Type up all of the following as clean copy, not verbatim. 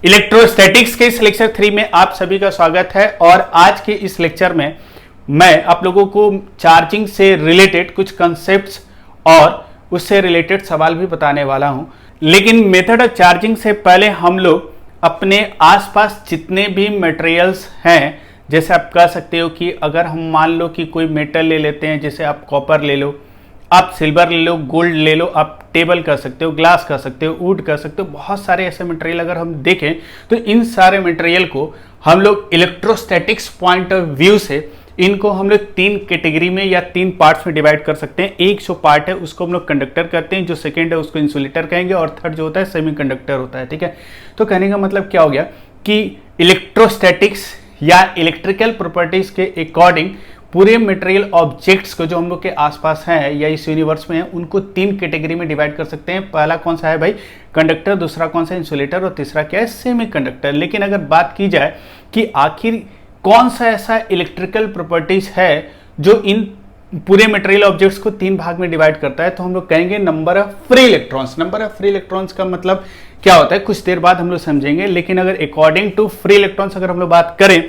Electrostatics के इस lecture 3 में आप सभी का स्वागत है। और आज के इस लेक्चर में मैं आप लोगों को चार्जिंग से रिलेटेड कुछ कंसेप्ट्स और उससे रिलेटेड सवाल भी बताने वाला हूं। लेकिन मेथड ऑफ चार्जिंग से पहले हम लोग अपने आसपास जितने भी मटेरियल्स हैं, जैसे आप कह सकते हो कि अगर हम मान लो कि कोई मेटल ले लेते हैं, जैसे आप कॉपर ले लो, आप सिल्वर ले लो, गोल्ड ले लो, आप टेबल कर सकते हो, ग्लास कर सकते हो, वुड कर सकते हो, बहुत सारे ऐसे मटेरियल अगर हम देखें तो इन सारे मटेरियल को हम लोग इलेक्ट्रोस्टैटिक्स पॉइंट ऑफ व्यू से इनको हम लोग 3 कैटेगरी में या 3 पार्ट्स में डिवाइड कर सकते हैं। एक जो पार्ट है उसको हम लोग कंडक्टर कहते हैं, जो सेकेंड है उसको इंसुलेटर कहेंगे और थर्ड जो होता है सेमीकंडक्टर होता है। ठीक है, तो कहने का मतलब क्या हो गया कि इलेक्ट्रोस्टैटिक्स या इलेक्ट्रिकल प्रॉपर्टीज के अकॉर्डिंग पूरे मटेरियल ऑब्जेक्ट्स को जो हम लोग के आसपास हैं या इस यूनिवर्स में हैं उनको 3 कैटेगरी में डिवाइड कर सकते हैं। पहला कौन सा है भाई, कंडक्टर, दूसरा कौन सा इंसुलेटर और तीसरा क्या है, सेमीकंडक्टर। लेकिन अगर बात की जाए कि आखिर कौन सा ऐसा इलेक्ट्रिकल प्रॉपर्टीज है जो इन पूरे मटेरियल ऑब्जेक्ट्स को 3 भाग में डिवाइड करता है, तो हम लोग कहेंगे number of free electrons. Number of free electrons का मतलब क्या होता है कुछ देर बाद हम लोग समझेंगे। लेकिन अगर अकॉर्डिंग टू फ्री इलेक्ट्रॉन्स अगर हम लोग बात करें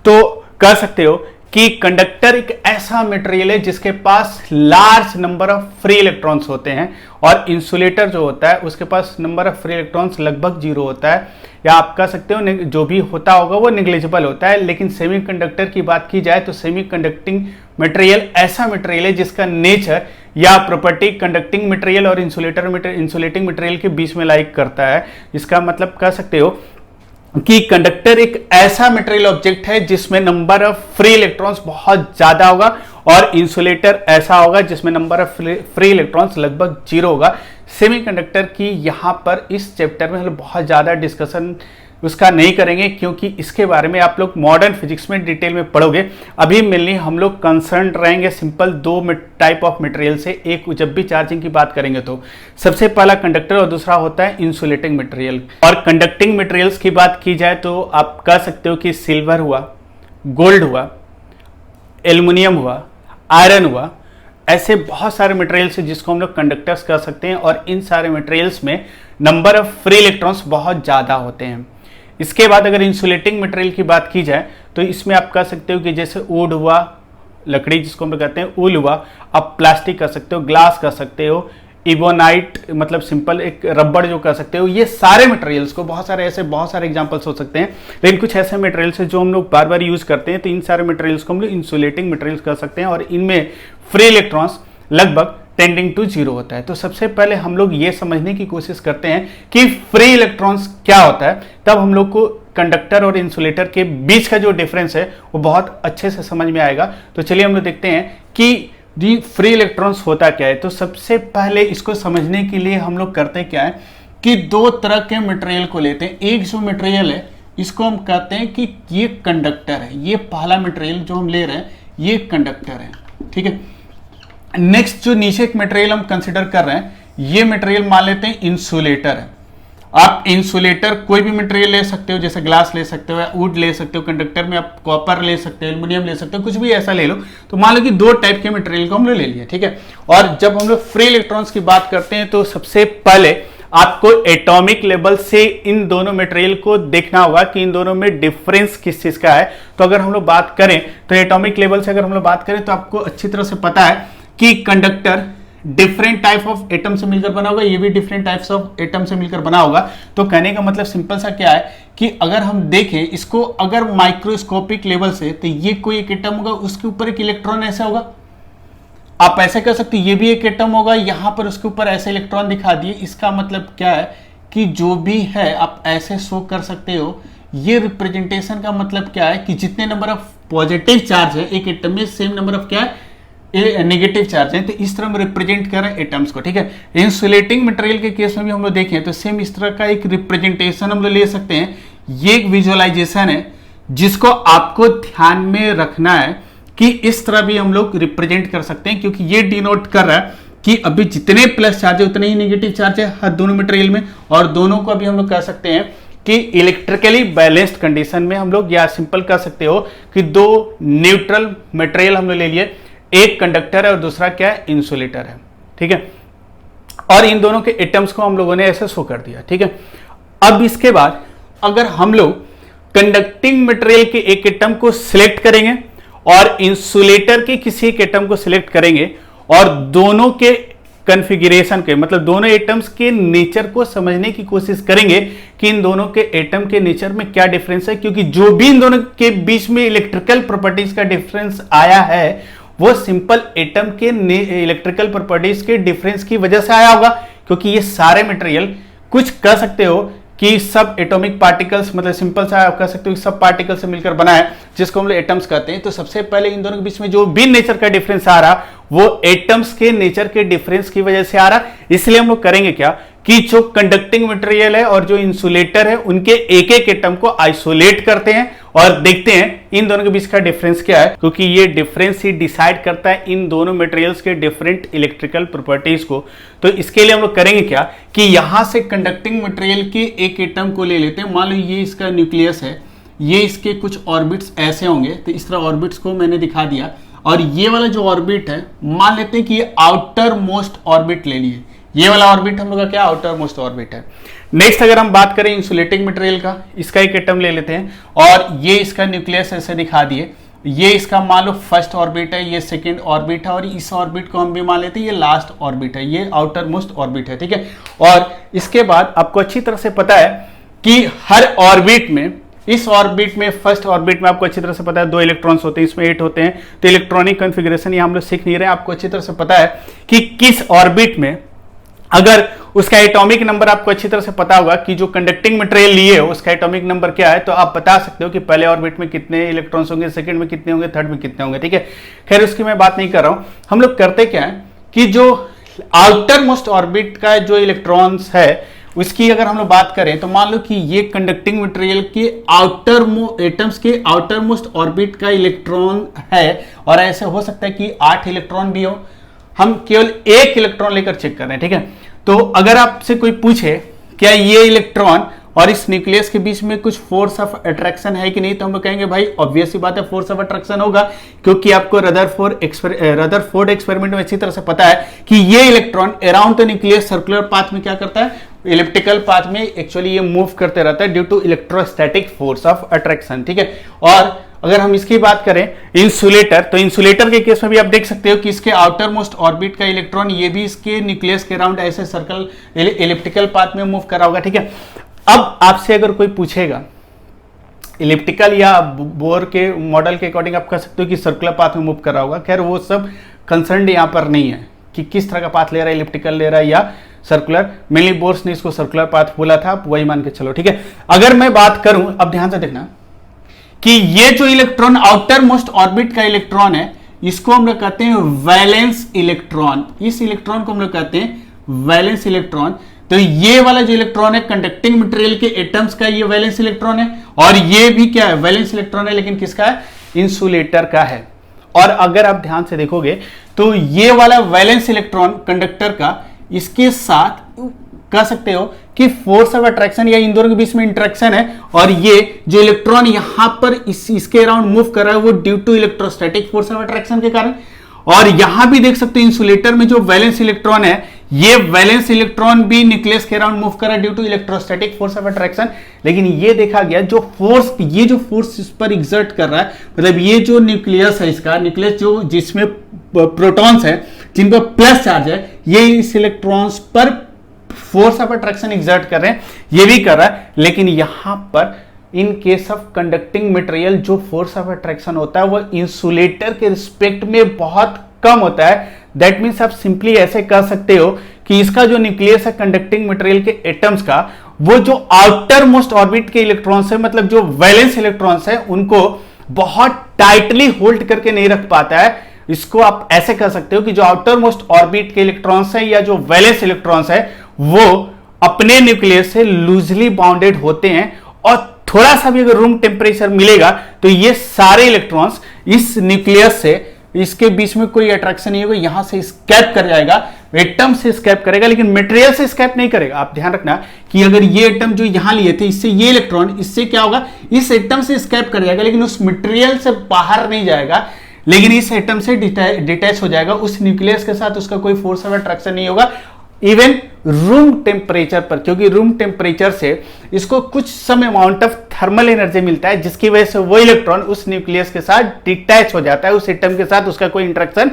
तो कह सकते हो कि कंडक्टर एक ऐसा मटेरियल है जिसके पास large number of free electrons होते हैं, और इंसुलेटर जो होता है उसके पास नंबर ऑफ फ्री इलेक्ट्रॉन्स लगभग 0 होता है, या आप कह सकते हो जो भी होता होगा वो निग्लिजिबल होता है। लेकिन सेमीकंडक्टर की बात की जाए तो सेमीकंडक्टिंग मटेरियल ऐसा मटेरियल है जिसका नेचर या प्रॉपर्टी कंडक्टिंग मटेरियल और इंसुलेटिंग मटेरियल के बीच में लाइक करता है। इसका मतलब कह सकते हो कि कंडक्टर एक ऐसा मटेरियल ऑब्जेक्ट है जिसमें नंबर ऑफ फ्री इलेक्ट्रॉन्स बहुत ज्यादा होगा, और इंसुलेटर ऐसा होगा जिसमें नंबर ऑफ फ्री इलेक्ट्रॉन्स लगभग 0 होगा। सेमीकंडक्टर की यहां पर इस चैप्टर में हम बहुत ज्यादा डिस्कशन उसका नहीं करेंगे, क्योंकि इसके बारे में आप लोग मॉडर्न फिजिक्स में डिटेल में पढ़ोगे। अभी मेनली हम लोग कंसर्न रहेंगे सिंपल 2 टाइप ऑफ मटेरियल से। एक जब भी चार्जिंग की बात करेंगे तो सबसे पहला कंडक्टर और दूसरा होता है इंसुलेटिंग मटेरियल। और कंडक्टिंग मटेरियल्स की बात की जाए तो आप कह सकते हो कि सिल्वर हुआ, गोल्ड हुआ, एल्युमिनियम हुआ, आयरन हुआ, ऐसे बहुत सारे मटेरियल्स हैं जिसको हम लोग कंडक्टर्स कह सकते हैं, और इन सारे मटेरियल्स में नंबर ऑफ फ्री इलेक्ट्रॉन्स बहुत ज़्यादा होते हैं। इसके बाद अगर इंसुलेटिंग मटेरियल की बात की जाए तो इसमें आप कह सकते हो कि जैसे वुड हुआ, लकड़ी जिसको हम लोग कहते हैं, वूल हुआ, आप प्लास्टिक कर सकते हो, ग्लास कर सकते हो, इबोनाइट मतलब सिंपल एक रबड़ जो कर सकते हो। ये सारे मटेरियल्स को बहुत सारे एग्जांपल्स हो सकते हैं, लेकिन कुछ ऐसे मटेरियल्स हैं जो हम लोग बार बार यूज करते हैं, तो इन सारे मटेरियल्स को हम लोग इंसुलेटिंग मटेरियल्स कर सकते हैं, और इनमें फ्री इलेक्ट्रॉन्स लगभग टेंडिंग टू 0 होता है। तो सबसे पहले हम लोग ये समझने की कोशिश करते हैं कि फ्री इलेक्ट्रॉन्स क्या होता है, तब हम लोग को कंडक्टर और इंसुलेटर के बीच का जो डिफरेंस है वो बहुत अच्छे से समझ में आएगा। तो चलिए हम लोग देखते हैं कि फ्री इलेक्ट्रॉन्स होता क्या है। तो सबसे पहले इसको समझने के लिए हम लोग करते क्या है कि 2 तरह के मटेरियल को लेते हैं। एक जो मटेरियल है इसको हम कहते हैं कि ये कंडक्टर है, ये पहला मटेरियल जो हम ले रहे हैं ये कंडक्टर है। ठीक है, नेक्स्ट जो नीचे एक मटेरियल हम कंसिडर कर रहे हैं ये मटेरियल मान लेते हैं इंसुलेटर है। आप इंसुलेटर कोई भी मटेरियल ले सकते हो, जैसे ग्लास ले सकते हो या वुड ले सकते हो, कंडक्टर में आप कॉपर ले सकते हो, एल्युमिनियम ले सकते हो, कुछ भी ऐसा ले लो। तो मान लो कि 2 टाइप के मटेरियल को हम लोग ले लिए। ठीक है, और जब हम लोग फ्री इलेक्ट्रॉन्स की बात करते हैं तो सबसे पहले आपको एटॉमिक लेवल से इन दोनों मटेरियल को देखना होगा कि इन दोनों में डिफरेंस किस चीज का है। तो अगर हम लोग बात करें तो एटॉमिक लेवल से अगर हम लोग बात करें तो आपको अच्छी तरह से पता है कि conductor different type of atom से मिलकर बना होगा, ये भी डिफरेंट टाइप्स ऑफ एटम से मिलकर बना होगा। तो कहने का मतलब सिंपल सा क्या है कि अगर हम देखें इसको अगर माइक्रोस्कोपिक लेवल से, तो ये कोई एक एटम होगा, उसके ऊपर एक इलेक्ट्रॉन ऐसा होगा। आप ऐसे कर सकते हो ये भी एक एटम होगा, यहां पर उसके ऊपर ऐसे इलेक्ट्रॉन दिखा दिए। इसका मतलब क्या है कि जो भी है आप ऐसे शो कर सकते हो। ये रिप्रेजेंटेशन का मतलब क्या है कि जितने नंबर ऑफ पॉजिटिव चार्ज है एक एटम में, सेम नंबर ऑफ क्या है नेगेटिव चार्ज है। तो इस तरह हम रिप्रेजेंट कर रहे हैं एटम्स को। ठीक है, इंसुलेटिंग मटेरियल के केस में भी हम लोग देखें तो सेम इस तरह का एक रिप्रेजेंटेशन हम लोग ले सकते हैं। ये एक विजुअलाइजेशन है जिसको आपको ध्यान में रखना है कि इस तरह भी हम लोग रिप्रेजेंट कर सकते हैं, क्योंकि ये डिनोट कर रहा है कि अभी जितने प्लस चार्ज है उतने ही नेगेटिव चार्ज है हर दोनों मटेरियल में, और दोनों को अभी हम लोग कह सकते हैं कि इलेक्ट्रिकली बैलेंस्ड कंडीशन में हम लोग, या सिंपल कह सकते हो कि 2 न्यूट्रल मटेरियल हम लोग ले लिए, एक कंडक्टर है और दूसरा क्या है, इंसुलेटर है। ठीक है, और इन दोनों के एटम्स को हम लोगों ने ऐसे शो कर दिया। ठीक है, अब इसके बाद अगर हम लोग कंडक्टिंग मटेरियल के एक एटम को सिलेक्ट करेंगे और इंसुलेटर के किसी एक एटम को सिलेक्ट करेंगे और दोनों के कॉन्फ़िगरेशन के मतलब दोनों एटम्स के नेचर को समझने की कोशिश करेंगे कि इन दोनों के एटम के नेचर में क्या डिफरेंस है, क्योंकि जो भी इन दोनों के बीच में इलेक्ट्रिकल प्रॉपर्टीज का डिफरेंस आया है वो सिंपल एटम के इलेक्ट्रिकल प्रॉपर्टीज के डिफरेंस की वजह से आया होगा, क्योंकि ये सारे मटेरियल कुछ कह सकते हो कि सब एटॉमिक पार्टिकल्स मतलब सिंपल सा आप कह सकते हो कि सब पार्टिकल से मिलकर बना है, जिसको हम लोग एटम्स कहते हैं। तो सबसे पहले इन दोनों के बीच में जो भी नेचर का डिफरेंस आ रहा वो एटम्स के नेचर के डिफरेंस की वजह से आ रहा। इसलिए हम लोग करेंगे क्या कि जो कंडक्टिंग मटेरियल है और जो इंसुलेटर है उनके एक एक एटम को आइसोलेट करते हैं और देखते हैं इन दोनों के बीच का डिफरेंस क्या है, क्योंकि ये डिफरेंस ही डिसाइड करता है इन दोनों मटेरियल्स के डिफरेंट इलेक्ट्रिकल प्रॉपर्टीज को। तो इसके लिए हम लोग करेंगे क्या कि यहां से कंडक्टिंग मटेरियल के एक एटम को ले लेते हैं। मान लो ये इसका न्यूक्लियस है, ये इसके कुछ ऑर्बिट्स ऐसे होंगे, तो इस तरह ऑर्बिट्स को मैंने दिखा दिया। और ये वाला जो ऑर्बिट है मान लेते हैं कि ये आउटर मोस्ट ऑर्बिट ले लिए, ये वाला ऑर्बिट हम लोग का क्या आउटर मोस्ट ऑर्बिट है। नेक्स्ट अगर हम बात करें इंसुलेटिंग मटेरियल का, इसका एक एटम ले लेते हैं और ये इसका न्यूक्लियस ऐसे दिखा दिए। ये इसका मान लो फर्स्ट ऑर्बिट है, ये सेकंड ऑर्बिट है और इस ऑर्बिट को हम भी मान लेते हैं ये लास्ट ऑर्बिट है, ये आउटर मोस्ट ऑर्बिट है, ठीक है। और इसके बाद आपको अच्छी तरह से पता है कि हर ऑर्बिट में, इस ऑर्बिट में फर्स्ट ऑर्बिट में आपको अच्छी तरह से पता है 2 इलेक्ट्रॉन्स होते हैं, इसमें 8 होते हैं। तो इलेक्ट्रॉनिक कॉन्फ़िगरेशन ये हम लोग सीख नहीं रहे हैं, आपको अच्छी तरह से पता है कि किस ऑर्बिट में अगर उसका एटॉमिक नंबर आपको अच्छी तरह से पता होगा कि जो कंडक्टिंग मटेरियल लिए हो उसका एटॉमिक नंबर क्या है, तो आप बता सकते हो कि पहले ऑर्बिट में कितने इलेक्ट्रॉन्स होंगे, सेकंड में कितने होंगे, थर्ड में कितने होंगे, ठीक है। खैर उसकी मैं बात नहीं कर रहा हूं। हम लोग करते क्या है कि जो आउटर मोस्ट ऑर्बिट का जो इलेक्ट्रॉन्स है उसकी अगर हम लोग बात करें तो मान लो कि ये कंडक्टिंग मटेरियल के एटम्स के आउटर मोस्ट ऑर्बिट का इलेक्ट्रॉन है और ऐसे हो सकता है कि 8 इलेक्ट्रॉन भी हो। हम केवल एक इलेक्ट्रॉन लेकर चेक कर रहे हैं, ठीक है। तो अगर आपसे कोई पूछे क्या ये इलेक्ट्रॉन और इस न्यूक्लियस के बीच में कुछ फोर्स ऑफ अट्रैक्शन है कि नहीं, तो हम लोग कहेंगे भाई ऑब्वियस सी बात है फोर्स ऑफ अट्रैक्शन होगा, क्योंकि आपको रदरफोर्ड एक्सपेरिमेंट में अच्छी तरह से पता है कि ये electron around the nucleus circular path में क्या करता है, इलिप्टिकल पाथ में एक्चुअली ये मूव करते रहता है due to electrostatic force of attraction, ठीक है। और अगर हम इसकी बात करें इंसुलेटर, तो इंसुलेटर के केस में भी आप देख सकते हो कि इसके आउटर मोस्ट ऑर्बिट का इलेक्ट्रॉन ये भी इसके न्यूक्लियस के अराउंड ऐसे सर्कल इलिप्टिकल पाथ में मूव करा होगा, ठीक है। अब आपसे अगर कोई पूछेगा इलिप्टिकल या बोर के मॉडल के अकॉर्डिंग आप कह सकते हो कि सर्कुलर पाथ में मूव कर रहा होगा। खैर वो सब कंसर्न यहां पर नहीं है कि किस तरह का पाथ ले रहा है, इलिप्टिकल ले रहा है या सर्कुलर। मेनली बोर्स ने इसको सर्कुलर पाथ बोला था, आप वही मान के चलो, ठीक है। अगर मैं बात करूं, अब ध्यान से देखना कि ये जो इलेक्ट्रॉन आउटर मोस्ट ऑर्बिट का इलेक्ट्रॉन है इसको हम लोग कहते हैं वैलेंस इलेक्ट्रॉन। इस इलेक्ट्रॉन को हम लोग कहते हैं वैलेंस इलेक्ट्रॉन। तो ये वाला जो इलेक्ट्रॉन है कंडक्टिंग मटेरियल के एटम्स का ये वैलेंस इलेक्ट्रॉन है और ये भी क्या है वैलेंस इलेक्ट्रॉन है, लेकिन किसका है, इंसुलेटर का है। और अगर आप ध्यान से देखोगे तो ये वाला वैलेंस इलेक्ट्रॉन कंडक्टर का इसके साथ कह सकते हो कि फोर्स ऑफ अट्रैक्शन या इन दोनों के बीच में इंटरेक्शन है और ये जो इलेक्ट्रॉन यहां पर इसके अराउंड मूव कर रहा है वो due to electrostatic force of attraction के कारण। और यहां भी देख सकते हो इंसुलेटर में जो वैलेंस इलेक्ट्रॉन है ये वैलेंस इलेक्ट्रॉन भी न्यूक्लियस के अराउंड मूव कर रहा है due to electrostatic force of attraction. लेकिन ये देखा गया जो फोर्स इस पर एग्जर्ट कर रहा है, मतलब ये जो न्यूक्लियस है इसका न्यूक्लियस जो जिसमें प्रोटॉन्स है जिन पर प्लस चार्ज है, ये इस इलेक्ट्रॉन्स पर फोर्स ऑफ अट्रैक्शन एग्जर्ट कर रहे हैं, ये भी कर रहा है। लेकिन यहां पर in case of conducting material जो फोर्स ऑफ अट्रैक्शन होता है वो इंसुलेटर के रिस्पेक्ट में बहुत कम होता है। दैट मीन्स आप सिंपली ऐसे कह सकते हो कि इसका जो न्यूक्लियस है कंडक्टिंग मटेरियल के एटम्स का, वो जो आउटर मोस्ट ऑर्बिट के इलेक्ट्रॉन्स है मतलब जो वैलेंस इलेक्ट्रॉन्स है उनको बहुत टाइटली होल्ड करके नहीं रख पाता है। इसको आप ऐसे कह सकते हो कि जो आउटर मोस्ट ऑर्बिट के इलेक्ट्रॉन्स है या जो वैलेंस इलेक्ट्रॉन्स है वो अपने न्यूक्लियस से लूजली बाउंडेड होते हैं और थोड़ा सा भी अगर रूम टेम्परेचर मिलेगा तो ये सारे इलेक्ट्रॉन्स इस न्यूक्लियस से, इसके बीच में कोई अट्रैक्शन नहीं होगा, यहां से स्कैप कर जाएगा, एटम से स्कैप करेगा लेकिन मटेरियल से स्कैप नहीं करेगा। आप ध्यान रखना कि अगर ये एटम जो यहां लिए थे इससे ये इलेक्ट्रॉन इससे क्या होगा, इस एटम से स्कैप कर जाएगा लेकिन उस मटेरियल से बाहर नहीं जाएगा, लेकिन इस एटम से डिटैच हो जाएगा, उस न्यूक्लियस के साथ उसका कोई फोर्स ऑफ अट्रैक्शन नहीं होगा। इवन रूम टेम्परेचर पर, क्योंकि रूम टेम्परेचर से इसको कुछ some amount of thermal energy मिलता है, जिसकी वजह से वो इलेक्ट्रॉन उस न्यूक्लियस के साथ डिटैच हो जाता है, उस एटम के साथ उसका कोई इंटरेक्शन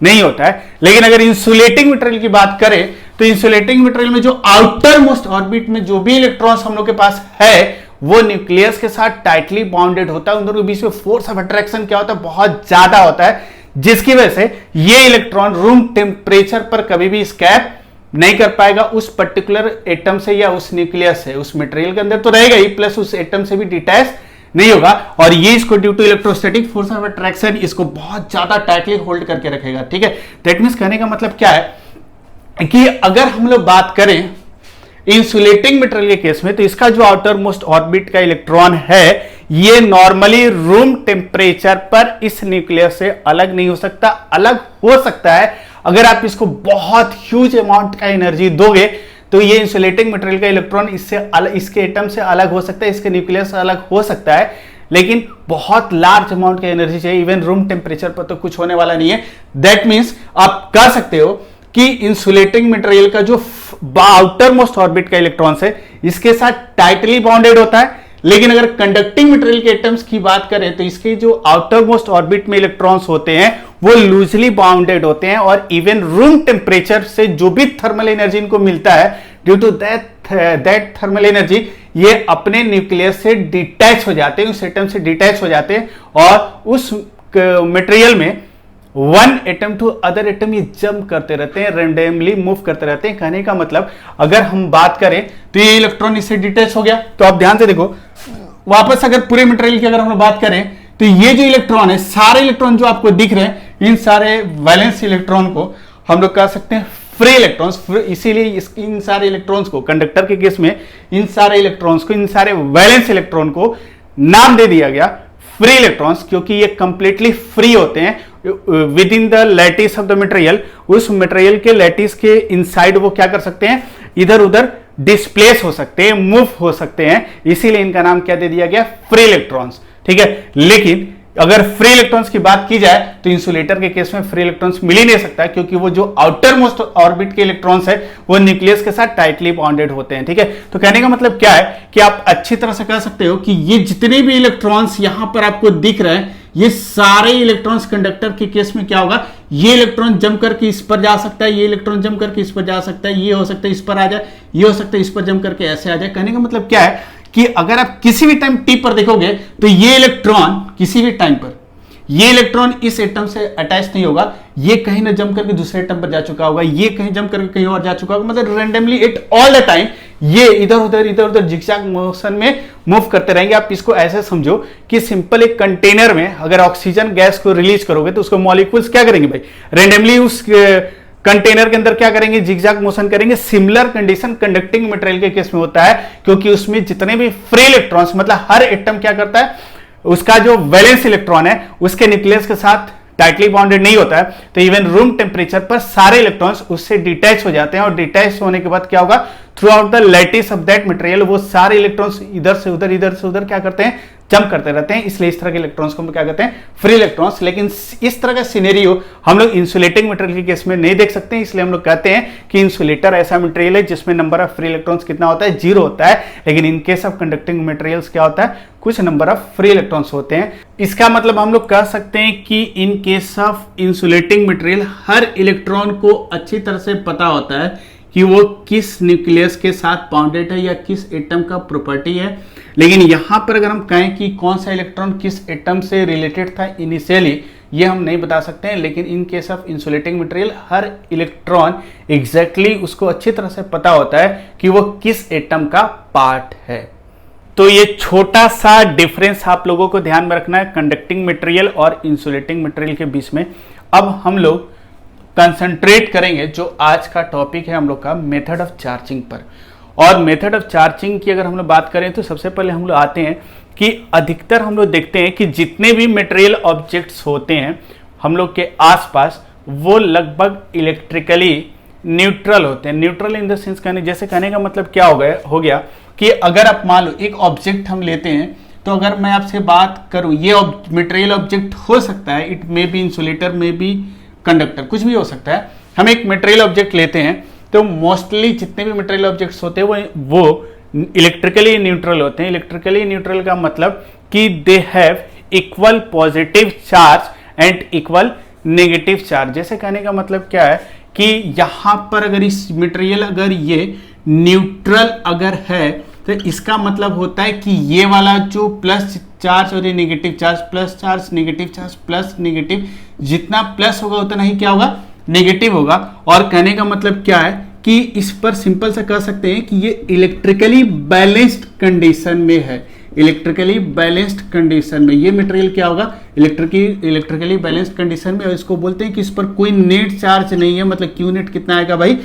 नहीं होता है। लेकिन अगर इंसुलेटिंग मटेरियल की बात करें तो इंसुलेटिंग मटेरियल में जो आउटर मोस्ट ऑर्बिट में जो भी इलेक्ट्रॉन्स हम लोग के पास है वो न्यूक्लियस के साथ टाइटली बाउंडेड होता है। उन दोनों के बीच में फोर्स ऑफ अट्रैक्शन क्या होता है, बहुत ज्यादा होता है, जिसकी वजह से ये इलेक्ट्रॉन रूम टेम्परेचर पर कभी भी स्कैप नहीं कर पाएगा उस पर्टिकुलर एटम से या उस न्यूक्लियस से। उस मटेरियल के अंदर तो रहेगा ही, प्लस उस एटम से भी डिटैच नहीं होगा, और ये इसको due to electrostatic force of attraction इसको बहुत ज्यादा टाइटली होल्ड करके रखेगा। ठीक है, दैट मींस कहने का मतलब क्या है कि अगर हम लोग बात करें इंसुलेटिंग मटेरियल के केस में, तो इसका जो आउटर मोस्ट ऑर्बिट का इलेक्ट्रॉन है ये नॉर्मली रूम टेम्परेचर पर इस न्यूक्लियस से अलग नहीं हो सकता। अलग हो सकता है अगर आप इसको बहुत ह्यूज अमाउंट का एनर्जी दोगे, तो ये इंसुलेटिंग मटेरियल का इलेक्ट्रॉन इसके एटम से अलग हो सकता है, इसके न्यूक्लियस से अलग हो सकता है, लेकिन बहुत लार्ज अमाउंट का एनर्जी चाहिए। इवन रूम टेम्परेचर पर तो कुछ होने वाला नहीं है। दैट मीन्स आप कह सकते हो कि इंसुलेटिंग मटेरियल का जो आउटर मोस्ट ऑर्बिट का इलेक्ट्रॉन्स है इसके साथ टाइटली बाउंडेड होता है, लेकिन अगर कंडक्टिंग मटेरियल के एटम्स की बात करें तो इसके जो आउटर मोस्ट ऑर्बिट में इलेक्ट्रॉन्स होते हैं वो लूजली बाउंडेड होते हैं, और इवन रूम टेम्परेचर से जो भी थर्मल एनर्जी इनको मिलता है due to that thermal energy ये अपने न्यूक्लियस से डिटैच हो जाते हैं, उस एटम से डिटैच हो जाते हैं, और उस मटेरियल में one atom to other atom ये जंप करते रहते हैं, रैंडमली मूव करते रहते हैं। कहने का मतलब अगर हम बात करें तो ये इलेक्ट्रॉन इससे डिटैच हो गया, तो आप ध्यान से देखो वापस अगर पूरे मटेरियल की अगर हम बात करें तो ये जो इलेक्ट्रॉन है, सारे इलेक्ट्रॉन जो आपको दिख रहे हैं, इन सारे वैलेंस इलेक्ट्रॉन को हम लोग कह सकते हैं फ्री इलेक्ट्रॉन्स। इसीलिए इन सारे इलेक्ट्रॉन्स को, कंडक्टर के केस में इन सारे इलेक्ट्रॉन्स को, इन सारे वैलेंस इलेक्ट्रॉन को नाम दे दिया गया फ्री इलेक्ट्रॉन्स, क्योंकि ये कंप्लीटली फ्री होते हैं with in the lattice of the material. उस मटेरियल के लैटिस के इनसाइड वो क्या कर सकते हैं, इधर उधर डिस्प्लेस हो सकते हैं, मूव हो सकते हैं, इसीलिए इनका नाम क्या दे दिया गया, फ्री इलेक्ट्रॉन्स। ठीक है, लेकिन अगर फ्री इलेक्ट्रॉन्स की बात की जाए तो इंसुलेटर के केस में फ्री इलेक्ट्रॉन्स मिल ही नहीं सकता, क्योंकि वो जो आउटर मोस्ट ऑर्बिट के इलेक्ट्रॉन्स है वो न्यूक्लियस के साथ टाइटली बॉन्डेड होते हैं। ठीक है, तो कहने का मतलब क्या है कि आप अच्छी तरह से कह सकते हो कि ये जितने भी इलेक्ट्रॉन्स यहां पर आपको दिख रहे हैं, ये सारे इलेक्ट्रॉन्स कंडक्टर के केस में क्या होगा, ये इलेक्ट्रॉन जंप करके इस पर जा सकता है, ये इलेक्ट्रॉन जंप करके इस पर जा सकता है, ये हो सकता है इस पर आ जाए, ये हो सकता है इस पर जंप करके ऐसे आ जाए। कहने का मतलब क्या है कि अगर आप किसी भी टाइम टी पर देखोगे तो ये इलेक्ट्रॉन किसी भी टाइम पर ये इलेक्ट्रॉन इस एटम से अटैच नहीं होगा, ये कहीं ना जंप करके दूसरे एटम पर जा चुका होगा, ये कहीं जंप करके कहीं और जा चुका होगा, मतलब randomly at all the time ये इधर उधर जिगजैग मोशन में मूव करते रहेंगे। आप इसको ऐसे समझो कि सिंपल एक कंटेनर में अगर ऑक्सीजन गैस को रिलीज करोगे तो उसको मॉलिक्यूल्स क्या करेंगे भाई, रैंडमली उस कंटेनर के अंदर क्या करेंगे, जिगजैग मोशन करेंगे। सिमिलर कंडीशन कंडक्टिंग मटेरियल के केस में होता है, क्योंकि उसमें जितने भी फ्री इलेक्ट्रॉन्स, मतलब हर एटम क्या करता है, उसका जो वैलेंस इलेक्ट्रॉन है उसके न्यूक्लियस के साथ टाइटली बॉन्डेड नहीं होता है, तो इवन रूम टेम्परेचर पर सारे इलेक्ट्रॉन्स उससे डिटैच हो जाते हैं, और डिटैच होने के बाद क्या होगा, through out the lattice of that material वो सारे इलेक्ट्रॉन्स इधर से उधर क्या करते हैं, जंप करते रहते हैं। इसलिए इस तरह के इलेक्ट्रॉन्स को हम क्या कहते हैं, फ्री इलेक्ट्रॉन्स। लेकिन इस तरह का सिनेरियो हम लोग इंसुलेटिंग मटेरियल के केस में नहीं देख सकते हैं, इसलिए हम लोग कहते हैं कि इंसुलेटर ऐसा मटेरियल है जिसमें नंबर ऑफ फ्री इलेक्ट्रॉन्स कितना होता है, 0 होता है। लेकिन in case of conducting materials क्या होता है, कुछ नंबर ऑफ फ्री इलेक्ट्रॉन्स होते हैं। इसका मतलब हम लोग कह सकते हैं कि in case of insulating material her electron को अच्छी तरह से पता होता है कि वो किस न्यूक्लियस के साथ बाउंडेड है या किस एटम का प्रॉपर्टी है। लेकिन यहां पर अगर हम कहें कि कौन सा इलेक्ट्रॉन किस एटम से रिलेटेड था इनिशियली, ये हम नहीं बता सकते हैं। लेकिन in case of insulating material her electron exactly उसको अच्छी तरह से पता होता है कि वो किस एटम का पार्ट है। तो ये छोटा सा डिफरेंस आप लोगों को ध्यान में रखना है कंडक्टिंग मटेरियल और इंसुलेटिंग मटेरियल के बीच में। अब हम लोग कंसंट्रेट करेंगे, जो आज का टॉपिक है हम लोग का, मेथड ऑफ चार्जिंग पर। और मेथड ऑफ चार्जिंग की अगर हम लोग बात करें तो सबसे पहले हम लोग आते हैं कि अधिकतर हम लोग देखते हैं कि जितने भी मटेरियल ऑब्जेक्ट्स होते हैं हम लोग के आसपास वो लगभग इलेक्ट्रिकली न्यूट्रल होते हैं। न्यूट्रल इन द सेंस कहने का मतलब क्या हो गया कि अगर आप मान लो एक ऑब्जेक्ट हम लेते हैं, तो अगर मैं आपसे बात करूं, ये मटेरियल ऑब्जेक्ट हो सकता है, it may be insulator, may be conductor, कुछ भी हो सकता है। हम एक मटेरियल ऑब्जेक्ट लेते हैं तो मोस्टली जितने भी मटेरियल ऑब्जेक्ट्स होते हैं वो इलेक्ट्रिकली न्यूट्रल होते हैं। इलेक्ट्रिकली न्यूट्रल का मतलब कि they have equal positive charge and equal negative charge. जैसे कहने का मतलब क्या है कि यहां पर अगर इस मटेरियल अगर ये न्यूट्रल अगर है तो इसका मतलब होता है कि ये वाला जो प्लस चार्ज और ये negative charge, plus charge negative charge plus negative, जितना प्लस होगा उतना ही क्या होगा, नेगेटिव होगा। और कहने का मतलब क्या है कि इस पर सिंपल सा कह सकते हैं कि ये इलेक्ट्रिकली बैलेंस्ड कंडीशन में है। इलेक्ट्रिकली बैलेंस्ड कंडीशन में ये मटेरियल क्या होगा, इलेक्ट्रिकली बैलेंस्ड कंडीशन में। और इसको बोलते हैं कि इस पर कोई नेट चार्ज नहीं है, मतलब क्यू नेट कितना आएगा भाई,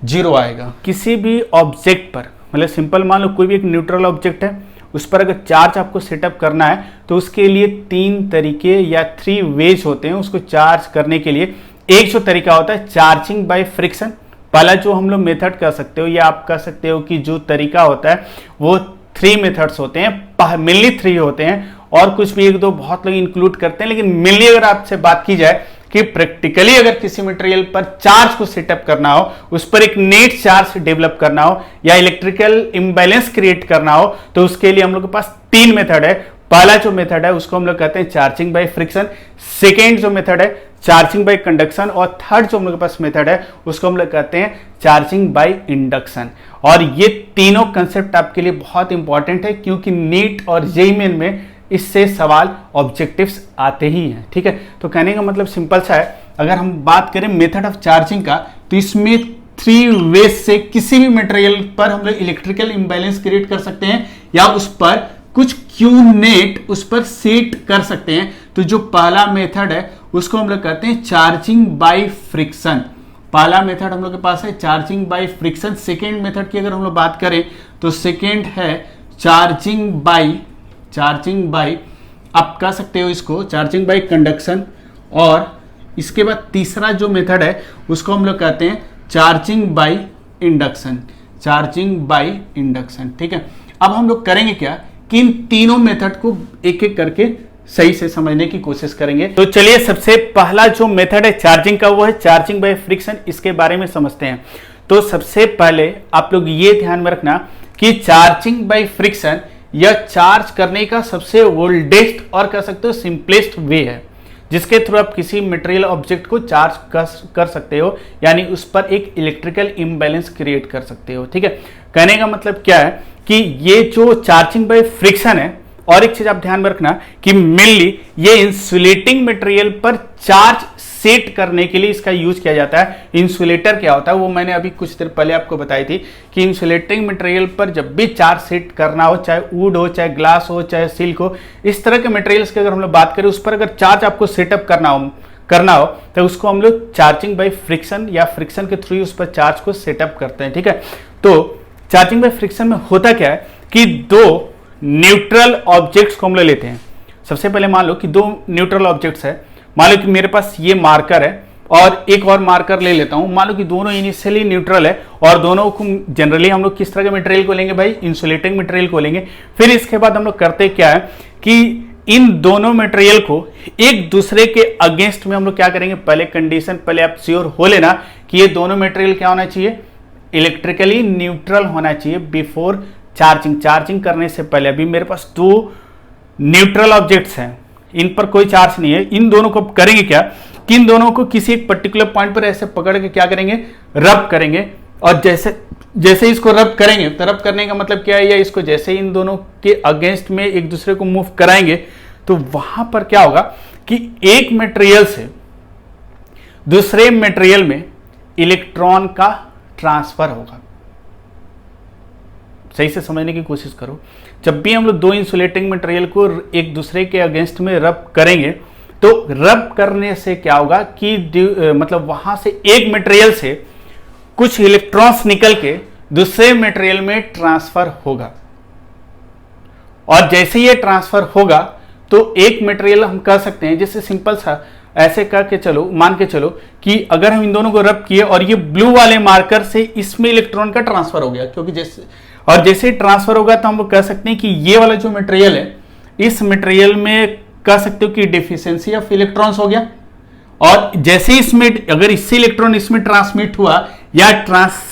0 आएगा। किसी भी ऑब्जेक्ट पर, मतलब सिंपल मान लो कोई भी एक न्यूट्रल ऑब्जेक्ट है, उस पर अगर चार्ज आपको सेटअप करना है तो उसके लिए 3 तरीके या 3 वेज होते हैं उसको चार्ज करने के लिए। एक जो तरीका होता है चार्जिंग बाय फ्रिक्शन, पहला जो हम लोग मेथड कह सकते हो या आप कह सकते हो कि जो तरीका होता है वो 3 मेथड्स होते हैं, मेनली 3 होते हैं, और कुछ भी 1-2 बहुत लोग इंक्लूड करते हैं। लेकिन मेनली अगर आपसे बात की जाए कि प्रैक्टिकली अगर किसी मटेरियल पर चार्ज को सेटअप करना हो, उस पर एक नेट चार्ज डेवलप करना हो या इलेक्ट्रिकल इंबैलेंस क्रिएट करना हो, तो उसके लिए हम लोग के पास 3 मेथड है। पहला जो मेथड है उसको हम लोग कहते हैं चार्जिंग बाय फ्रिक्शन, सेकेंड जो मेथड है चार्जिंग बाय कंडक्शन, और थर्ड जो हम लोग के पास मेथड है उसको हम लोग कहते हैं चार्जिंग बाय इंडक्शन। और ये तीनों कंसेप्ट आपके लिए बहुत इंपॉर्टेंट है क्योंकि नीट और जेईई मेन में इससे सवाल ऑब्जेक्टिव्स आते ही हैं। ठीक है, तो कहने का मतलब सिंपल सा है। अगर हम बात करें मेथड ऑफ चार्जिंग का, तो इसमें 3 वेज से किसी भी मटेरियल पर हम लोग इलेक्ट्रिकल इंबैलेंस क्रिएट कर सकते हैं या उस पर कुछ क्यू नेट उस पर सेट कर सकते हैं। तो जो पहला मेथड है उसको हम लोग कहते हैं चार्जिंग बाय फ्रिक्शन। पहला मेथड हम लोग के पास है charging by friction. Second method की अगर हम लोग बात करें तो सेकेंड है चार्जिंग बाय आप कह सकते हो इसको चार्जिंग बाय कंडक्शन। और इसके बाद तीसरा जो मेथड है उसको हम लोग कहते हैं चार्जिंग बाय इंडक्शन। ठीक है, अब हम लोग करेंगे क्या कि इन तीनों मेथड को एक एक करके सही से समझने की कोशिश करेंगे। तो चलिए सबसे पहला जो मेथड है चार्जिंग का वो है चार्जिंग बाय फ्रिक्शन। इसके बारे में समझते हैं। तो सबसे पहले आप लोग ये ध्यान में रखना कि चार्जिंग बाय फ्रिक्शन यह चार्ज करने का सबसे ओल्डेस्ट और कह सकते हो सिंपलेस्ट वे है जिसके थ्रू आप किसी मटेरियल ऑब्जेक्ट को चार्ज कर सकते हो, यानी उस पर एक इलेक्ट्रिकल इंबैलेंस क्रिएट कर सकते हो। ठीक है, कहने का मतलब क्या है कि ये जो चार्जिंग बाय फ्रिक्शन है, और एक चीज आप ध्यान में रखना कि मेनली ये इंसुलेटिंग मटेरियल पर चार्ज सेट करने के लिए इसका यूज किया जाता है। इंसुलेटर क्या होता है वो मैंने अभी कुछ देर पहले आपको बताई थी कि इंसुलेटिंग मटेरियल पर जब भी चार्ज सेट करना हो, चाहे वुड हो, चाहे ग्लास हो, चाहे सिल्क हो, इस तरह के मटेरियल्स की अगर हम लोग बात करें उस पर अगर चार्ज आपको सेटअप करना हो तो उसको हम लोग चार्जिंग बाय फ्रिक्शन या फ्रिक्शन के थ्रू उस पर चार्ज को सेटअप करते हैं। ठीक है, तो चार्जिंग बाय फ्रिक्शन में होता क्या है कि 2 न्यूट्रल ऑब्जेक्ट्स को हम लोग लेते हैं। सबसे पहले मान लो कि 2 न्यूट्रल ऑब्जेक्ट्स है। मान लो कि मेरे पास ये मार्कर है और एक और मार्कर ले लेता हूं। मान लो कि दोनों इनिशियली न्यूट्रल है और दोनों को जनरली हम लोग किस तरह के मटेरियल को लेंगे भाई, इंसुलेटिंग मटेरियल को लेंगे। फिर इसके बाद हम लोग करते क्या है कि इन दोनों मटेरियल को एक दूसरे के अगेंस्ट में हम लोग क्या करेंगे, पहले आप श्योर हो लेना कि ये दोनों मटेरियल क्या होना चाहिए, इलेक्ट्रिकली न्यूट्रल होना चाहिए बिफोर चार्जिंग करने से पहले। अभी मेरे पास 2 न्यूट्रल ऑब्जेक्ट्स हैं, इन पर कोई चार्ज नहीं है। इन दोनों को करेंगे क्या कि इन दोनों को किसी एक पर्टिकुलर पॉइंट पर ऐसे पकड़ के क्या करेंगे, रब करेंगे। और जैसे इसको रब करेंगे तो रब करने का मतलब क्या है, या इसको जैसे इन दोनों के अगेंस्ट में एक दूसरे को मूव कराएंगे तो वहां पर क्या होगा कि एक मटेरियल से दूसरे मटेरियल में इलेक्ट्रॉन का ट्रांसफर होगा। सही से समझने की कोशिश करो। जब भी हम लोग 2 इंसुलेटिंग मटेरियल को एक दूसरे के अगेंस्ट में रब करेंगे तो रब करने से क्या होगा कि मतलब वहां से एक मटेरियल से कुछ इलेक्ट्रॉन्स निकल के दूसरे मटेरियल में ट्रांसफर होगा। और जैसे ये ट्रांसफर होगा तो एक मटेरियल हम कह सकते हैं, जैसे सिंपल सा ऐसे करके चलो, मान के चलो कि अगर हम इन दोनों को रब किए और ये ब्लू वाले मार्कर से इसमें इलेक्ट्रॉन का ट्रांसफर हो गया, क्योंकि जैसे ट्रांसफर होगा तो हम कह सकते हैं कि ये वाला जो मटेरियल है इस मटेरियल में कह सकते हो कि डिफिशियंसी ऑफ इलेक्ट्रॉन्स हो गया। और जैसे इसमें अगर इससे इलेक्ट्रॉन इसमें ट्रांसमिट हुआ या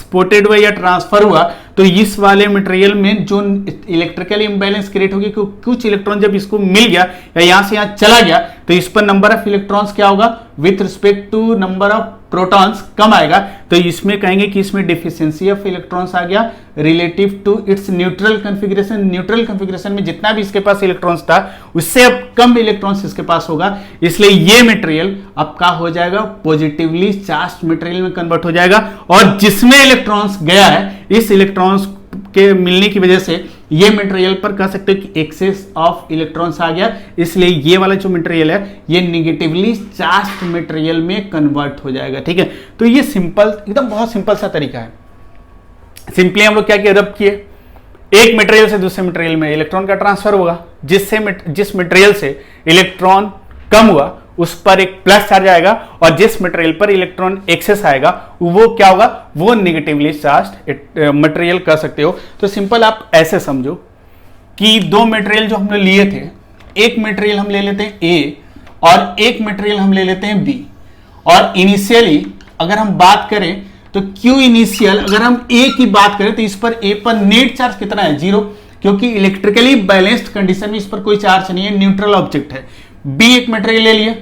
ट्रांसपोर्टेड हुआ या ट्रांसफर हुआ तो इस वाले मटेरियल में जो इलेक्ट्रिकल इंबैलेंस क्रिएट होगी, कुछ इलेक्ट्रॉन जब इसको मिल गया या यहां से यहां चला गया तो इस पर नंबर ऑफ इलेक्ट्रॉन्स क्या होगा with respect to number of protons कम आएगा। तो इसमें कहेंगे कि इसमें डिफिशियंसी ऑफ इलेक्ट्रॉन्स आ गया relative to its neutral configuration. Neutral configuration में जितना भी इसके पास इलेक्ट्रॉन्स था उससे अब कम इलेक्ट्रॉन्स इसके पास होगा, इसलिए ये मटेरियल अब क्या हो जाएगा पॉजिटिवली चार्ज मटेरियल में कन्वर्ट हो जाएगा। और जिसमें इलेक्ट्रॉन्स गया है इस इलेक्ट्रॉन्स के मिलने की वजह से ये मटेरियल पर कह सकते हो कि एक्सेस ऑफ इलेक्ट्रॉन्स आ गया, इसलिए ये वाला जो मटेरियल है ये निगेटिवली चार्ज्ड मटेरियल में कन्वर्ट हो जाएगा। ठीक है, तो ये सिंपल एकदम बहुत सिंपल सा तरीका है। सिंपली हम लोग क्या किया, रब किए, एक मटेरियल से दूसरे मटेरियल में इलेक्ट्रॉन का ट्रांसफर होगा, जिस मटेरियल से इलेक्ट्रॉन कम हुआ उस पर एक प्लस चार्ज आएगा और जिस मटेरियल पर इलेक्ट्रॉन एक्सेस आएगा वो क्या होगा, वो नेगेटिवली चार्ज्ड मटेरियल कर सकते हो। तो सिंपल आप ऐसे समझो कि दो मटेरियल जो हमने लिए थे, एक मटेरियल हम ले लेते हैं ए और एक मटेरियल हम ले लेते हैं बी, और इनिशियली अगर हम बात करें तो क्यू इनिशियल अगर हम ए की बात करें तो इस पर ए पर नेट चार्ज कितना है, 0, क्योंकि इलेक्ट्रिकली बैलेंस्ड कंडीशन में इस पर कोई चार्ज नहीं है, न्यूट्रल ऑब्जेक्ट है। बी एक मटेरियल ले लिए,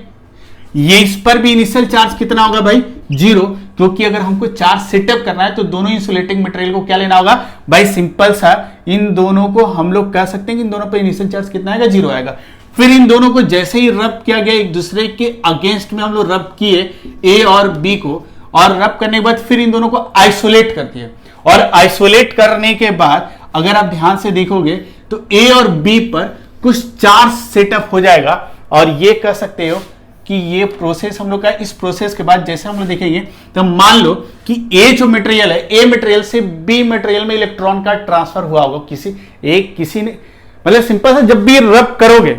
ये इस पर भी इनिशियल चार्ज कितना होगा भाई, 0, क्योंकि अगर हमको चार्ज सेटअप करना है तो दोनों इंसुलेटिंग मटेरियल को क्या लेना होगा भाई, सिंपल सा इन दोनों को हम लोग कह सकते हैं कि इन दोनों पर इनिशियल चार्ज कितना आएगा, 0 आएगा। फिर इन दोनों को जैसे ही रब किया गया एक दूसरे के अगेंस्ट में हम लोग रब किए ए और बी को, और रब करने के बाद फिर इन दोनों को आइसोलेट कर दिए, और आइसोलेट करने के बाद अगर आप ध्यान से देखोगे तो ए और बी पर कुछ चार्ज सेटअप हो जाएगा, और ये कह सकते हो कि ये प्रोसेस हम लोग का, इस प्रोसेस के बाद जैसे हम लोग देखेंगे तो मान लो कि ए जो मटेरियल है, ए मटेरियल से बी मटेरियल में इलेक्ट्रॉन का ट्रांसफर हुआ होगा, किसी ने मतलब सिंपल सा जब भी रब करोगे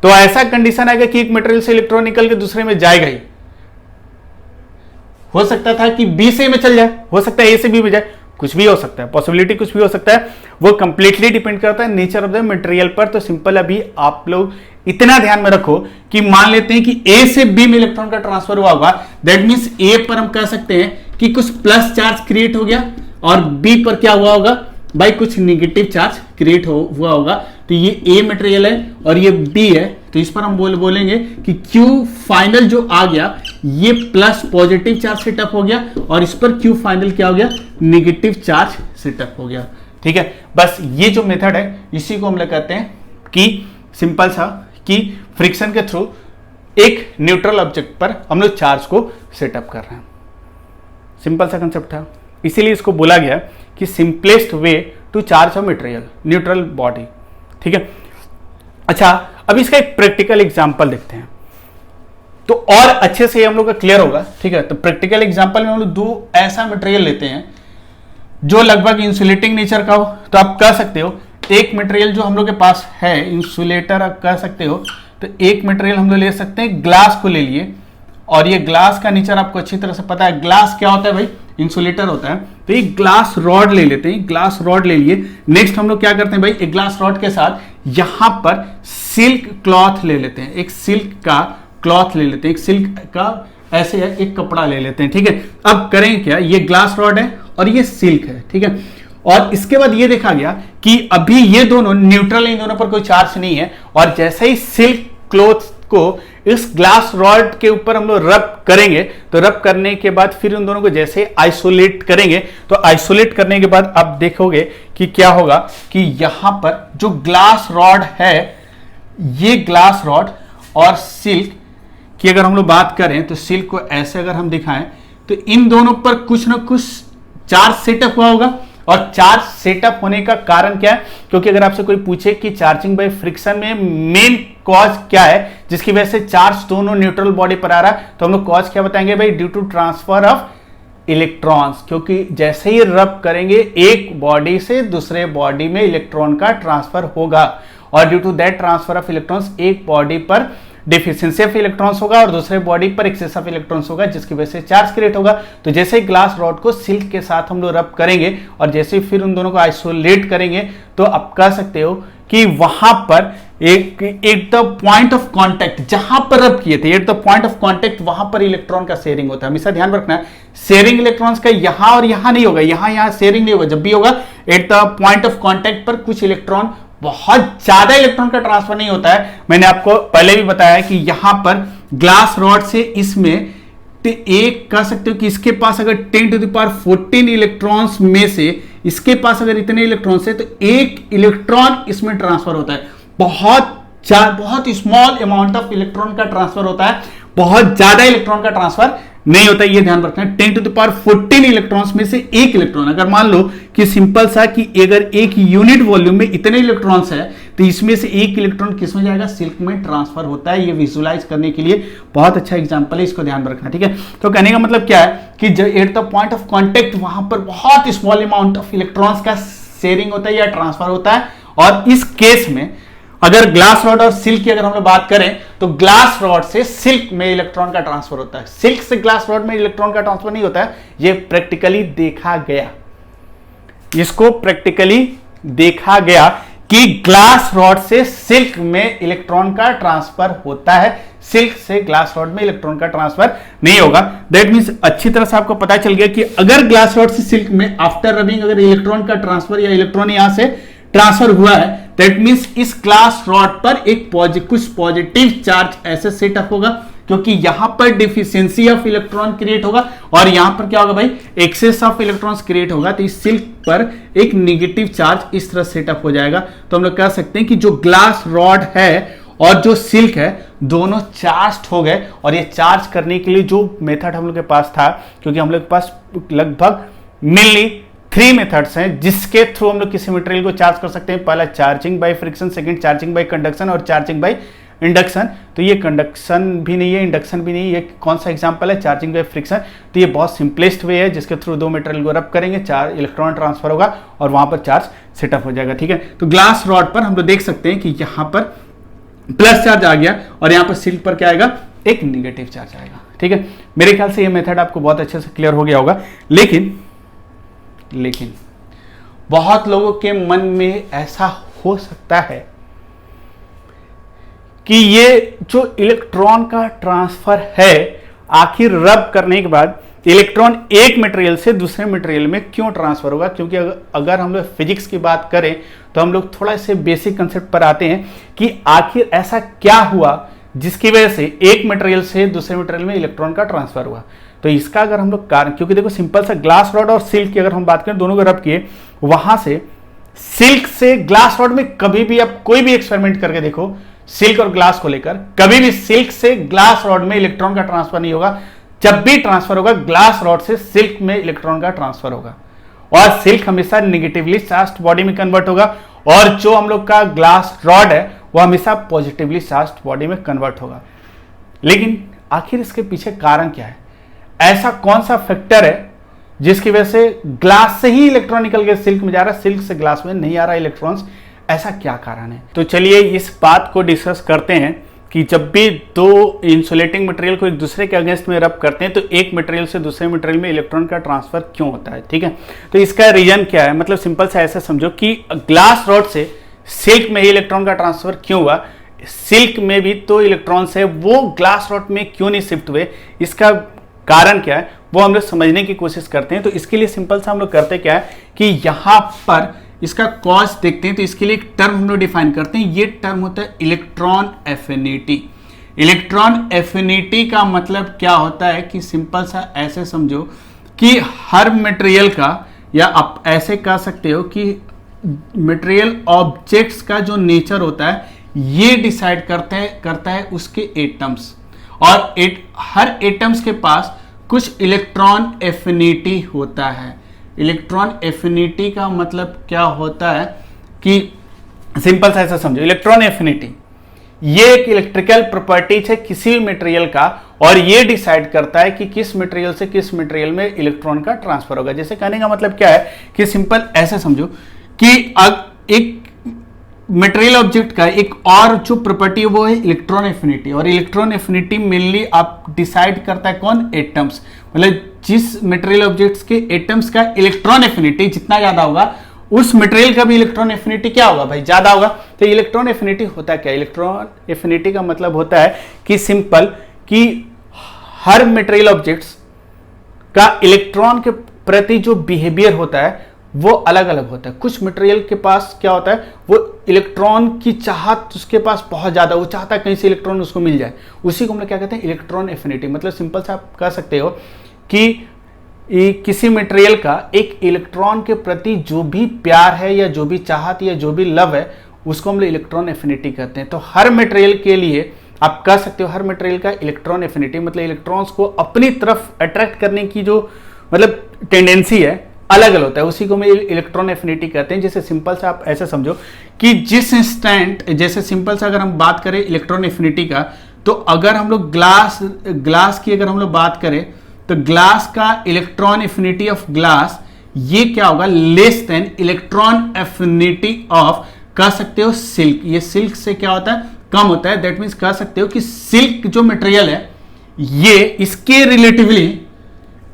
तो ऐसा कंडीशन आएगा कि एक मटेरियल से इलेक्ट्रॉन निकल के दूसरे में जाएगा ही। हो सकता था कि बी से में चल जाए, हो सकता है ए से बी में जाए, कुछ भी हो सकता है, पॉसिबिलिटी कुछ भी हो सकता है, वो कंप्लीटली डिपेंड करता है नेचर ऑफ द मटेरियल पर। तो सिंपल अभी आप लोग इतना ध्यान में रखो कि मान लेते हैं कि ए से बी में इलेक्ट्रॉन का ट्रांसफर हुआ होगा, दैट मींस ए पर हम कह सकते हैं कि कुछ प्लस चार्ज क्रिएट हो गया और बी पर क्या हुआ होगा भाई, कुछ नेगेटिव चार्ज क्रिएट हुआ होगा। तो ये ए मटेरियल है और ये बी है, तो इस पर हम बोलेंगे कि क्यू फाइनल जो आ गया ये प्लस पॉजिटिव चार्ज सेटअप हो गया, और इस पर क्यू फाइनल क्या हो गया, नेगेटिव चार्ज सेटअप हो गया। ठीक है, बस ये जो मेथड है इसी को हम लोग कहते हैं कि सिंपल सा कि फ्रिक्शन के थ्रू एक न्यूट्रल ऑब्जेक्ट पर हम लोग चार्ज को सेटअप कर रहे हैं। सिंपल सा कंसेप्ट था, इसीलिए इसको बोला गया कि simplest way to charge a material neutral body. ठीक है, अच्छा अब इसका एक प्रैक्टिकल एग्जांपल देखते हैं तो और अच्छे से हम लोग का क्लियर होगा। ठीक है, तो प्रैक्टिकल एग्जांपल में हम लोग दो ऐसा मटेरियल लेते हैं जो लगभग इंसुलेटिंग नेचर का हो। तो आप कह सकते हो एक मटेरियल जो हम लोग के पास है इंसुलेटर, आप कह सकते हो तो एक मटेरियल हम लोग ले सकते हैं, ग्लास को ले लिए, और ये ग्लास का नेचर आपको अच्छी तरह से पता है, ग्लास क्या होता है भाई, इंसुलेटर होता है। तो एक ग्लास रॉड ले लेते हैं, ग्लास रॉड ले लिए। नेक्स्ट हम लोग क्या करते हैं भाई, एक ग्लास रॉड के साथ यहां पर सिल्क क्लॉथ ले लेते हैं, एक सिल्क का क्लॉथ ले लेते हैं, एक सिल्क का ऐसे है एक कपड़ा ले लेते हैं। ठीक है, अब करेंगे क्या, ये ग्लास रॉड है और ये सिल्क है। ठीक है, और इसके बाद ये देखा गया कि अभी ये दोनों न्यूट्रल है, इन दोनों पर कोई चार्ज नहीं है, और जैसे ही सिल्क क्लॉथ को इस ग्लास रॉड के ऊपर हम लोग रब करेंगे तो रब करने के बाद फिर उन दोनों को जैसे आइसोलेट करेंगे, तो आइसोलेट करने के बाद आप देखोगे कि क्या होगा कि यहां पर जो ग्लास रॉड है, ये ग्लास रॉड और सिल्क की अगर हम लोग बात करें तो सिल्क को ऐसे अगर हम दिखाएं तो इन दोनों पर कुछ ना कुछ चार्ज सेटअप हुआ होगा। और चार्ज सेटअप होने का कारण क्या है, क्योंकि अगर आपसे कोई पूछे कि चार्जिंग बाय फ्रिक्शन में मेन कॉज क्या है जिसकी वजह से चार्ज दोनों न्यूट्रल बॉडी पर आ रहा है, तो हम लोग कॉज क्या बताएंगे भाई, due to transfer of electrons, क्योंकि जैसे ही रब करेंगे एक बॉडी से दूसरे बॉडी में इलेक्ट्रॉन का ट्रांसफर होगा, और due to that transfer of electrons एक बॉडी पर डिफिशियंसी ऑफ इलेक्ट्रॉन्स होगा और दूसरे बॉडी पर एक्सेस ऑफ इलेक्ट्रॉन्स होगा, जिसकी वजह से चार्ज क्रिएट होगा। तो जैसे ग्लास रॉड को सिल्क के साथ हम लोग रब करेंगे और जैसे फिर उन दोनों को आइसोलेट करेंगे, तो आप कह सकते हो कि वहां पर at the point of contact, जहां पर रब किए थे, at the point of contact, वहां पर इलेक्ट्रॉन का शेयरिंग होता है। हमेशा ध्यान रखना है, शेयरिंग इलेक्ट्रॉन्स का यहां और यहां नहीं होगा, यहां शेयरिंग नहीं होगा। जब भी होगा at the point of contact पर कुछ इलेक्ट्रॉन, बहुत ज्यादा इलेक्ट्रॉन का ट्रांसफर नहीं होता है। मैंने आपको पहले भी बताया कि यहां पर ग्लास रॉड से इसमें एक कह सकते हो कि इसके पास अगर 10 टू द पावर 14 इलेक्ट्रॉन्स में से इसके पास अगर इतने इलेक्ट्रॉन्स है तो एक इलेक्ट्रॉन इसमें ट्रांसफर होता है। बहुत स्मॉल अमाउंट ऑफ इलेक्ट्रॉन का ट्रांसफर होता है, बहुत ज्यादा इलेक्ट्रॉन का ट्रांसफर नहीं होता है, ये ध्यान रखना है। 10 टू द पावर 14 इलेक्ट्रॉन्स में से एक इलेक्ट्रॉन, अगर मान लो कि सिंपल सा कि अगर एक यूनिट वॉल्यूम में इतने इलेक्ट्रॉन्स है तो इसमें से एक इलेक्ट्रॉन किस में जाएगा, सिल्क में ट्रांसफर होता है। ये विजुलाइज करने के लिए बहुत अच्छा एग्जांपल है, इसको ध्यान रखना, ठीक है। तो कहने का मतलब क्या है कि at the point of contact वहां पर बहुत स्मॉल अमाउंट ऑफ इलेक्ट्रॉन्स का शेयरिंग होता है या ट्रांसफर होता है। और इस केस में अगर ग्लास रॉड और सिल्क की अगर हम लोग बात करें तो ग्लास रॉड से सिल्क में इलेक्ट्रॉन का ट्रांसफर होता है, सिल्क से ग्लास रॉड में इलेक्ट्रॉन का ट्रांसफर नहीं होता है। ये प्रैक्टिकली देखा गया, इसको प्रैक्टिकली देखा गया कि ग्लास रॉड से सिल्क में इलेक्ट्रॉन का ट्रांसफर होता है, सिल्क से ग्लास रॉड में इलेक्ट्रॉन का ट्रांसफर नहीं होगा। दैट मींस अच्छी तरह से आपको पता चल गया कि अगर ग्लास रॉड से सिल्क में आफ्टर रबिंग अगर इलेक्ट्रॉन का ट्रांसफर या इलेक्ट्रॉन यहां से ट्रांसफर हुआ है, दैट मींस इस ग्लास रॉड पर एक कुछ पॉजिटिव चार्ज ऐसे सेटअप होगा, क्योंकि यहां पर डिफिशियंसी ऑफ इलेक्ट्रॉन क्रिएट होगा और यहां पर क्या होगा भाई, एक्सेस ऑफ इलेक्ट्रॉन्स क्रिएट होगा। तो इस सिल्क पर एक नेगेटिव चार्ज इस तरह सेटअप हो जाएगा। तो हम लोग कह सकते हैं कि जो ग्लास रॉड है और जो सिल्क है दोनों चार्ज हो गए। और ये चार्ज करने के लिए जो मेथड हम लोग के पास था, क्योंकि हम लोग के पास लगभग मेनली 3 मेथड्स हैं जिसके थ्रू हम लोग किसी मटेरियल को चार्ज कर सकते हैं। पहला charging by friction, second charging by conduction और चार्जिंग बाय इंडक्शन। तो ये कंडक्शन भी नहीं है, इंडक्शन भी नहीं है, ये कौन सा एग्जांपल है, चार्जिंग बाय फ्रिक्शन। तो ये बहुत सिंपलेस्ट वे है जिसके थ्रू दो मटेरियल को रब करेंगे, चार इलेक्ट्रॉन ट्रांसफर होगा और वहां पर चार्ज सेटअप हो जाएगा, ठीक है। तो ग्लास रॉड पर हम लोग देख सकते हैं कि यहां पर प्लस चार्ज आ गया और यहां पर सिल्क पर क्या आएगा, एक निगेटिव चार्ज आएगा, ठीक है। मेरे ख्याल से ये मेथड आपको बहुत अच्छे से क्लियर हो गया होगा। लेकिन बहुत लोगों के मन में ऐसा हो सकता है कि ये जो इलेक्ट्रॉन का ट्रांसफर है, आखिर रब करने के बाद इलेक्ट्रॉन एक मटेरियल से दूसरे मटेरियल में क्यों ट्रांसफर होगा। क्योंकि अगर हम लोग फिजिक्स की बात करें तो हम लोग थोड़ा से बेसिक कंसेप्ट पर आते हैं कि आखिर ऐसा क्या हुआ जिसकी वजह से एक मटेरियल से दूसरे मटेरियल में इलेक्ट्रॉन का ट्रांसफर हुआ। तो इसका अगर हम लोग कारण, क्योंकि देखो सिंपल सा ग्लास रॉड और सिल्क की अगर हम बात करें, दोनों को रब किए, वहां से सिल्क से ग्लास रॉड में कभी भी आप कोई भी एक्सपेरिमेंट करके देखो सिल्क और ग्लास को लेकर, कभी भी सिल्क से ग्लास रॉड में इलेक्ट्रॉन का ट्रांसफर नहीं होगा। जब भी ट्रांसफर होगा ग्लास रॉड से सिल्क में इलेक्ट्रॉन का ट्रांसफर होगा और सिल्क हमेशा निगेटिवली चार्ज्ड बॉडी में कन्वर्ट होगा और जो हम लोग का ग्लास रॉड है वो हमेशा पॉजिटिवली चार्ज्ड बॉडी में कन्वर्ट होगा। लेकिन आखिर इसके पीछे कारण क्या है, ऐसा कौन सा फैक्टर है जिसकी वजह से ग्लास से ही इलेक्ट्रॉन निकल के सिल्क में जा रहा है, सिल्क से ग्लास में नहीं आ रहा इलेक्ट्रॉन्स, ऐसा क्या कारण है। तो चलिए इस बात को डिस्कस करते हैं कि जब भी दो इंसुलेटिंग मटेरियल को एक दूसरे के अगेंस्ट में रब करते हैं तो एक मटेरियल से दूसरे मटेरियल में इलेक्ट्रॉन का ट्रांसफर क्यों होता है, ठीक है। तो इसका रीजन क्या है, मतलब सिंपल से ऐसे समझो कि ग्लास रॉड से सिल्क में ही इलेक्ट्रॉन का ट्रांसफर क्यों हुआ, सिल्क में भी तो इलेक्ट्रॉन्स है, वो ग्लास रॉड में क्यों नहीं शिफ्ट हुए, इसका कारण क्या है वो हम लोग समझने की कोशिश करते हैं। तो इसके लिए सिंपल सा हम लोग करते क्या है कि यहां पर इसका कॉज देखते हैं। तो इसके लिए एक टर्म हम लोग डिफाइन करते हैं, ये टर्म होता है इलेक्ट्रॉन एफिनिटी। इलेक्ट्रॉन एफिनिटी का मतलब क्या होता है कि सिंपल सा ऐसे समझो कि हर मटेरियल का, या आप ऐसे कह सकते हो कि मटेरियल ऑब्जेक्ट्स का जो नेचर होता है ये डिसाइड करता है उसके एटम्स, और हर एटम्स के पास कुछ इलेक्ट्रॉन एफिनिटी होता है। इलेक्ट्रॉन एफिनिटी का मतलब क्या होता है कि सिंपल सा ऐसा समझो, इलेक्ट्रॉन एफिनिटी ये एक इलेक्ट्रिकल प्रॉपर्टीज है किसी भी मटेरियल का और ये डिसाइड करता है कि किस मटेरियल से किस मटेरियल में इलेक्ट्रॉन का ट्रांसफर होगा। जैसे कहने का मतलब क्या है कि सिंपल ऐसे समझो कि एक मटेरियल ऑब्जेक्ट का एक और जो प्रॉपर्टी है वो है इलेक्ट्रॉन एफिनिटी, और इलेक्ट्रॉन एफिनिटी मेनली आप डिसाइड करता है कौन, एटम्स। मतलब जिस मटेरियल ऑब्जेक्ट्स के एटम्स का इलेक्ट्रॉन एफिनिटी जितना ज्यादा होगा उस मटेरियल का भी इलेक्ट्रॉन एफिनिटी क्या होगा भाई, ज्यादा होगा। तो इलेक्ट्रॉन एफिनिटी होता क्या, इलेक्ट्रॉन एफिनिटी का मतलब होता है कि सिंपल कि हर मटेरियल ऑब्जेक्ट्स का इलेक्ट्रॉन के प्रति जो बिहेवियर होता है वो अलग अलग होता है। कुछ मटेरियल के पास क्या होता है, वो इलेक्ट्रॉन की चाहत उसके पास बहुत ज्यादा, वो चाहता है कहीं से इलेक्ट्रॉन उसको मिल जाए, उसी को हम लोग क्या कहते हैं, इलेक्ट्रॉन एफिनिटी। मतलब सिंपल से आप कह सकते हो कि किसी मटेरियल का एक इलेक्ट्रॉन के प्रति जो भी प्यार है या जो भी चाहत या जो भी लव है उसको हम लोग इलेक्ट्रॉन एफिनिटी कहते हैं। तो हर मटेरियल के लिए आप कह सकते हो हर मटेरियल का इलेक्ट्रॉन एफिनिटी मतलब इलेक्ट्रॉन्स को अपनी तरफ अट्रैक्ट करने की जो मतलब टेंडेंसी है अलग अलग होता है, उसी को हम इलेक्ट्रॉन एफिनिटी कहते हैं। जैसे सिंपल से आप ऐसा समझो कि जिस इंस्टेंट, जैसे सिंपल से अगर हम बात करें इलेक्ट्रॉन एफिनिटी का, तो अगर हम लोग ग्लास की अगर हम लोग बात करें तो ग्लास का इलेक्ट्रॉन एफिनिटी ऑफ ग्लास ये क्या होगा, less than electron affinity of कह सकते हो सिल्क। ये सिल्क से क्या होता है, कम होता है। दैट मीन्स कह सकते हो कि सिल्क जो मटेरियल है ये इसके रिलेटिवली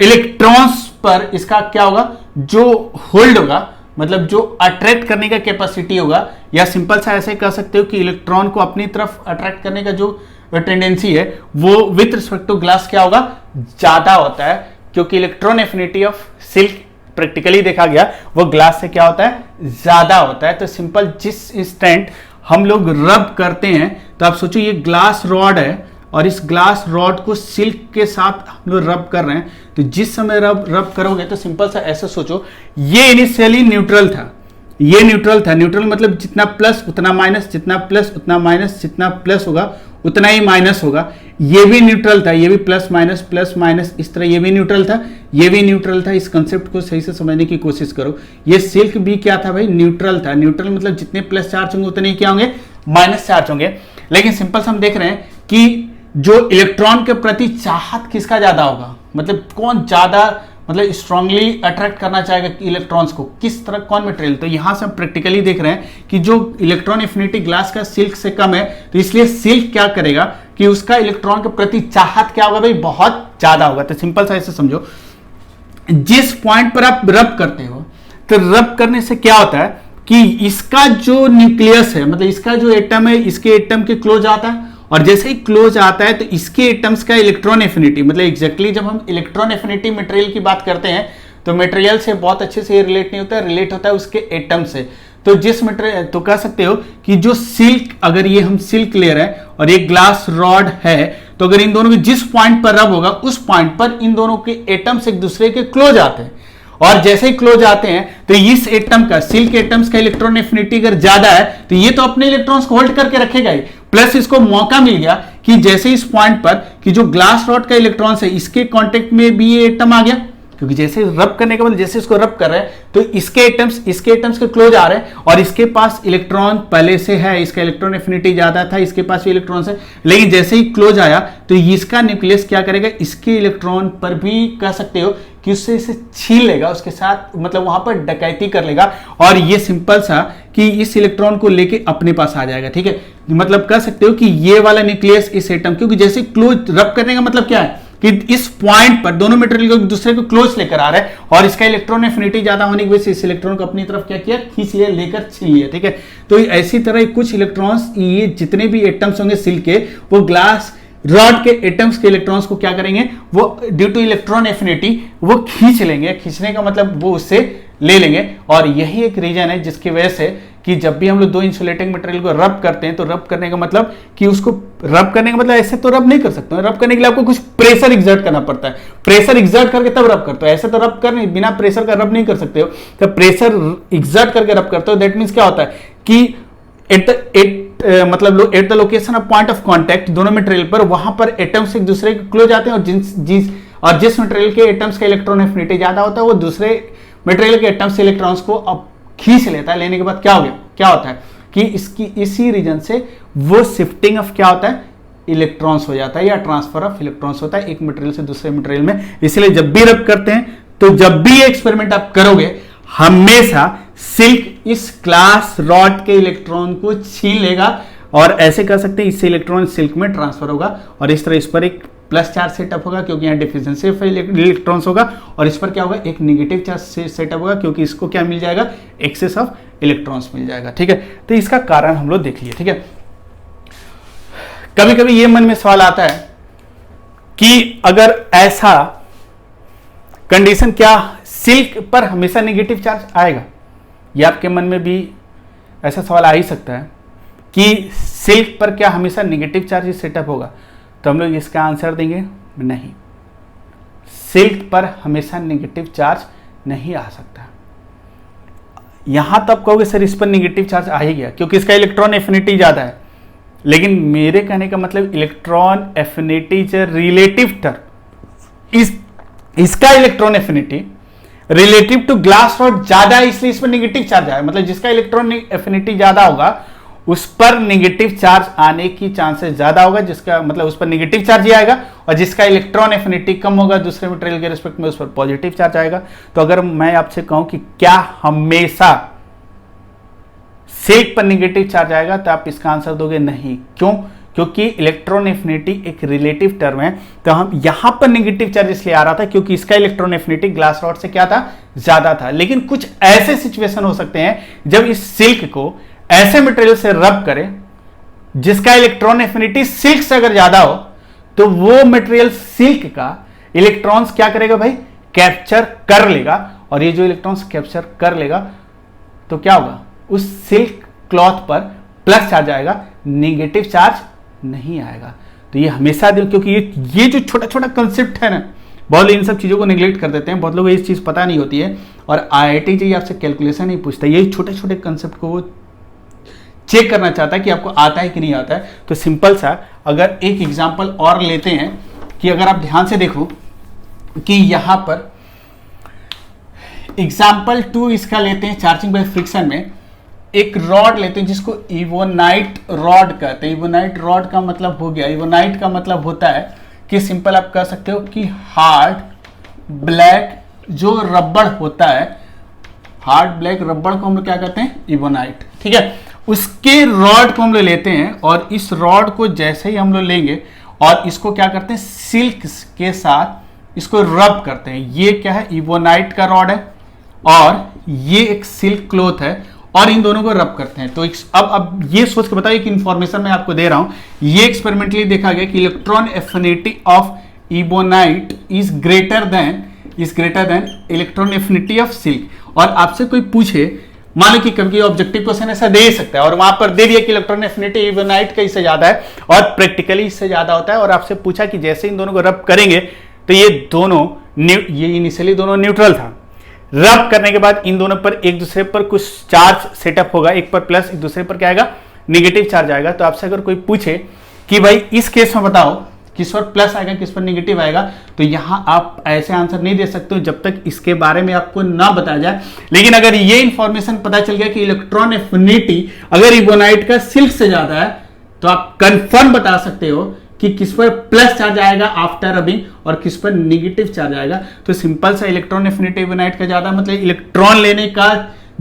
इलेक्ट्रॉन्स पर इसका क्या होगा, जो होल्ड होगा मतलब जो अट्रैक्ट करने का कैपेसिटी होगा, या सिंपल सा ऐसे कह सकते हो कि इलेक्ट्रॉन को अपनी तरफ अट्रैक्ट करने का जो टेंडेंसी है वो विथ रिस्पेक्ट टू ग्लास क्या होगा, ज्यादा होता है। क्योंकि electron affinity of silk practically देखा गया वो ग्लास से क्या होता है, ज्यादा होता है। तो सिंपल जिस इंस्टेंट हम लोग रब करते हैं, तो आप सोचो ये ग्लास रॉड है और इस ग्लास रॉड को सिल्क के साथ हम लोग रब कर रहे हैं, तो जिस समय रब करोगे तो सिंपल सा ऐसा सोचो, ये इनिशियली न्यूट्रल था, ये न्यूट्रल था। न्यूट्रल मतलब जितना प्लस उतना माइनस, जितना प्लस उतना माइनस, जितना प्लस होगा उतना ही माइनस होगा। ये भी न्यूट्रल था, ये भी प्लस माइनस इस तरह ये भी न्यूट्रल था, ये भी न्यूट्रल था। इस कंसेप्ट को सही से समझने की कोशिश करो। ये सिल्क भी क्या था भाई, न्यूट्रल था। न्यूट्रल मतलब जितने प्लस चार्ज होंगे उतने ही क्या होंगे, माइनस चार्ज होंगे। लेकिन सिंपल से हम देख रहे हैं कि जो इलेक्ट्रॉन के प्रति चाहत किसका ज्यादा होगा, मतलब कौन ज्यादा मतलब स्ट्रांगली अट्रैक्ट करना चाहेगा इलेक्ट्रॉन्स को, किस तरह कौन मटेरियल। तो यहां से हम प्रैक्टिकली देख रहे हैं कि जो इलेक्ट्रॉन एफिनिटी ग्लास का सिल्क से कम है, तो इसलिए सिल्क क्या करेगा कि उसका इलेक्ट्रॉन के प्रति चाहत क्या होगा भाई, बहुत ज्यादा होगा। तो सिंपल सा ऐसे समझो, जिस पॉइंट पर आप रब करते हो तो रब करने से क्या होता है कि इसका जो न्यूक्लियस है मतलब इसका जो एटम है इसके एटम के क्लोज आता है, और जैसे ही क्लोज आता है तो इसके एटम्स का इलेक्ट्रॉन एफिनिटी मतलब एग्जैक्टली जब हम इलेक्ट्रॉन एफिनिटी मटेरियल की बात करते हैं तो मटेरियल से बहुत अच्छे से रिलेट नहीं होता है, रिलेट होता है उसके एटम से। तो जिस मटेरियल तो कह सकते हो कि जो सिल्क, अगर ये हम सिल्क ले रहे हैं और ये ग्लास रॉड है, तो अगर इन दोनों के जिस पॉइंट पर रब होगा उस पॉइंट पर इन दोनों के एटम्स एक दूसरे के क्लोज आते हैं, और जैसे ही क्लोज आते हैं तो इस एटम का, सिल्क एटम्स का इलेक्ट्रॉन एफिनिटी अगर ज्यादा है तो ये तो अपने इलेक्ट्रॉन्स को होल्ड करके रखेगा ही, प्लस इसको मौका मिल गया कि जैसे इस पॉइंट पर कि जो ग्लास रॉड का इलेक्ट्रॉन्स है इसके कांटेक्ट में भी ये एटम आ गया, क्योंकि जैसे रब करने के बाद जैसे इसको रब कर रहे हैं तो इसके एटम्स के क्लोज आ रहे हैं, और इसके पास इलेक्ट्रॉन पहले से है, इसका इलेक्ट्रॉन एफिनिटी ज्यादा था, इसके पास भी इलेक्ट्रॉन्स है, लेकिन जैसे ही क्लोज आया तो इसका न्यूक्लियस क्या करेगा, इसके इलेक्ट्रॉन पर भी कह सकते हो कि उससे इसे छीन लेगा, उसके साथ मतलब वहां पर डकैती कर लेगा, और ये सिंपल सा कि इस इलेक्ट्रॉन को लेके अपने पास आ जाएगा। ठीक है, मतलब कह सकते हो कि ये वाला न्यूक्लियस इस एटम, क्योंकि जैसे क्लोज रब करने का मतलब क्या है कि इस पॉइंट पर दोनों मटेरियल को दूसरे को क्लोज लेकर आ रहा है, और इसका इलेक्ट्रॉन एफिनिटी ज्यादा होने की वजह से इस इलेक्ट्रॉन को अपनी तरफ क्या किया, खींच लिया, लेकर छीन लिया। ठीक है, तो ऐसी तरह कुछ इलेक्ट्रॉन्स, ये जितने भी एटम्स होंगे सिल्क के, वो ग्लास रॉड के एटम्स के इलेक्ट्रॉन्स को क्या करेंगे, वो ड्यू टू इलेक्ट्रॉन एफिनिटी वो खींच लेंगे। खींचने का मतलब वो उससे ले लेंगे, और यही एक रीजन है जिसकी वजह से कि जब भी हम लोग दो इंसुलेटिंग मटेरियल को रब करते हैं तो रब करने का मतलब कि उसको रब करने का मतलब ऐसे तो रब नहीं कर सकते, रब करने के लिए आपको कुछ प्रेशर एग्जर्ट करना पड़ता है, प्रेशर एग्जर्ट करके तब रब करते हो, ऐसे तो रब करने बिना प्रेशर का रब नहीं कर सकते हो, तो प्रेशर एग्जर्ट करके रब करते हो। दैट मीन्स क्या होता है कि मतलब at the location of point of contact दोनों मटेरियल पर, वहां पर एटम्स एक दूसरे के क्लोज आते हैं, और जिस मटेरियल के एटम्स का इलेक्ट्रॉन एफिनिटी ज्यादा होता है वो दूसरे मटेरियल के एटम्स से इलेक्ट्रॉन्स को अब खींच लेता है। लेने के बाद क्या हो गया, क्या होता है कि इसकी इसी रीजन से वो शिफ्टिंग ऑफ क्या होता है, इलेक्ट्रॉन्स हो जाता है, या ट्रांसफर ऑफ इलेक्ट्रॉन्स होता है एक मटेरियल से दूसरे मटेरियल में। इसलिए जब भी रब करते हैं तो जब भी ये एक्सपेरिमेंट आप करोगे हमेशा सिल्क इस ग्लास रॉड के इलेक्ट्रॉन को छीन लेगा, और ऐसे कर सकते हैं इससे इलेक्ट्रॉन सिल्क में ट्रांसफर होगा, और इस तरह इस पर एक प्लस चार्ज सेटअप होगा क्योंकि यहाँ डिफिशिएंसी ऑफ इलेक्ट्रॉन्स होगा, और इस पर क्या होगा, एक नेगेटिव चार्ज सेटअप होगा क्योंकि इसको क्या मिल जाएगा, एक्सेस ऑफ इलेक्ट्रॉन्स मिल जाएगा। ठीक है, तो इसका कारण हम लोग देख लिए। ठीक है, कभी कभी ये मन में सवाल आता है कि अगर ऐसा कंडीशन, क्या सिल्क पर हमेशा नेगेटिव चार्ज आएगा? ये आपके मन में भी ऐसा सवाल आ ही सकता है कि सिल्क पर क्या हमेशा नेगेटिव चार्ज सेटअप होगा? तो हम लोग इसका आंसर देंगे नहीं, सिल्क पर हमेशा नेगेटिव चार्ज नहीं आ सकता। यहां तब कहोगे सर इस पर नेगेटिव चार्ज आ ही गया क्योंकि इसका इलेक्ट्रॉन एफिनिटी ज्यादा है, लेकिन मेरे कहने का मतलब electron affinity is relative term, इसका electron affinity relative to glass rod ज्यादा है, इसलिए इस पर नेगेटिव चार्ज आया। मतलब जिसका इलेक्ट्रॉन एफिनिटी ज्यादा होगा उस पर नेगेटिव चार्ज आने की चांसेस ज्यादा होगा, जिसका मतलब उस पर नेगेटिव चार्ज ही आएगा, और जिसका इलेक्ट्रॉन एफिनिटी कम होगा दूसरे मटेरियल के रिस्पेक्ट में उस पर पॉजिटिव चार्ज आएगा। तो अगर मैं आपसे कहूं कि क्या हमेशा सिल्क पर नेगेटिव चार्ज आएगा, तो आप इसका आंसर दोगे नहीं। क्यों? क्योंकि इलेक्ट्रॉन एफिनिटी एक रिलेटिव टर्म है, तो हम यहां पर नेगेटिव चार्ज इसलिए आ रहा था क्योंकि इसका इलेक्ट्रॉन एफिनिटी ग्लास रॉड से क्या था, ज्यादा था। लेकिन कुछ ऐसे सिचुएशन हो सकते हैं जब इस सिल्क को ऐसे मटेरियल से रब करें जिसका इलेक्ट्रॉन एफिनिटी सिल्क से अगर ज्यादा हो, तो वो मटेरियल सिल्क का इलेक्ट्रॉन्स क्या करेगा भाई, कैप्चर कर लेगा, और ये जो इलेक्ट्रॉन्स कैप्चर कर लेगा तो क्या होगा, उस सिल्क क्लॉथ पर प्लस चार्ज आएगा, नेगेटिव चार्ज नहीं आएगा। तो ये हमेशा दे, क्योंकि ये जो छोटा छोटा कंसेप्ट है ना, बहुत लोग इन सब चीजों को नेग्लेक्ट कर देते हैं, बहुत लोगों को ये चीज पता नहीं होती है, और IIT जी आपसे कैलकुलेशन नहीं पूछता, यही छोटे छोटे कंसेप्ट को वो चेक करना चाहता है कि आपको आता है कि नहीं आता है। तो सिंपल सा अगर एक एग्जांपल और लेते हैं कि अगर आप ध्यान से देखो कि यहां पर एग्जांपल 2 इसका लेते हैं, चार्जिंग बाय फ्रिक्शन में एक रॉड लेते हैं जिसको इवोनाइट रॉड कहते हैं। इवोनाइट रॉड का मतलब हो गया, इवोनाइट का मतलब होता है कि सिंपल आप कह सकते हो कि हार्ड ब्लैक जो रबड़ होता है, हार्ड ब्लैक रबड़ को हम लोग क्या कहते हैं, इवोनाइट। ठीक है, उसके रॉड को हम लोग लेते हैं, और इस रॉड को जैसे ही हम लोग लेंगे और इसको क्या करते हैं, सिल्क के साथ इसको रब करते हैं। ये क्या है, इवोनाइट का रॉड है, और ये एक सिल्क क्लॉथ है, और इन दोनों को रब करते हैं। तो अब ये सोच के बताइए कि इंफॉर्मेशन मैं आपको दे रहा हूं, ये एक्सपेरिमेंटली देखा गया कि electron affinity of ebonite is greater than electron affinity of silk. और आपसे कोई पूछे, मान लो कि कभी ऑब्जेक्टिव क्वेश्चन ऐसा दे सकता है और वहां पर दे दिया कि इलेक्ट्रॉन एफिनिटी इवोनाइट का इससे ज्यादा है और प्रैक्टिकली इससे ज्यादा होता है, और आपसे पूछा कि जैसे इन दोनों को रब करेंगे तो ये दोनों, ये इनिशियली दोनों न्यूट्रल था, रब करने के बाद इन दोनों पर एक दूसरे पर कुछ चार्ज सेटअप होगा, एक पर प्लस एक दूसरे पर क्या आएगा, नेगेटिव चार्ज आएगा। तो आपसे अगर कोई पूछे कि भाई इस केस में बताओ किस पर प्लस आएगा किस पर नेगेटिव आएगा, तो यहां आप ऐसे आंसर नहीं दे सकते हो जब तक इसके बारे में आपको ना बताया जाए। लेकिन अगर ये इंफॉर्मेशन पता चल गया कि इलेक्ट्रॉन एफिनिटी अगर इवोनाइट का सिल्क से ज्यादा है, तो आप कंफर्म बता सकते हो कि किस पर प्लस चार्ज आएगा आफ्टर रबिंग और किस पर नेगेटिव चार्ज आएगा। तो सिंपल सा इलेक्ट्रॉन एफिनिटी इवोनाइट का ज्यादा, मतलब इलेक्ट्रॉन लेने का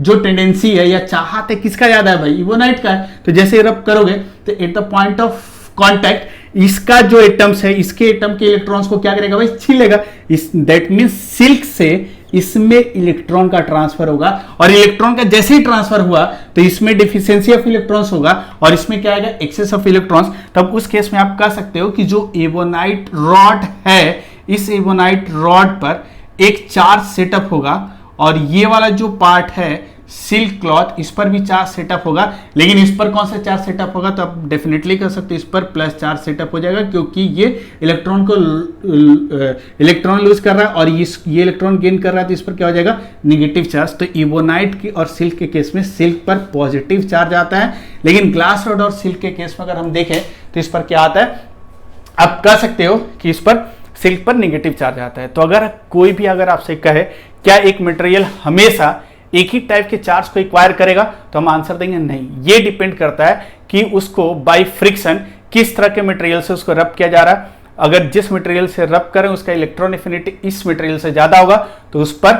जो टेंडेंसी है या चाहत है किसका ज्यादा है भाई, इवोनाइट का है। तो जैसे रब करोगे तो at the point of contact इसका जो एटम्स है, इसके एटम के इलेक्ट्रॉन्स को क्या करेगा भाई, छीन लेगा। दैट मींस सिल्क से इसमें इलेक्ट्रॉन का ट्रांसफर होगा, और इलेक्ट्रॉन का जैसे ही ट्रांसफर हुआ तो इसमें डिफिशियंसी ऑफ इलेक्ट्रॉन्स होगा, और इसमें क्या आएगा, एक्सेस ऑफ इलेक्ट्रॉन्स। तब उस केस में आप कह सकते हो कि जो एवोनाइट रॉड है, इस एवोनाइट रॉड पर एक चार्ज सेटअप होगा, और ये वाला जो पार्ट है सिल्क क्लॉथ, इस पर भी चार्ज सेटअप होगा। लेकिन इस पर कौन सा चार्ज सेटअप होगा, तो आप डेफिनेटली कर सकते हो इस पर प्लस चार्ज सेटअप हो जाएगा, क्योंकि ये इलेक्ट्रॉन को इलेक्ट्रॉन लूज कर रहा है और ये इलेक्ट्रॉन गेन कर रहा है, तो इस पर क्या हो जाएगा, नेगेटिव चार्ज। तो इवोनाइट की और सिल्क के केस में सिल्क पर पॉजिटिव चार्ज आता है, लेकिन ग्लास रॉड और सिल्क के केस में अगर हम देखें तो इस पर क्या आता है, आप कह सकते हो कि इस पर सिल्क पर नेगेटिव चार्ज आता है। तो अगर कोई भी अगर आपसे कहे क्या एक मटेरियल हमेशा एक ही टाइप के चार्ज को एक्वायर करेगा, तो हम आंसर देंगे नहीं। ये डिपेंड करता है कि उसको बाय फ्रिक्शन किस तरह के मटेरियल से उसको रब किया जा रहा है। अगर जिस मटेरियल से रब करें उसका इलेक्ट्रॉन एफिनिटी इस मटेरियल से ज्यादा होगा तो उस पर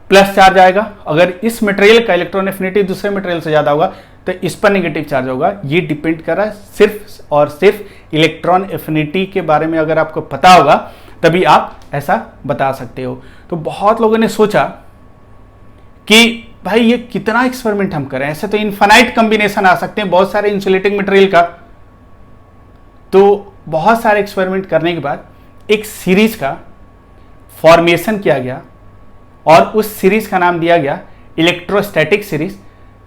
प्लस चार्ज आएगा। अगर इस मटेरियल का इलेक्ट्रॉन एफिनिटी दूसरे मटेरियल से ज्यादा होगा तो इस पर नेगेटिव चार्ज होगा। ये डिपेंड कर रहा है सिर्फ और सिर्फ इलेक्ट्रॉन एफिनिटी के बारे में अगर आपको पता होगा तभी आप ऐसा बता सकते हो। तो बहुत लोगों ने सोचा कि भाई ये कितना एक्सपेरिमेंट हम करें, ऐसे तो इनफाइनाइट कॉम्बिनेशन आ सकते हैं बहुत सारे इंसुलेटिंग मटेरियल का। तो बहुत सारे एक्सपेरिमेंट करने के बाद एक सीरीज का फॉर्मेशन किया गया और उस सीरीज का नाम दिया गया इलेक्ट्रोस्टैटिक सीरीज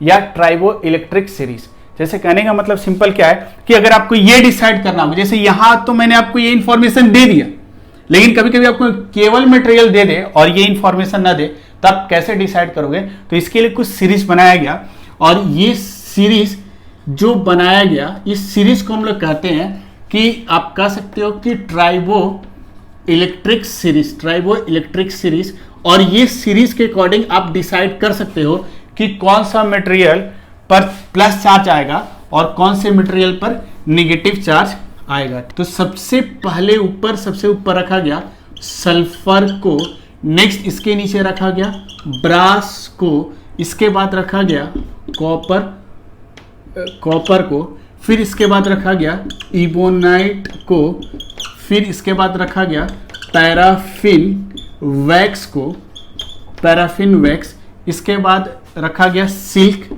या ट्राइबो इलेक्ट्रिक सीरीज। जैसे कहने का मतलब सिंपल क्या है कि अगर आपको ये डिसाइड करना हो, जैसे यहां तो मैंने आपको ये इंफॉर्मेशन दे दिया, लेकिन कभी कभी आपको केवल मटेरियल दे दे और ये इंफॉर्मेशन ना दे तो आप कैसे डिसाइड करोगे। तो इसके लिए कुछ सीरीज बनाया गया और ये सीरीज जो बनाया गया, इस सीरीज को हम लोग कहते हैं कि आप कह सकते हो कि ट्राइबो इलेक्ट्रिक सीरीज। और ये सीरीज के अकॉर्डिंग आप डिसाइड कर सकते हो कि कौन सा मटेरियल पर प्लस चार्ज आएगा और कौन से मटेरियल पर नेगेटिव चार्ज आएगा। तो सबसे ऊपर रखा गया सल्फर को, नेक्स्ट इसके नीचे रखा गया ब्रास को, इसके बाद रखा गया कॉपर को, फिर इसके बाद रखा गया इबोनाइट को, फिर इसके बाद रखा गया पैराफिन वैक्स, इसके बाद रखा गया सिल्क,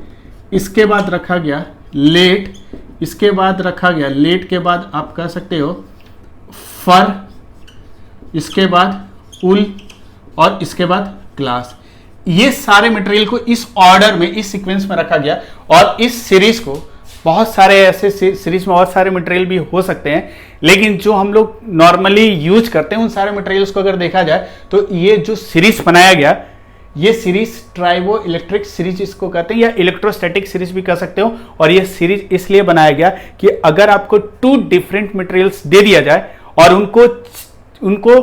इसके बाद रखा गया लेड, इसके बाद रखा गया लेड के बाद आप कह सकते हो फर, इसके बाद उल और इसके बाद ग्लास। ये सारे मटेरियल को इस ऑर्डर में, इस सीक्वेंस में रखा गया और इस सीरीज को बहुत सारे ऐसे सीरीज में बहुत सारे मटेरियल भी हो सकते हैं, लेकिन जो हम लोग नॉर्मली यूज करते हैं उन सारे मटेरियल्स को अगर देखा जाए तो ये जो सीरीज बनाया गया, ये सीरीज ट्राइबो इलेक्ट्रिक सीरीज इसको कहते हैं या इलेक्ट्रोस्टैटिक सीरीज भी कह सकते हो। और ये सीरीज इसलिए बनाया गया कि अगर आपको 2 डिफरेंट मटेरियल्स दे दिया जाए और उनको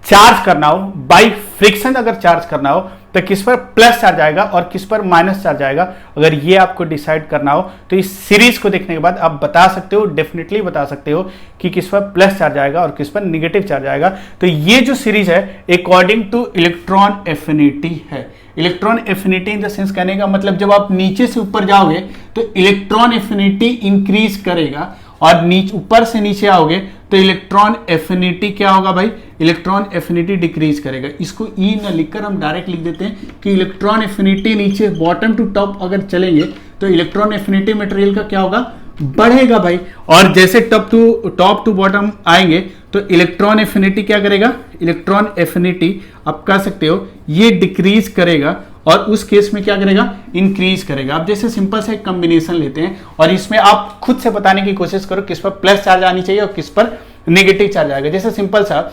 चार्ज करना हो, बाय फ्रिक्शन अगर चार्ज करना हो तो किस पर प्लस चार्ज आएगा और किस पर माइनस चार्ज आएगा, अगर ये आपको डिसाइड करना हो तो इस सीरीज को देखने के बाद आप बता सकते हो, डेफिनेटली बता सकते हो कि किस पर प्लस चार्ज आएगा और किस पर नेगेटिव चार्ज आएगा। तो ये जो सीरीज है अकॉर्डिंग टू इलेक्ट्रॉन एफिनिटी है। Electron affinity in the sense कहने का मतलब जब आप नीचे से ऊपर जाओगे तो इलेक्ट्रॉन एफिनिटी इंक्रीज करेगा और ऊपर से नीचे आओगे तो इलेक्ट्रॉन एफिनिटी क्या होगा भाई, इलेक्ट्रॉन एफिनिटी डिक्रीज करेगा। इसको ई न लिखकर हम डायरेक्ट लिख देते हैं कि इलेक्ट्रॉन एफिनिटी नीचे बॉटम टू टॉप अगर चलेंगे तो इलेक्ट्रॉन एफिनिटी मटेरियल का क्या होगा, बढ़ेगा भाई। और जैसे टॉप टू बॉटम आएंगे तो इलेक्ट्रॉन एफिनिटी क्या करेगा, इलेक्ट्रॉन एफिनिटी आप कह सकते हो ये डिक्रीज करेगा और उस केस में क्या करेगा, इंक्रीज करेगा। आप जैसे सिंपल से एक कॉम्बिनेशन लेते हैं और इसमें आप खुद से बताने की कोशिश करो किस पर प्लस चार्ज आनी चाहिए और किस पर नेगेटिव चार्ज आएगा। जैसे सिंपल सा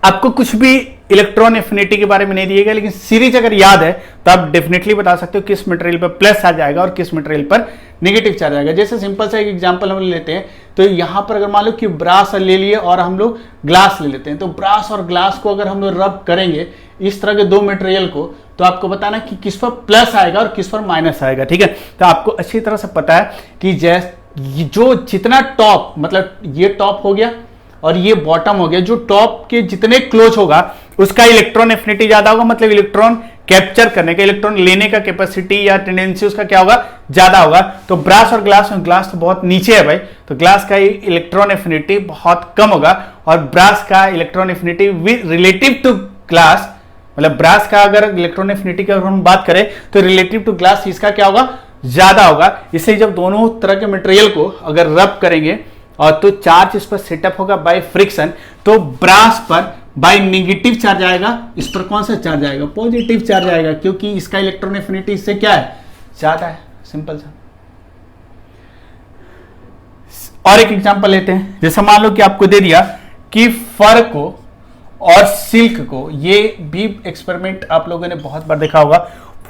आपको कुछ भी इलेक्ट्रॉन एफिनिटी के बारे में नहीं दिएगा, लेकिन सीरीज अगर याद है तो आप डेफिनेटली बता सकते हो किस मटेरियल पर प्लस चार्ज आएगा और किस मटेरियल पर नेगेटिव चार्ज आएगा। जैसे सिंपल सा एक एग्जांपल हम लेते हैं तो यहां पर अगर मान लो कि ब्रास ले लिए और हम लोग ग्लास ले लेते हैं, तो ब्रास और ग्लास को अगर हम लोग रब करेंगे इस तरह के 2 मटेरियल को, तो आपको बताना कि किस पर प्लस आएगा और किस पर माइनस आएगा। ठीक है, तो आपको अच्छी तरह से पता है कि जो जितना टॉप, मतलब ये टॉप हो गया और ये बॉटम हो गया, जो टॉप के जितने क्लोज होगा उसका इलेक्ट्रॉन एफिनिटी ज्यादा होगा, मतलब इलेक्ट्रॉन कैप्चर करने का, इलेक्ट्रॉन लेने का कैपेसिटी या टेंडेंसी उसका क्या होगा, ज्यादा होगा। तो ब्रास और ग्लास तो बहुत नीचे है भाई, तो ग्लास का इलेक्ट्रॉन एफिनिटी बहुत कम होगा और ब्रास का electron affinity relative to glass, मतलब ब्रास का अगर इलेक्ट्रॉन एफिनिटी की अगर हम बात करें तो रिलेटिव टू ग्लास इसका क्या होगा, ज्यादा होगा। इसलिए जब दोनों तरह के मटेरियल को अगर रब करेंगे और तो चार्ज इस पर सेटअप होगा बाय फ्रिक्शन, तो ब्रास पर बाय नेगेटिव चार्ज आएगा, इस पर कौन सा चार्ज आएगा, पॉजिटिव चार्ज आएगा, क्योंकि इसका इलेक्ट्रॉन एफिनिटी इससे क्या है, ज्यादा है। सिंपल सा। और एक एग्जांपल लेते हैं, जैसे मान लो कि आपको दे दिया कि फर को और सिल्क को, ये भी एक्सपेरिमेंट आप लोगों ने बहुत बार देखा होगा,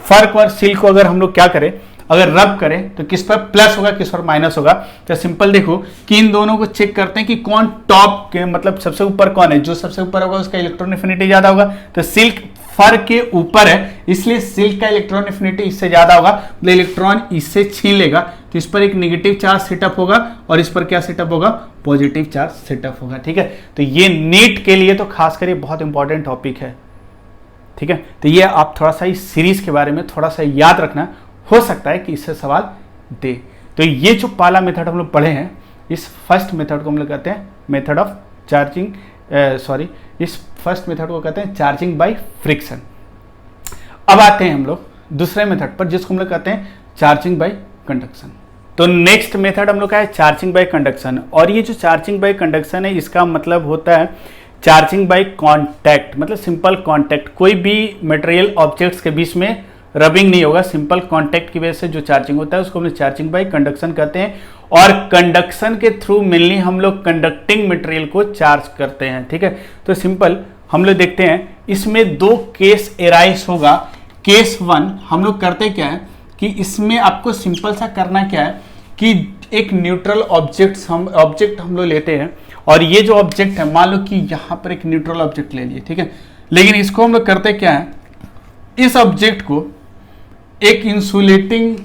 फर और सिल्क को अगर हम लोग क्या करें, अगर रब करें तो किस पर प्लस होगा किस पर माइनस होगा। तो सिंपल देखो कि इन दोनों को चेक करते हैं कि कौन टॉप के, मतलब सबसे ऊपर कौन है, जो सबसे ऊपर होगा उसका इलेक्ट्रॉन एफिनिटी ज्यादा होगा। तो सिल्क फर के ऊपर है, इसलिए सिल्क का इलेक्ट्रॉन एफिनिटी इससे ज्यादा होगा, मतलब इलेक्ट्रॉन इससे छीन लेगा, तो इस पर एक नेगेटिव चार्ज सेटअप होगा और इस पर क्या सेटअप होगा, पॉजिटिव चार्ज सेटअप होगा। ठीक है, तो ये नीट के लिए तो खासकर ये बहुत इंपॉर्टेंट टॉपिक है। ठीक है, तो ये आप थोड़ा सा इस सीरीज के बारे में थोड़ा सा याद रखना, हो सकता है कि इससे सवाल दे। तो ये जो पहला मेथड हम लोग पढ़े हैं, इस फर्स्ट मेथड को हम लोग कहते हैं मेथड ऑफ चार्जिंग, इस फर्स्ट मेथड को कहते हैं चार्जिंग बाय फ्रिक्शन। अब आते हैं हम लोग दूसरे मेथड पर, जिसको हम लोग कहते हैं चार्जिंग बाय कंडक्शन। तो नेक्स्ट मेथड हम लोग का है चार्जिंग बाय कंडक्शन। और ये जो चार्जिंग बाय कंडक्शन है, इसका मतलब होता है चार्जिंग बाय कांटेक्ट, मतलब सिंपल कांटेक्ट। कोई भी मटेरियल ऑब्जेक्ट्स के बीच में रबिंग नहीं होगा, सिंपल कांटेक्ट की वजह से जो चार्जिंग होता है उसको हम लोग चार्जिंग बाय कंडक्शन कहते हैं। और कंडक्शन के थ्रू मेनली हम लोग कंडक्टिंग मटेरियल को चार्ज करते हैं, ठीक है। तो सिंपल हम लोग देखते हैं, इसमें दो केस एराइज होगा। केस 1 हम लोग करते क्या है कि इसमें आपको सिंपल सा करना क्या है कि एक न्यूट्रल ऑब्जेक्ट हम लोग लेते हैं, और ये जो ऑब्जेक्ट है, मान लो कि यहाँ पर एक न्यूट्रल ऑब्जेक्ट ले लिए, ठीक है। लेकिन इसको हम लोग करते क्या है, इस ऑब्जेक्ट को एक इंसुलेटिंग,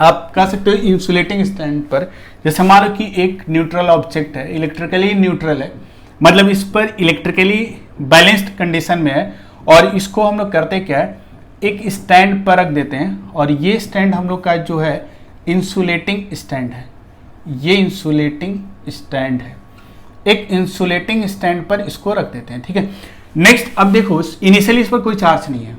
आप कह सकते हो इंसुलेटिंग स्टैंड पर, जैसे मान लो कि एक न्यूट्रल ऑब्जेक्ट है, इलेक्ट्रिकली न्यूट्रल है, मतलब इस पर इलेक्ट्रिकली बैलेंस्ड कंडीशन में है, और इसको हम लोग करते क्या है, एक स्टैंड पर रख देते हैं। और ये स्टैंड हम लोग का जो है इंसुलेटिंग स्टैंड है, ये इंसुलेटिंग स्टैंड है, एक इंसुलेटिंग स्टैंड पर इसको रख देते हैं, ठीक है। नेक्स्ट अब देखो, इनिशियली इस पर कोई चार्ज नहीं है,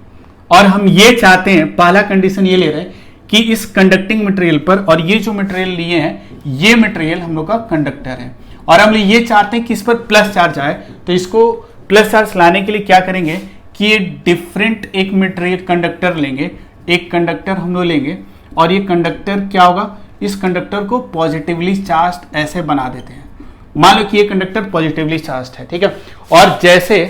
और हम ये चाहते हैं, पहला कंडीशन ये ले रहे हैं कि इस कंडक्टिंग मटेरियल पर, और ये जो मटेरियल लिए हैं ये मटेरियल हम लोग का कंडक्टर है, और हम ये चाहते हैं कि इस पर प्लस चार्ज आए। तो इसको प्लस चार्ज लाने के लिए क्या करेंगे कि ये डिफरेंट एक मटेरियल कंडक्टर लेंगे, एक कंडक्टर हम लोग लेंगे, और ये कंडक्टर क्या होगा, इस कंडक्टर को पॉजिटिवली चार्ज ऐसे बना देते हैं। मान लो कि ये कंडक्टर पॉजिटिवली चार्ज है, ठीक है। और जैसे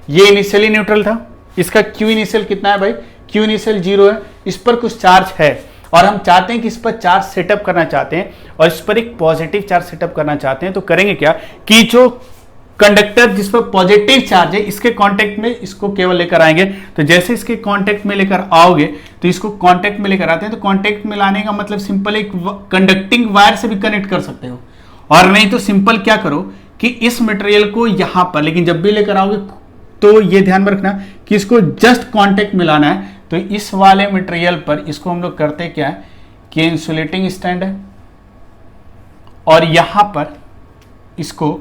ये इनिशियली न्यूट्रल था, इसका क्यू इनिशियल कितना है भाई, क्यू इनिशियल 0 है, इस पर कुछ चार्ज है, और हम चाहते हैं कि इस पर चार्ज सेटअप करना चाहते हैं, और इस पर एक पॉजिटिव चार्ज सेटअप करना चाहते हैं। तो करेंगे क्या कि जो कंडक्टर जिस पर पॉजिटिव चार्ज है, इसके कांटेक्ट में इसको केवल लेकर आएंगे। तो जैसे इसके कांटेक्ट में लेकर आओगे, तो इसको कांटेक्ट में लेकर आते हैं। तो कांटेक्ट में लाने का मतलब सिंपल एक कंडक्टिंग वायर से भी कनेक्ट कर सकते हो, और नहीं तो सिंपल क्या करो कि इस मटेरियल को यहां पर, लेकिन जब भी लेकर आओगे तो ये ध्यान में रखना कि इसको जस्ट कांटेक्ट में लाना है। तो इस वाले मटेरियल पर इसको हम लोग करते क्या है कि इंसुलेटिंग स्टैंड है, और यहां पर इसको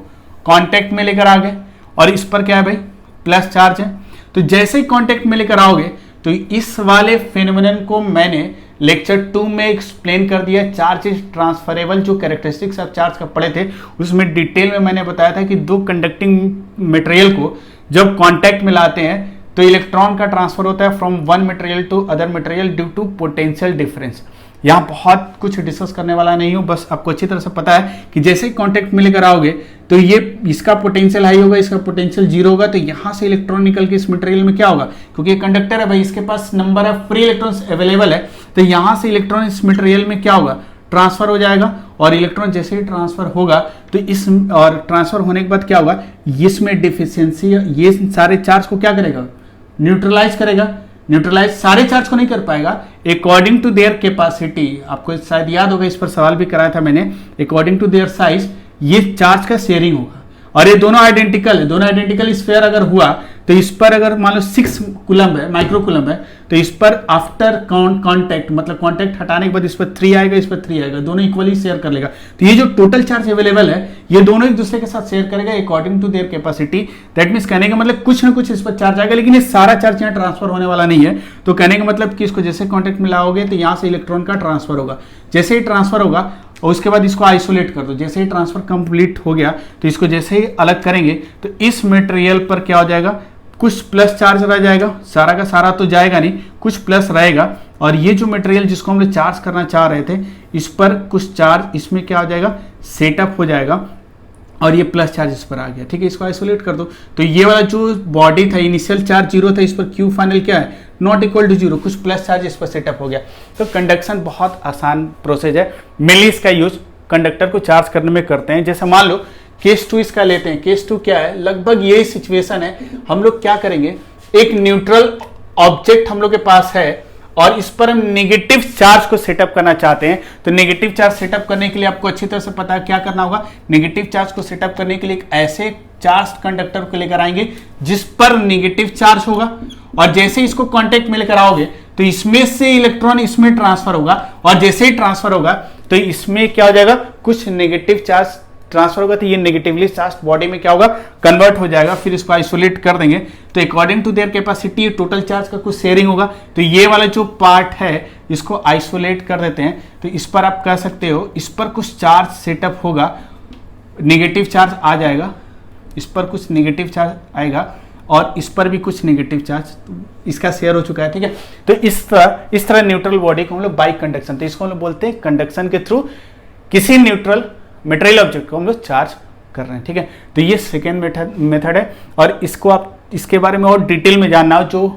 कांटेक्ट में लेकर आ गए, और इस पर क्या है भाई, प्लस चार्ज है। तो जैसे ही कांटेक्ट में लेकर आओगे, तो इस वाले फेनोमेनन को मैंने लेक्चर 2 में एक्सप्लेन कर दिया। चार्ज इज ट्रांसफरेबल, जो कैरेक्टरिस्टिक्स ऑफ चार्ज का पढ़े थे उसमें डिटेल में मैंने बताया था कि दो कंडक्टिंग मटेरियल को जब कांटेक्ट में लाते हैं तो इलेक्ट्रॉन का ट्रांसफर होता है from one material to other material due to potential difference. यहाँ बहुत कुछ डिस्कस करने वाला नहीं हूँ, बस आपको अच्छी तरह से पता है कि जैसे ही कांटेक्ट में लेकर आओगे तो ये इसका पोटेंशियल हाई होगा, इसका पोटेंशियल 0 होगा। तो यहाँ से इलेक्ट्रॉन निकल के इस मटेरियल में क्या होगा, क्योंकि ये कंडक्टर है भाई, इसके पास number of free electrons available है, तो यहाँ से इलेक्ट्रॉन इस मटेरियल में क्या होगा, ट्रांसफर हो जाएगा। और इलेक्ट्रॉन जैसे ही ट्रांसफर होगा तो इस, और ट्रांसफर होने के बाद क्या होगा, इसमें डिफिशियंसी, ये सारे चार्ज को क्या करेगा, न्यूट्रलाइज करेगा। न्यूट्रलाइज सारे चार्ज को नहीं कर पाएगा, अकॉर्डिंग टू देयर कैपेसिटी। आपको शायद याद होगा, इस पर सवाल भी कराया था मैंने, अकॉर्डिंग टू देयर साइज ये चार्ज का शेयरिंग होगा। और ये दोनों आइडेंटिकल है, दोनों आइडेंटिकल स्फीयर अगर हुआ तो इस पर अगर मान लो 6 कूलम है, माइक्रो कूलम है, तो इस पर आफ्टर कांटेक्ट, मतलब कांटेक्ट हटाने के बाद इस पर 3 आएगा, इस पर 3 आएगा, दोनों इक्वली शेयर कर लेगा। तो ये जो टोटल चार्ज अवेलेबल है ये दोनों एक दूसरे के साथ शेयर करेगा according to their capacity. That means कहने का मतलब कुछ ना कुछ इस पर चार्ज आएगा, लेकिन ये सारा चार्ज यहाँ ट्रांसफर होने वाला नहीं है। तो कहने का मतलब कि इसको जैसे कॉन्टेक्ट में लाओगे तो यहाँ से इलेक्ट्रॉन का ट्रांसफर होगा, जैसे ही ट्रांसफर होगा और उसके बाद इसको आइसोलेट कर दो। जैसे ही ट्रांसफर कंप्लीट हो गया तो इसको जैसे ही अलग करेंगे तो इस मटेरियल पर क्या हो जाएगा, कुछ प्लस चार्ज रह जाएगा, सारा का सारा तो जाएगा नहीं, कुछ प्लस रहेगा। और ये जो मटेरियल जिसको हम लोग चार्ज करना चाह रहे थे, इस पर कुछ चार्ज इसमें क्या हो जाएगा, सेटअप हो जाएगा, और ये प्लस चार्ज इस पर आ गया, ठीक है। इसको आइसोलेट कर दो। तो ये वाला जो बॉडी था, इनिशियल चार्ज 0 था, इस पर क्यू फाइनल क्या है, नॉट इक्वल टू 0, कुछ प्लस चार्ज इस पर सेटअप हो गया। तो कंडक्शन बहुत आसान प्रोसेस है, मेनली इसका यूज कंडक्टर को चार्ज करने में करते हैं। जैसे मान लो केस 2 इसका लेते हैं। केस 2 क्या है, लगभग यही सिचुएशन है। हम लोग क्या करेंगे, एक न्यूट्रल ऑब्जेक्ट हम लोग के पास है और इस पर हम नेगेटिव चार्ज को सेटअप करना चाहते हैं। तो नेगेटिव चार्ज सेटअप करने के लिए आपको अच्छी तरह से पता है क्या करना होगा। नेगेटिव चार्ज को सेटअप करने के लिए एक ऐसे चार्ज कंडक्टर को लेकर आएंगे जिस पर नेगेटिव चार्ज होगा, और जैसे इसको कांटेक्ट में लेकर आओगे तो इसमें से इलेक्ट्रॉन इसमें ट्रांसफर होगा, और जैसे ही ट्रांसफर होगा तो इसमें क्या हो जाएगा, कुछ नेगेटिव चार्ज ट्रांसफर होगा, तो ये नेगेटिवली चार्ज बॉडी में क्या होगा, कन्वर्ट हो जाएगा। फिर इसको आइसोलेट कर देंगे, तो according to their capacity total charge का कुछ शेयरिंग होगा। तो ये वाला जो पार्ट है इसको आइसोलेट कर देते हैं। तो इस पर आप कह सकते हो इस पर कुछ चार्ज सेटअप होगा, नेगेटिव चार्ज आ जाएगा, इस पर कुछ नेगेटिव चार्ज आएगा और इस पर भी कुछ नेगेटिव चार्ज इसका शेयर हो चुका है, ठीक है। तो इस तरह न्यूट्रल बॉडी को हम लोग बाई कंडक्शन, तो इसको हम लोग बोलते हैं कंडक्शन के थ्रू किसी न्यूट्रल मटेरियल ऑब्जेक्ट को हम लोग चार्ज कर रहे हैं, ठीक है। तो ये सेकेंड मेथड है, और इसको आप इसके बारे में और डिटेल में जानना हो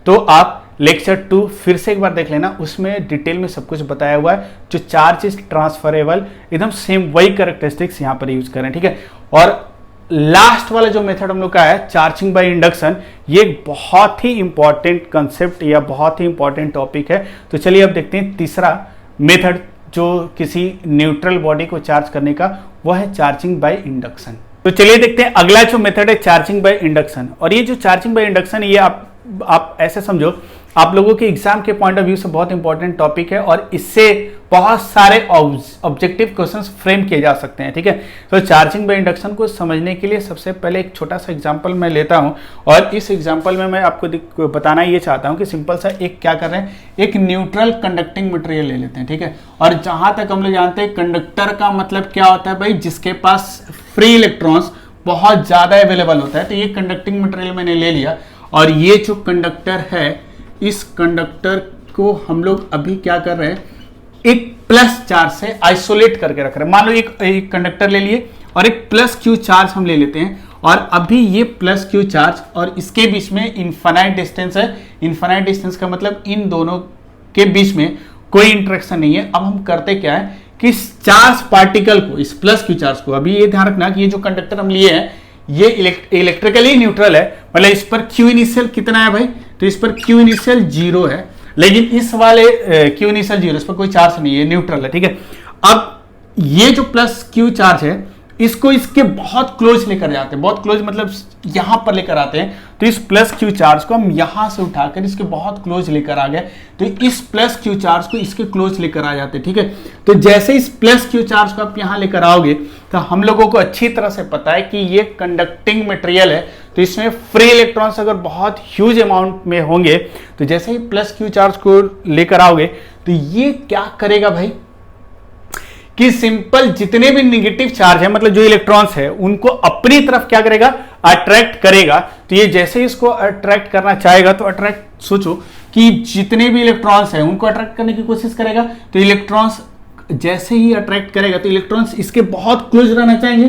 तो आप लेक्चर 2 फिर से एक बार देख लेना, उसमें डिटेल में सब कुछ बताया हुआ है। जो चार्ज इज ट्रांसफरेबल, एकदम सेम वही कैरेक्टरिस्टिक्स यहाँ पर यूज करें, ठीक है। और लास्ट वाला जो मेथड हम लोग का है चार्जिंग बाय इंडक्शन, ये एक बहुत ही इंपॉर्टेंट कंसेप्ट या बहुत ही इंपॉर्टेंट टॉपिक है। तो चलिए अब देखते हैं तीसरा मेथड जो किसी न्यूट्रल बॉडी को चार्ज करने का, वो है चार्जिंग बाय इंडक्शन। तो चलिए देखते हैं अगला जो मेथड है चार्जिंग बाय इंडक्शन। और ये जो चार्जिंग बाय इंडक्शन, ये आप ऐसे समझो, आप लोगों के एग्जाम के पॉइंट ऑफ व्यू से बहुत इंपॉर्टेंट टॉपिक है, और इससे बहुत सारे ऑब्जेक्टिव क्वेश्चंस फ्रेम किए जा सकते हैं, ठीक है। तो चार्जिंग बाय इंडक्शन को समझने के लिए सबसे पहले एक छोटा सा एग्जांपल मैं लेता हूं, और इस एग्जांपल में मैं आपको बताना ये चाहता हूं कि सिंपल सा एक क्या कर रहे हैं, एक न्यूट्रल कंडक्टिंग मटेरियल ले लेते हैं, ठीक है। और जहां तक हम लोग जानते हैं कंडक्टर का मतलब क्या होता है भाई, जिसके पास फ्री इलेक्ट्रॉन्स बहुत ज्यादा अवेलेबल होता है। तो ये कंडक्टिंग मटेरियल मैंने ले लिया, और ये जो कंडक्टर है, इस कंडक्टर को हम लोग अभी क्या कर रहे हैं, एक प्लस चार्ज से आइसोलेट करके रख रहे हैं। मान लो एक कंडक्टर ले लिए और एक प्लस क्यू चार्ज हम ले लेते हैं, और अभी ये प्लस क्यू चार्ज और इसके बीच में इनफाइनाइट डिस्टेंस है। इनफाइनाइट डिस्टेंस का मतलब इन दोनों के बीच में कोई इंटरेक्शन नहीं है। अब हम करते क्या है कि इस चार्ज पार्टिकल को, इस प्लस क्यू चार्ज को, अभी ये ध्यान रखना कि ये जो कंडक्टर हम लिए हैं ये इलेक्ट्रिकली न्यूट्रल है, मतलब इस पर क्यू इनिशियल कितना है भाई, तो इस पर क्यू इनिशियल 0 है, लेकिन इस वाले क्यू इनिशियल 0, इस पर कोई चार्ज नहीं है, न्यूट्रल है, ठीक है। अब ये जो प्लस क्यू चार्ज है इसको इसके बहुत क्लोज लेकर जाते हैं, बहुत क्लोज मतलब यहां पर लेकर आते हैं। तो इस प्लस क्यू चार्ज को हम यहां से उठाकर इसके बहुत क्लोज लेकर आ गए, तो इस प्लस क्यू चार्ज को इसके क्लोज लेकर आ जाते हैं, ठीक है। तो जैसे इस प्लस क्यू चार्ज को आप यहां लेकर आओगे, तो हम लोगों को अच्छी तरह से पता है कि ये कंडक्टिंग मटेरियल है, तो इसमें फ्री इलेक्ट्रॉन्स अगर बहुत ह्यूज अमाउंट में होंगे, तो जैसे ही प्लस क्यू चार्ज को लेकर आओगे, तो ये क्या करेगा भाई कि सिंपल जितने भी नेगेटिव चार्ज है, मतलब जो इलेक्ट्रॉन्स है, उनको अपनी तरफ क्या करेगा, अट्रैक्ट करेगा। तो ये जैसे इसको अट्रैक्ट करना चाहेगा, तो अट्रैक्ट, सोचो कि जितने भी इलेक्ट्रॉन्स है उनको अट्रैक्ट करने की कोशिश करेगा। तो इलेक्ट्रॉन्स जैसे ही अट्रैक्ट करेगा, तो इलेक्ट्रॉन्स इसके बहुत क्लोज रहना चाहेंगे।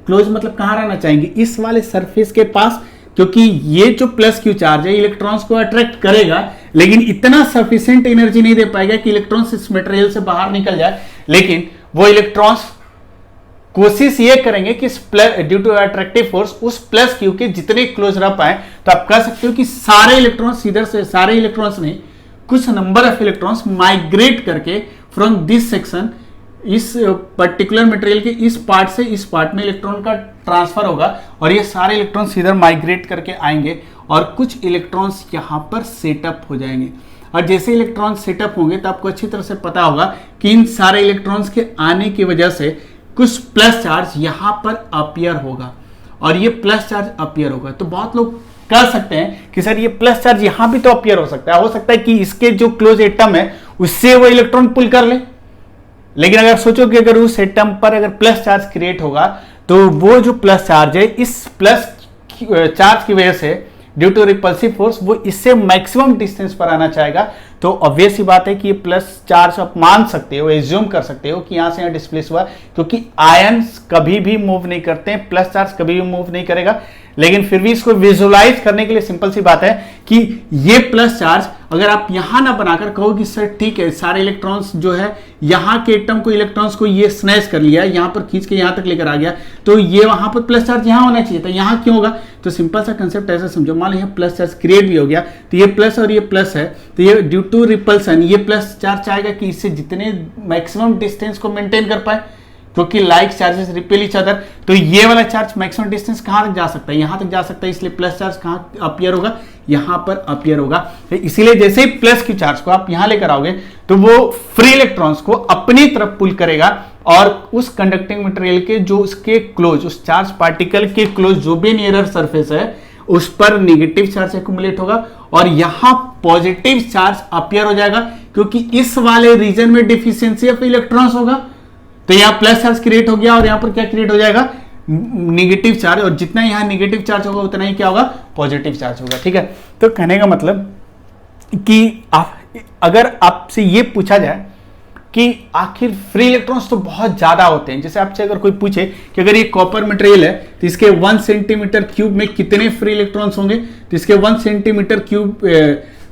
क्लोज मतलब कहां रहना चाहेंगे, इस वाले सरफेस के पास, क्योंकि ये जो प्लस क्यू चार्ज है इलेक्ट्रॉन्स को अट्रैक्ट करेगा, लेकिन इतना सफिशिएंट एनर्जी नहीं दे पाएगा कि इलेक्ट्रॉन्स इस मटेरियल से बाहर निकल जाए। लेकिन वो इलेक्ट्रॉन्स कोशिश ये करेंगे कि ड्यू टू अट्रैक्टिव फोर्स उस प्लस क्यू के जितने क्लोज रह पाए। तो आप कह सकते हो कि सारे इलेक्ट्रॉन्स, इधर से सारे इलेक्ट्रॉन्स नहीं, कुछ नंबर ऑफ इलेक्ट्रॉन्स माइग्रेट करके फ्रॉम दिस सेक्शन, इस पर्टिकुलर मटेरियल के इस पार्ट से इस पार्ट में इलेक्ट्रॉन का ट्रांसफर होगा, और ये सारे इलेक्ट्रॉन्स इधर माइग्रेट करके आएंगे, और कुछ इलेक्ट्रॉन्स यहां पर सेटअप हो जाएंगे। और जैसे इलेक्ट्रॉन सेटअप होंगे, तो आपको अच्छी तरह से पता होगा कि इन सारे इलेक्ट्रॉन्स के आने की वजह से कुछ प्लस चार्ज यहां पर अपीयर होगा, और ये प्लस चार्ज अपीयर होगा। तो बहुत लोग कह सकते हैं कि सर ये प्लस चार्ज यहां भी तो अपीयर हो सकता है कि इसके जो क्लोज एटम है उससे वो इलेक्ट्रॉन पुल कर ले। लेकिन अगर सोचो कि अगर उस एटम पर अगर प्लस चार्ज क्रिएट होगा, तो वो जो प्लस चार्ज है, इस प्लस चार्ज की वजह से ड्यू टू रिपल्सिव फोर्स वो इससे मैक्सिमम डिस्टेंस पर आना चाहेगा। तो ऑब्वियस ही बात है कि ये प्लस चार्ज आप मान सकते हो, एज्यूम कर सकते हो कि यहां से यहां डिस्प्लेस हुआ, क्योंकि आयंस कभी भी मूव नहीं करते हैं, प्लस चार्ज कभी भी मूव नहीं करेगा। लेकिन फिर भी इसको विजुलाइज करने के लिए सिंपल सी बात है कि ये प्लस चार्ज अगर आप यहां ना बनाकर कहो कि सर ठीक है, सारे इलेक्ट्रॉन्स जो है यहां के एटम को, इलेक्ट्रॉन्स को ये स्नैच कर लिया, यहां पर खींच के यहां तक लेकर आ गया, तो ये वहां पर प्लस चार्ज यहां होना चाहिए था, यहां क्यों होगा। तो सिंपल सा कंसेप्ट ऐसा समझो, मान लो यहां प्लस चार्ज क्रिएट भी हो गया, तो ये प्लस और ये प्लस है, तो ये ड्यू टू रिपल्सन ये प्लस चार्ज चाहेगा कि इससे जितने मैक्सिमम डिस्टेंस को मेंटेन कर पाए, क्योंकि like charges repel each other. तो ये वाला चार्ज मैक्सिमम डिस्टेंस कहां तक जा सकता है, यहां तक जा सकता है, इसलिए प्लस चार्ज कहां अपीयर होगा, यहां पर अपीयर होगा। तो इसीलिए जैसे ही प्लस की चार्ज को आप यहां लेकर आओगे तो वो फ्री इलेक्ट्रॉन्स को अपनी तरफ पुल करेगा और उस कंडक्टिंग मटेरियल के जो उसके क्लोज, उस चार्ज पार्टिकल के क्लोज जो भी नियरर सरफेस है उस पर नेगेटिव चार्ज एक्युमुलेट होगा और यहां पॉजिटिव चार्ज अपीयर हो जाएगा, क्योंकि इस वाले रीजन में डिफिशियंसी ऑफ इलेक्ट्रॉन्स होगा। तो यहां प्लस चार्ज क्रिएट हो गया और यहां पर क्या क्रिएट हो जाएगा, नेगेटिव चार्ज, और जितना यहां नेगेटिव चार्ज होगा उतना ही क्या होगा, पॉजिटिव चार्ज होगा। ठीक है, तो कहने का मतलब कि अगर आपसे ये पूछा जाए कि आखिर फ्री इलेक्ट्रॉन्स तो बहुत ज्यादा होते हैं, जैसे आपसे अगर कोई पूछे कि अगर ये कॉपर मटेरियल है तो इसके 1 सेंटीमीटर क्यूब में कितने फ्री इलेक्ट्रॉन्स होंगे, तो इसके 1 सेंटीमीटर क्यूब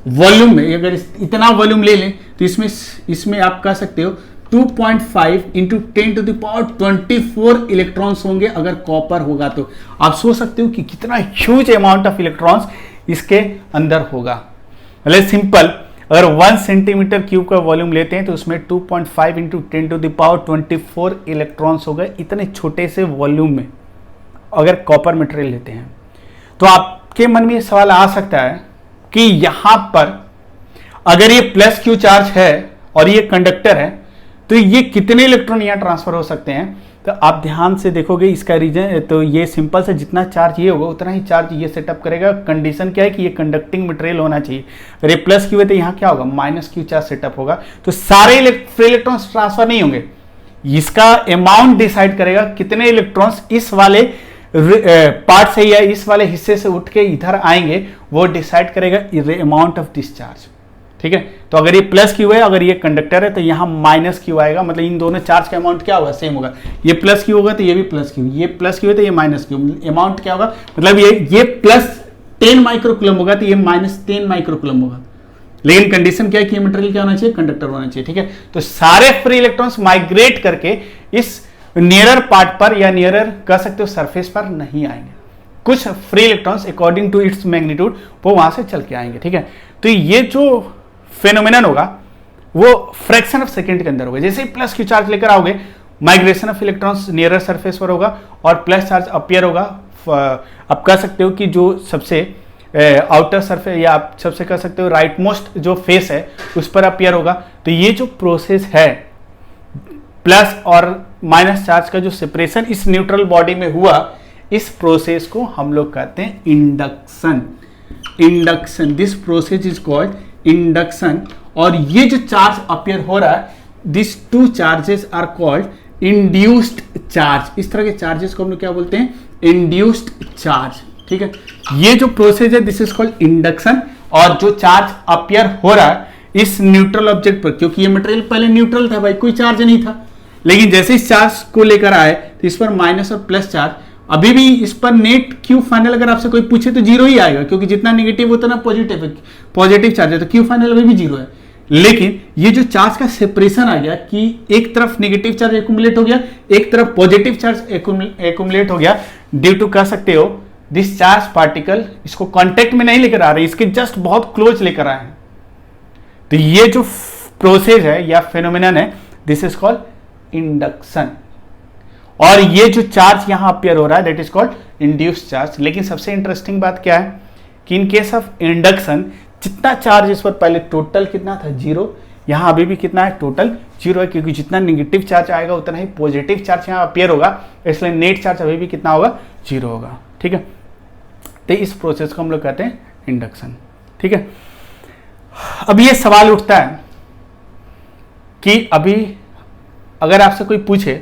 वॉल्यूम में अगर इतना वॉल्यूम ले लें तो इसमें आप कह सकते हो 2.5 into 10 to the power 24 electrons होंगे अगर कॉपर होगा। तो आप सोच सकते हो कि कितना ह्यूज अमाउंट ऑफ इलेक्ट्रॉन्स इसके अंदर होगा। मतलब सिंपल, अगर 1 सेंटीमीटर क्यूब का वॉल्यूम लेते हैं तो उसमें 2.5 into 10 to the power 24 electrons हो गए इतने छोटे से वॉल्यूम में अगर कॉपर मटेरियल लेते हैं। तो आपके मन में ये सवाल आ सकता है कि यहां पर अगर ये प्लस क्यू चार्ज है और ये कंडक्टर है तो ये कितने इलेक्ट्रॉन यहां ट्रांसफर हो सकते हैं। तो आप ध्यान से देखोगे इसका रीजन, तो ये सिंपल से जितना चार्ज ये होगा उतना ही चार्ज ये सेटअप करेगा। कंडीशन क्या है कि ये कंडक्टिंग मटेरियल होना चाहिए। अगर ये प्लस क्यू है तो यहाँ क्या होगा, माइनस क्यू चार्ज सेटअप होगा। तो सारे फ्री इलेक्ट्रॉन्स ट्रांसफर नहीं होंगे, इसका अमाउंट डिसाइड करेगा कितने इलेक्ट्रॉन्स इस वाले पार्ट से या इस वाले हिस्से से उठ के इधर आएंगे, वो डिसाइड करेगा अमाउंट ऑफ दिस चार्ज। ठीक है, तो अगर ये प्लस क्यू है, अगर ये कंडक्टर है तो यहां माइनस क्यू आएगा, मतलब इन दोनों चार्ज का अमाउंट क्या होगा, सेम होगा। ये प्लस क्यू होगा तो ये भी प्लस क्यू, ये प्लस क्यू है तो ये माइनस क्यू, अमाउंट क्या होगा, मतलब ये प्लस 10 माइक्रोकुलम होगा तो ये माइनस 10 माइक्रोकुलम होगा। लेकिन कंडीशन क्या है कि ये मटेरियल क्या होना चाहिए, कंडक्टर होना चाहिए। ठीक है, तो सारे फ्री इलेक्ट्रॉन्स माइग्रेट करके इस नियरर पार्ट पर या नियरर कह सकते हो सरफेस पर नहीं आएंगे। कुछ free electrons according to its magnitude वो वहां से चल के आएंगे। ठीक है, तो ये जो फेनोमेनन होगा वो फ्रैक्शन ऑफ सेकंड के अंदर होगा। जैसे ही प्लस क्यू चार्ज लेकर आओगे migration of electrons nearer surface पर होगा और प्लस चार्ज अपीयर होगा। आप कह सकते हो कि जो सबसे आउटर सरफेस या आप सबसे कह सकते हो राइट मोस्ट जो फेस है उस पर अपीयर होगा। तो ये जो प्रोसेस है प्लस और माइनस चार्ज का जो सेपरेशन इस न्यूट्रल बॉडी में हुआ, इस प्रोसेस को हम लोग कहते हैं induction. Induction, this process is called induction. और ये जो चार्ज अपीयर हो रहा है, this two charges are called induced charge. इस तरह के चार्जेस को हम लोग क्या बोलते हैं, इंड्यूस्ड चार्ज। ठीक है, ये जो प्रोसेस है दिस इज कॉल्ड इंडक्शन। और जो चार्ज अपीयर हो रहा है इस न्यूट्रल ऑब्जेक्ट पर, क्योंकि ये मटेरियल पहले न्यूट्रल था भाई, कोई चार्ज नहीं था, लेकिन जैसे इस चार्ज को लेकर आए तो इस पर माइनस और प्लस चार्ज, अभी भी इस पर नेट क्यू फाइनल अगर आपसे कोई पूछे तो जीरो ही आएगा, क्योंकि जितना नेगेटिव उतना पॉजिटिव चार्ज है, तो क्यू फाइनल अभी भी जीरो है। लेकिन ये जो चार्ज का सेपरेशन आ गया कि एक तरफ नेगेटिव चार्ज एक्युमुलेट हो गया, एक तरफ पॉजिटिव चार्ज एक्युमुलेट हो गया, ड्यू टू कह सकते हो दिस चार्ज पार्टिकल इसको कांटेक्ट में नहीं लेकर आ रहे, इसके जस्ट बहुत क्लोज लेकर आए हैं। तो ये जो प्रोसेस है या फेनोमेनन है दिस इज कॉल्ड इंडक्शन। और ये जो चार्ज यहां अपीयर हो रहा है that is called induced charge. लेकिन सबसे इंटरेस्टिंग बात क्या है कि इन केस ऑफ इंडक्शन जितना चार्ज इस पर पहले टोटल कितना था, जीरो, यहां अभी भी कितना है, टोटल जीरो है, क्योंकि जितना नेगेटिव चार्ज आएगा उतना ही पॉजिटिव चार्ज यहां अपीयर होगा, इसलिए नेट चार्ज अभी भी कितना होगा, जीरो होगा। ठीक है, तो इस प्रोसेस को हम लोग कहते हैं इंडक्शन। ठीक है, अब ये सवाल उठता है कि अभी अगर आपसे कोई पूछे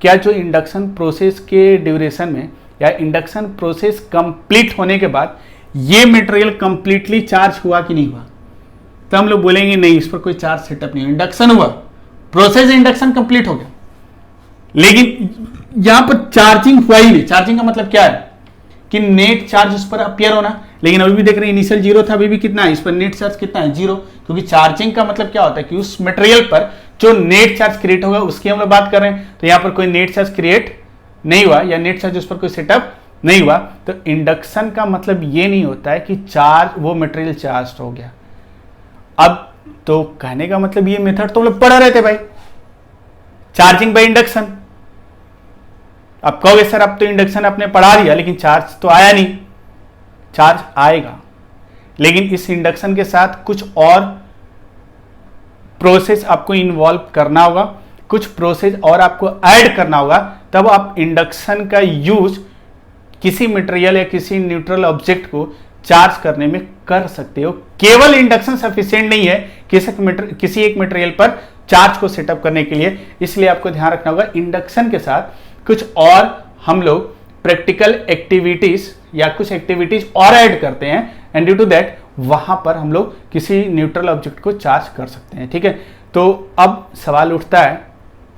क्या जो इंडक्शन प्रोसेस के ड्यूरेशन में या इंडक्शन प्रोसेस कंप्लीट होने के बाद ये मटेरियल कंप्लीटली चार्ज हुआ कि नहीं हुआ, तो हम लोग बोलेंगे नहीं, इस पर कोई चार्ज सेटअप नहीं हुआ, इंडक्शन हुआ, प्रोसेस इंडक्शन कंप्लीट हो गया, लेकिन यहां पर चार्जिंग हुआ ही नहीं। चार्जिंग का मतलब क्या है कि नेट चार्ज उस पर अपीयर होना, लेकिन अभी भी देख रहे हैं इनिशियल जीरो था, अभी भी कितना है, इस पर नेट चार्ज कितना है, जीरो, क्योंकि चार्जिंग का मतलब क्या होता है कि उस मटेरियल पर जो नेट चार्ज क्रिएट होगा उसकी हम लोग बात कर रहे हैं। तो यहां पर कोई नेट चार्ज क्रिएट नहीं हुआ या नेट चार्ज उस पर कोई सेटअप नहीं हुआ। तो इंडक्शन का मतलब ये नहीं होता है कि चार्ज वो मटेरियल चार्ज हो गया। अब तो कहने का मतलब ये मेथड तो हम लोग पढ़ रहे थे भाई, चार्जिंग बाय इंडक्शन, आप कहोगे सर अब तो इंडक्शन आपने पढ़ा दिया लेकिन चार्ज तो आया नहीं। चार्ज आएगा, लेकिन इस इंडक्शन के साथ कुछ और प्रोसेस आपको इन्वॉल्व करना होगा, कुछ प्रोसेस और आपको ऐड करना होगा, तब आप इंडक्शन का यूज किसी मटेरियल या किसी न्यूट्रल ऑब्जेक्ट को चार्ज करने में कर सकते हो। केवल इंडक्शन सफिशिएंट नहीं है किसी एक मटेरियल पर चार्ज को सेटअप करने के लिए, इसलिए आपको ध्यान रखना होगा इंडक्शन के साथ कुछ और हम लोग प्रैक्टिकल एक्टिविटीज या कुछ एक्टिविटीज और ऐड करते हैं, एंड ड्यू टू दैट वहां पर हम लोग किसी न्यूट्रल ऑब्जेक्ट को चार्ज कर सकते हैं। ठीक है, तो अब सवाल उठता है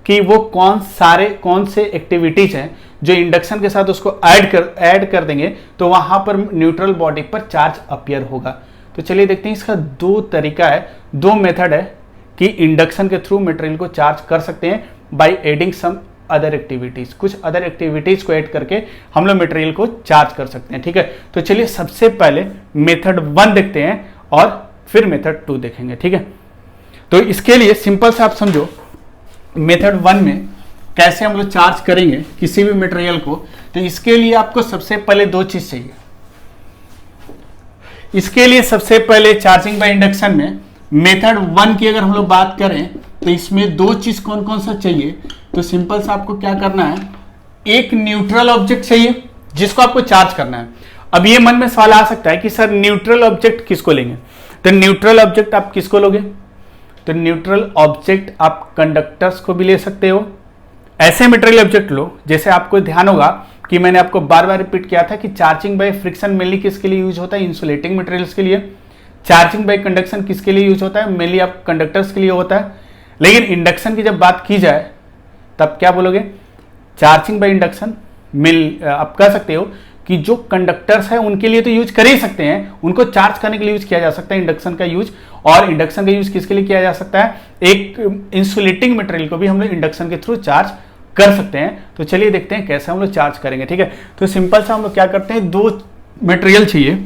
कि वो कौन से एक्टिविटीज हैं जो इंडक्शन के साथ उसको ऐड कर देंगे तो वहां पर न्यूट्रल बॉडी पर चार्ज अपीयर होगा। तो चलिए देखते हैं, इसका दो तरीका है, दो मेथड है कि इंडक्शन के थ्रू मटेरियल को चार्ज कर सकते हैं by adding some other activities. कुछ अदर एक्टिविटीज को ऐड करके हम लोग मटेरियल को चार्ज कर सकते हैं। ठीक है, तो चलिए सबसे पहले मेथड 1 देखते हैं और फिर मेथड 2 देखेंगे। ठीक है, तो इसके लिए सिंपल से आप समझो मेथड 1 में कैसे हम लोग चार्ज करेंगे किसी भी मटेरियल को। तो इसके लिए आपको सबसे पहले दो चीज चाहिए। इसके लिए सबसे पहले चार्जिंग बाय इंडक्शन में मेथड 1 की अगर हम लोग बात करें तो इसमें दो चीज कौन कौन सा चाहिए। तो सिंपल से आपको क्या करना है, एक न्यूट्रल ऑब्जेक्ट चाहिए जिसको आपको चार्ज करना है। अब ये मन में सवाल आ सकता है कि सर न्यूट्रल ऑब्जेक्ट किसको लेंगे। तो न्यूट्रल ऑब्जेक्ट आप किसको लोगे, तो न्यूट्रल ऑब्जेक्ट आप कंडक्टर्स को भी ले सकते हो। ऐसे मटेरियल ऑब्जेक्ट लो, जैसे आपको ध्यान होगा कि मैंने आपको बार बार रिपीट किया था कि चार्जिंग बाय फ्रिक्शन मेनली किसके लिए यूज होता है, इंसुलेटिंग मटेरियल्स के लिए। चार्जिंग बाय कंडक्शन किसके लिए यूज होता है, मेनली आप कंडक्टर्स के लिए होता है। लेकिन इंडक्शन की जब बात की जाए तब क्या बोलोगे, चार्जिंग बाय इंडक्शन आप कह सकते हो कि जो कंडक्टर्स है उनके लिए तो यूज कर ही सकते हैं, उनको चार्ज करने के लिए यूज किया जा सकता है इंडक्शन का यूज। और इंडक्शन का यूज किसके लिए किया जा सकता है, एक इंसुलेटिंग मटेरियल को भी हम लोग इंडक्शन के थ्रू चार्ज कर सकते हैं। तो चलिए देखते हैं कैसे हम लोग चार्ज करेंगे। ठीक है, तो सिंपल सा हम लोग क्या करते हैं, दो मटेरियल चाहिए।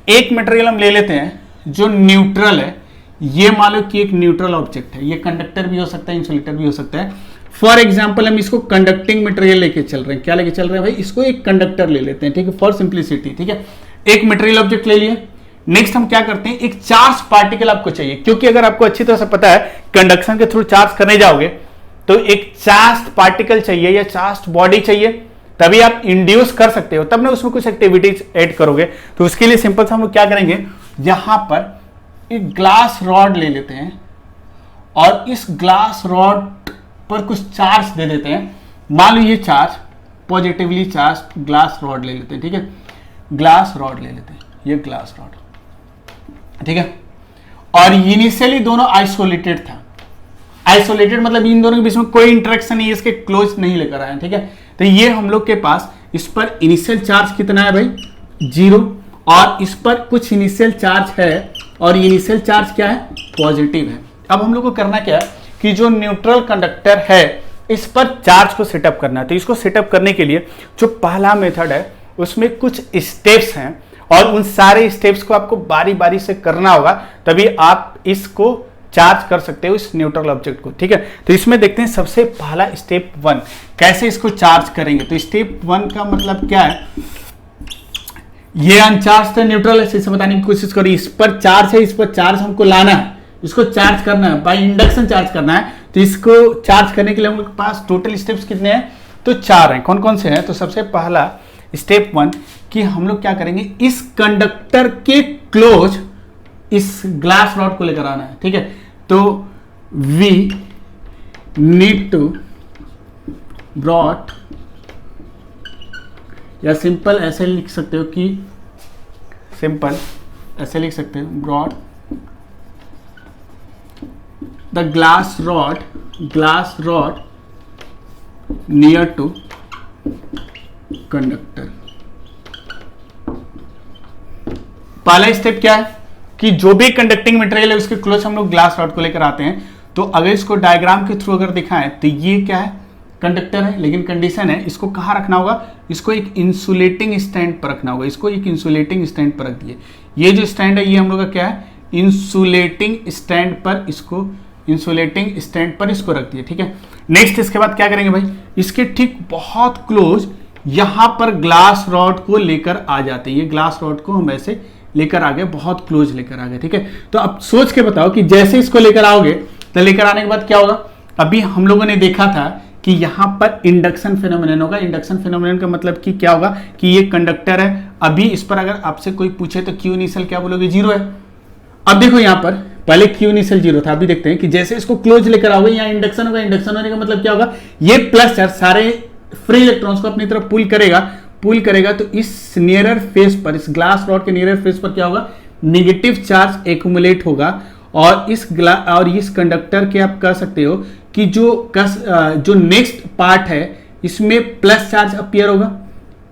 एक मटेरियल हम ले लेते हैं जो न्यूट्रल है, ये मान लो कि एक न्यूट्रल ऑब्जेक्ट है, ये कंडक्टर भी हो सकता है, इंसुलेटर भी हो सकता है। फॉर एग्जाम्पल हम इसको कंडक्टिंग मटेरियल लेके चल रहे हैं। क्या लेके चल रहे हैं भाई, इसको एक कंडक्टर ले लेते हैं। ठीक है, फॉर सिंप्लिसिटी। ठीक है, एक मटेरियल ऑब्जेक्ट ले लिए। नेक्स्ट हम क्या करते हैं, एक चार्ज पार्टिकल आपको चाहिए, क्योंकि अगर आपको अच्छी तरह से पता है कंडक्शन के थ्रू चार्ज करने जाओगे तो एक चार्ज पार्टिकल चाहिए या चार्ज बॉडी चाहिए, तभी आप इंड्यूस कर सकते हो, तब ना उसमें कुछ एक्टिविटीज ऐड करोगे। तो उसके लिए सिंपल से हम लोग क्या करेंगे, यहां पर एक ग्लास रॉड ले लेते हैं और इस ग्लास रॉड पर कुछ चार्ज दे देते हैं। मान लो ये charge positively charge glass rod ले लेते हैं। ठीक है, ग्लास रॉड ले लेते हैं, ये ग्लास रॉड। ठीक है, और इनिशियली दोनों आइसोलेटेड था। आइसोलेटेड मतलब इन दोनों के बीच में कोई इंटरेक्शन नहीं है, इसके क्लोज नहीं लेकर आए। ठीक है, तो ये हम लोग के पास इस पर इनिशियल चार्ज कितना है भाई, 0, और इस पर कुछ इनिशियल चार्ज है और इनिशियल चार्ज क्या है, पॉजिटिव है। अब हम लोग को करना क्या है कि जो न्यूट्रल कंडक्टर है इस पर चार्ज को सेटअप करना है। तो इसको सेटअप करने के लिए जो पहला मेथड है उसमें कुछ स्टेप्स हैं और उन सारे स्टेप्स को आपको बारी बारी से करना होगा, तभी आप इसको चार्ज कर सकते हो इस न्यूट्रल ऑब्जेक्ट को। ठीक है, तो इसमें देखते हैं सबसे पहला स्टेप 1 कैसे इसको चार्ज करेंगे। तो स्टेप 1 का मतलब क्या है, ये अनचार्ज है, न्यूट्रल है, इसे बताने की कोशिश करो। इस पर चार्ज है, इस पर चार्ज हमको लाना है, इसको चार्ज करना है, बाय इंडक्शन चार्ज करना है। तो इसको चार्ज करने के लिए हम लोग के पास टोटल स्टेप्स कितने हैं, तो 4 हैं। कौन कौन से हैं, तो सबसे पहला स्टेप 1 कि हम लोग क्या करेंगे, इस कंडक्टर के क्लोज इस ग्लास रॉड को लेकर आना है। ठीक है, तो वी नीड टू ब्रॉट, या सिंपल ऐसे लिख सकते हो कि सिंपल ऐसे लिख सकते हो, brought the glass rod near to conductor. पहला स्टेप क्या है कि जो भी कंडक्टिंग मटेरियल है उसके क्लोज हम लोग ग्लास रॉड को लेकर आते हैं। तो अगर इसको डायग्राम के थ्रू अगर दिखाएं तो ये क्या है, कंडक्टर है, लेकिन कंडीशन है इसको कहाँ रखना होगा, इसको एक इंसुलेटिंग स्टैंड पर रखना होगा। इसको एक इंसुलेटिंग स्टैंड पर रख दिए। ये जो स्टैंड है ये हम लोग का क्या है, इंसुलेटिंग स्टैंड पर इसको इंसुलेटिंग स्टैंड पर इसको रख दिए। ठीक है, नेक्स्ट इसके बाद क्या करेंगे भाई, इसके ठीक बहुत क्लोज यहां पर ग्लास रॉड को लेकर आ जाते हैं। ये ग्लास रॉड को हम ऐसे लेकर आ गए, बहुत क्लोज लेकर आ गए, ठीक है। तो अब सोच के बताओ कि जैसे इसको लेकर आओगे तो लेकर आने के बाद क्या होगा। अभी हम लोगों ने देखा था कि यहां पर इंडक्शन फिनोमेनन होगा। इंडक्शन फिनोमेनन का मतलब कि क्या होगा कि ये कंडक्टर है। अभी इस पर अगर आपसे कोई पूछे तो क्यू इनिशियल क्या बोलोगे, 0 है। अब देखो यहां पर पहले क्यू इनिशियल 0 था, अभी देखते हैं कि जैसे इसको क्लोज लेकर आओगे यहाँ इंडक्शन होगा। इंडक्शन होने का मतलब क्या होगा, ये प्लस चार्ज सारे फ्री इलेक्ट्रॉन्स को अपनी तरफ पुल करेगा तो इस नियरर फेस पर, इस ग्लास रॉड के नियरर फेस पर क्या होगा, नेगेटिव चार्ज एक्युमुलेट होगा और इस कंडक्टर के आप कह सकते हो कि जो नेक्स्ट पार्ट है इसमें प्लस चार्ज अपीयर होगा।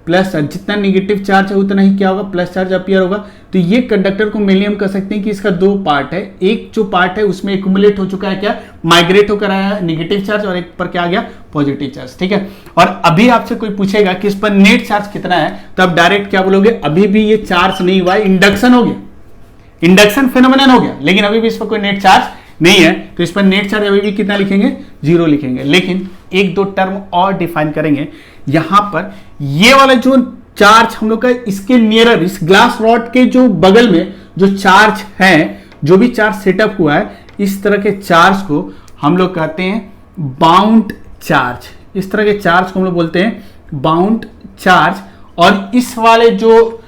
प्लस चार्ज जितना नेगेटिव चार्ज है उतना ही क्या होगा, प्लस चार्ज अपीयर होगा। तो ये कंडक्टर को मेनली हम कह सकते हैं कि इसका 2 पार्ट है। एक जो पार्ट है उसमें एक्युमुलेट हो चुका है, क्या माइग्रेट होकर आया नेगेटिव चार्ज, और एक पर क्या आ गया, पॉजिटिव चार्ज, ठीक है। और अभी आपसे कोई पूछेगा कि इस पर नेट चार्ज कितना है, तो आप डायरेक्ट क्या बोलोगे, अभी भी ये चार्ज नहीं हुआ है, इंडक्शन हो गया, इंडक्शन फेनोमेनन हो गया, लेकिन अभी भी इस पर कोई नेट चार्ज नहीं है। तो इस पर नेट चार्ज अभी भी कितना लिखेंगे, 0 लिखेंगे। लेकिन 1-2 टर्म और डिफाइन करेंगे। यहां पर ये वाला जो चार्ज हम लोग का इसके नियरर, इस ग्लास रॉड के जो बगल में जो चार्ज है, जो भी चार्ज सेटअप हुआ है, इस तरह के चार्ज को हम लोग कहते हैं बाउंड चार्ज। इस तरह के चार्ज को हम लोग बोलते हैं बाउंड चार्ज। और इस वाले जो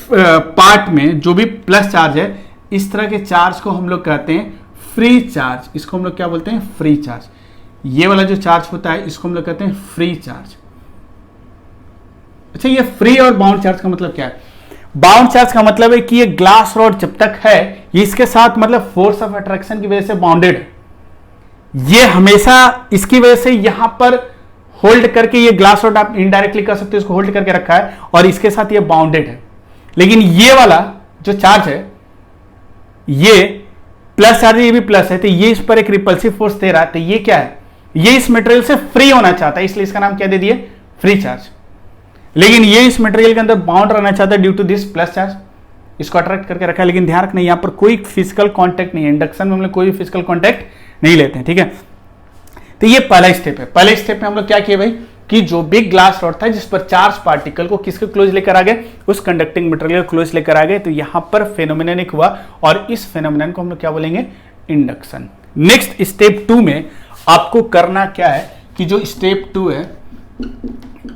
पार्ट में जो भी प्लस चार्ज है, इस तरह के चार्ज को हम लोग कहते हैं फ्री चार्ज। इसको हम लोग क्या बोलते हैं, फ्री चार्ज। ये वाला जो चार्ज होता है इसको हम लोग कहते हैं फ्री चार्ज। अच्छा, ये फ्री और बाउंड चार्ज का मतलब क्या है। बाउंड चार्ज का मतलब है कि ये ग्लास रॉड जब तक है ये इसके साथ मतलब फोर्स ऑफ अट्रैक्शन की वजह से बाउंडेड है। ये हमेशा इसकी वजह से यहां पर होल्ड करके, ये ग्लास रॉड आप इनडायरेक्टली कर सकते हो, इसको होल्ड करके रखा है और इसके साथ ये बाउंडेड है। लेकिन ये वाला जो चार्ज है ये प्लस चार्ज, ये भी प्लस है, तो ये इस पर एक रिपल्सिव फोर्स दे रहा है। तो ये क्या है, ये इस मटेरियल से फ्री होना चाहता है, इसलिए इसका नाम क्या दे दिए, फ्री चार्ज। लेकिन ये इस मटेरियल के अंदर बाउंड रहना चाहता है due to this plus charge, इसको अट्रैक्ट करके रखा है। लेकिन ध्यान रखना यहां पर कोई फिजिकल कांटेक्ट नहीं है, इंडक्शन में हम लोग कोई फिजिकल कांटेक्ट नहीं लेते हैं, ठीक है। तो ये पहला स्टेप है। पहले स्टेप में हम लोग क्या किए भाई कि जो बिग ग्लास रॉड था जिस पर चार्ज पार्टिकल को किसके क्लोज लेकर आ गए, उस कंडक्टिंग मटेरियल को क्लोज लेकर आ गए। तो यहां पर फेनोमेनन एक हुआ और इस फेनोमेनन को हम लोग क्या बोलेंगे, इंडक्शन। नेक्स्ट स्टेप 2 में आपको करना क्या है कि जो स्टेप 2 है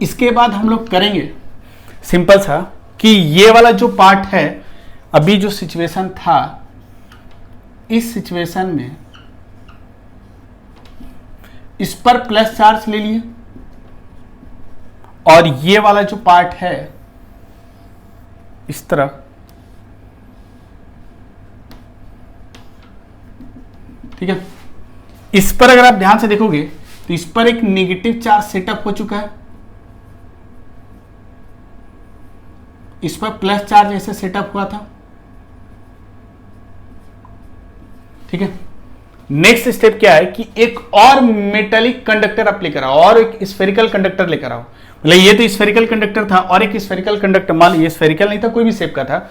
इसके बाद हम लोग करेंगे सिंपल सा कि ये वाला जो पार्ट है, अभी जो सिचुएशन था, इस सिचुएशन में इस पर प्लस चार्ज ले लिए और ये वाला जो पार्ट है इस तरह, ठीक है। इस पर अगर आप ध्यान से देखोगे तो इस पर एक नेगेटिव चार्ज सेटअप हो चुका है, इस पर प्लस चार्ज ऐसे सेटअप हुआ था, ठीक है। नेक्स्ट स्टेप क्या है कि एक और मेटेलिक कंडक्टर आप लेकर आओ और एक स्फेरिकल कंडक्टर लेकर आओ। मतलब ये तो स्फेरिकल कंडक्टर था और एक स्फेरिकल कंडक्टर, मान ये स्फेरिकल नहीं था, कोई भी शेप का था,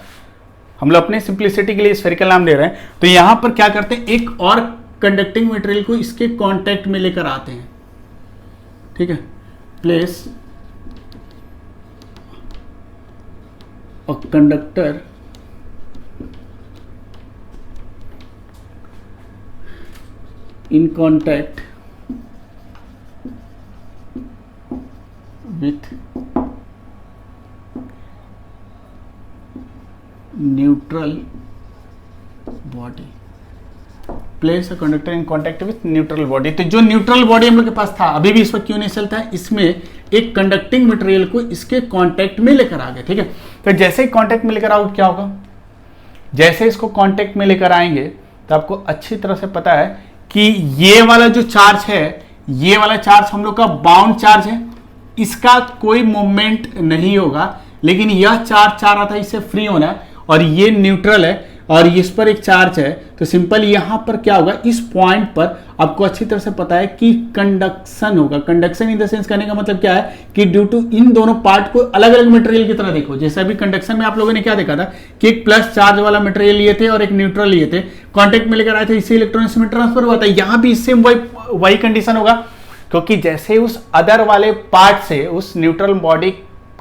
हम लोग अपने सिंप्लिसिटी के लिए स्फेरिकल नाम ले रहे हैं। तो यहां पर क्या करते हैं, एक और कंडक्टिंग मटेरियल को इसके कांटेक्ट में लेकर आते हैं, ठीक है। Place a conductor in contact with neutral body, place a conductor in contact with neutral body। तो जो न्यूट्रल बॉडी हम लोग के पास था, अभी भी इस पर क्यों नहीं चलता है, इसमें एक कंडक्टिंग मटेरियल को इसके कांटेक्ट में लेकर आ गए, ठीक है। तो जैसे ही कांटेक्ट में लेकर आओगे क्या होगा, जैसे इसको कांटेक्ट में लेकर आएंगे तो आपको अच्छी तरह से पता है कि ये वाला जो चार्ज है, ये वाला चार्ज हम लोग का बाउंड चार्ज है, इसका कोई मूवमेंट नहीं होगा। लेकिन यह चार्ज चाह रहा था इससे फ्री होना है और ये न्यूट्रल है और इस पर एक चार्ज है। तो सिंपल यहां पर क्या होगा, इस पॉइंट पर आपको अच्छी तरह से पता है कि कंडक्शन होगा। कंडक्शन इन द सेंस करने का मतलब क्या है कि ड्यू टू इन दोनों पार्ट को अलग अलग मटेरियल की तरह देखो। जैसे अभी कंडक्शन में आप लोगों ने क्या देखा था कि एक प्लस चार्ज वाला मटेरियल लिए थे और एक न्यूट्रल लिए थे, कॉन्टेक्ट में लेकर आए थे, इससे इलेक्ट्रॉन इसमें ट्रांसफर हुआ था। यहां भी सेम वही कंडीशन होगा। क्योंकि जैसे उस अदर वाले पार्ट से, उस न्यूट्रल बॉडी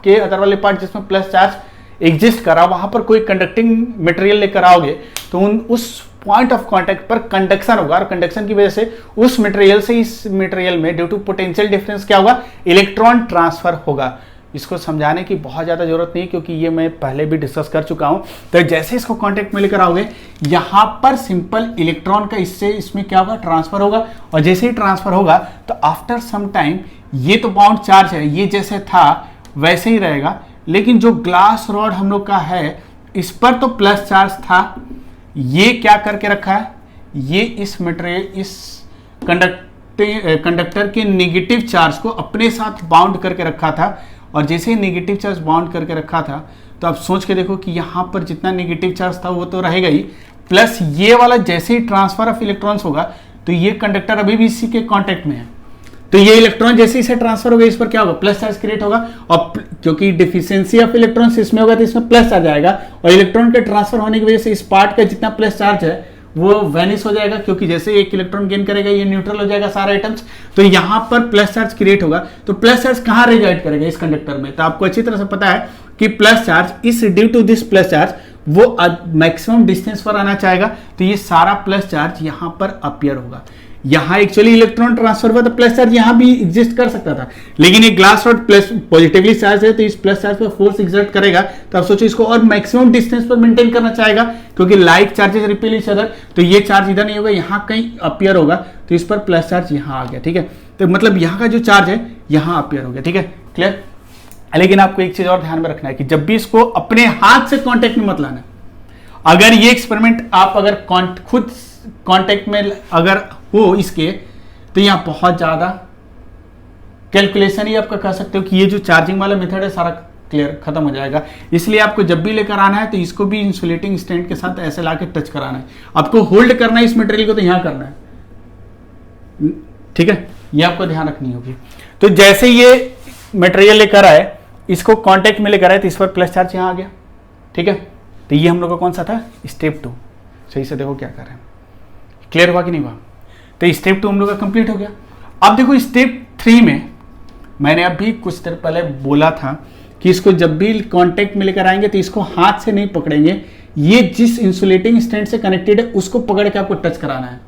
के अदर वाले पार्ट जिसमें प्लस चार्ज एग्जिस्ट करा, वहां पर कोई कंडक्टिंग मटेरियल लेकर आओगे तो उस पॉइंट ऑफ कांटेक्ट पर कंडक्शन होगा, और कंडक्शन की वजह से उस मटेरियल से इस मटेरियल में ड्यू टू पोटेंशियल डिफरेंस क्या होगा, इलेक्ट्रॉन ट्रांसफर होगा। इसको समझाने की बहुत ज़्यादा जरूरत नहीं, क्योंकि ये मैं पहले भी डिस्कस कर चुका हूं। तो जैसे इसको कांटेक्ट में लेकर आओगे, यहां पर सिंपल इलेक्ट्रॉन का इससे इसमें क्या होगा, ट्रांसफर होगा, और जैसे ही ट्रांसफर होगा तो आफ्टर सम टाइम ये तो बाउंड चार्ज है, ये जैसे था वैसे ही रहेगा, लेकिन जो ग्लास रॉड हम लोग का है इस पर तो प्लस चार्ज था, ये क्या करके रखा है, ये इस मटेरियल, इस कंडक्टर के नेगेटिव चार्ज को अपने साथ बाउंड करके रखा था। और जैसे ही नेगेटिव चार्ज बाउंड करके रखा था, तो आप सोच के देखो कि यहां पर जितना नेगेटिव चार्ज था वो तो रहेगा ही, प्लस ये वाला जैसे ही ट्रांसफर ऑफ इलेक्ट्रॉन्स होगा तो ये कंडक्टर अभी भी इसी के कांटेक्ट में है, तो ये इलेक्ट्रॉन जैसे इसे ट्रांसफर होगा, इस पर क्या होगा, प्लस चार्ज क्रिएट होगा, और क्योंकि डिफिशियंसी ऑफ इलेक्ट्रॉन्स इसमें होगा तो इसमें प्लस आ जाएगा, और इलेक्ट्रॉन के ट्रांसफर होने की वजह से इस पार्ट का जितना प्लस चार्ज है वो वैनिश हो जाएगा, क्योंकि जैसे एक इलेक्ट्रॉन गेन करेगा ये न्यूट्रल हो जाएगा सारे आइटम्स, तो यहां पर प्लस चार्ज क्रिएट होगा। तो प्लस चार्ज कहां रेजाइड करेगा, इस कंडक्टर में। तो आपको अच्छी तरह से पता है कि प्लस चार्ज इस due to this plus charge वो मैक्सिमम डिस्टेंस पर आना चाहेगा, तो ये सारा प्लस चार्ज यहां पर अपीयर होगा। यहां एक्चुअली इलेक्ट्रॉन ट्रांसफर हुआ तो प्लस चार्ज यहां भी एग्जिस्ट कर सकता था, लेकिन ये glass rod plus positively charge है, तो इस प्लस चार्ज पर फोर्स एक्सर्ट करेगा, तो आप सोचो इसको और मैक्सिमम डिस्टेंस पर मेंटेन करना चाहेगा, क्योंकि like charges repel each other, तो ये चार्ज इधर नहीं होगा, यहां कहीं अपीयर होगा, तो इस पर प्लस चार्ज यहां आ गया। ठीक है, तो मतलब यहां का जो चार्ज है यहां अपीयर हो गया। ठीक है, क्लियर। लेकिन आपको एक चीज और ध्यान में रखना है कि जब भी इसको अपने हाथ से कॉन्टेक्ट में मत लाना। अगर ये एक्सपेरिमेंट आप अगर खुद कॉन्टेक्ट में अगर हो इसके, तो यहां बहुत ज्यादा कैलकुलेशन ही आपका कह सकते हो कि ये जो चार्जिंग वाला मेथड है सारा क्लियर खत्म हो जाएगा। इसलिए आपको जब भी लेकर आना है तो इसको भी इंसुलेटिंग स्टैंड के साथ ऐसे लाके टच कराना है, आपको होल्ड करना है इस मटेरियल को, तो यहां करना है। ठीक है, ये आपको ध्यान रखनी होगी। तो जैसे ये मटेरियल लेकर आए, इसको कांटेक्ट में लेकर आए, तो इस पर प्लस चार्ज यहां आ गया। ठीक है, तो ये हम लोग का कौन सा था, स्टेप 2। सही से देखो क्या कर रहे हैं, क्लियर हुआ कि नहीं हुआ। तो स्टेप 2 हम लोग का कंप्लीट हो गया। अब देखो स्टेप 3 में मैंने अभी कुछ देर पहले बोला था कि इसको जब भी कांटेक्ट में लेकर आएंगे तो इसको हाथ से नहीं पकड़ेंगे, ये जिस इंसुलेटिंग स्टैंड से कनेक्टेड है उसको पकड़ के आपको टच कराना है,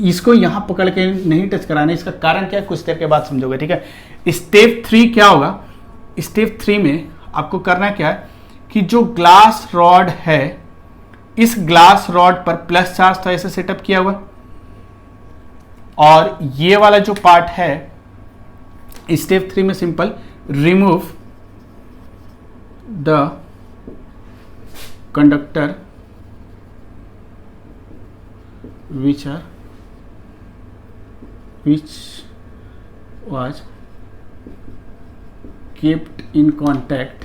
इसको यहां पकड़ के नहीं टच कराना है। इसका कारण क्या है कुछ देर के बाद समझोगे। ठीक है, स्टेप 3 क्या होगा, स्टेप 3 में आपको करना क्या है कि जो ग्लास रॉड है, इस ग्लास रॉड पर प्लस चार्ज तो ऐसे सेटअप किया हुआ, और ये वाला जो पार्ट है स्टेप 3 में simple remove the conductor which was kept in contact,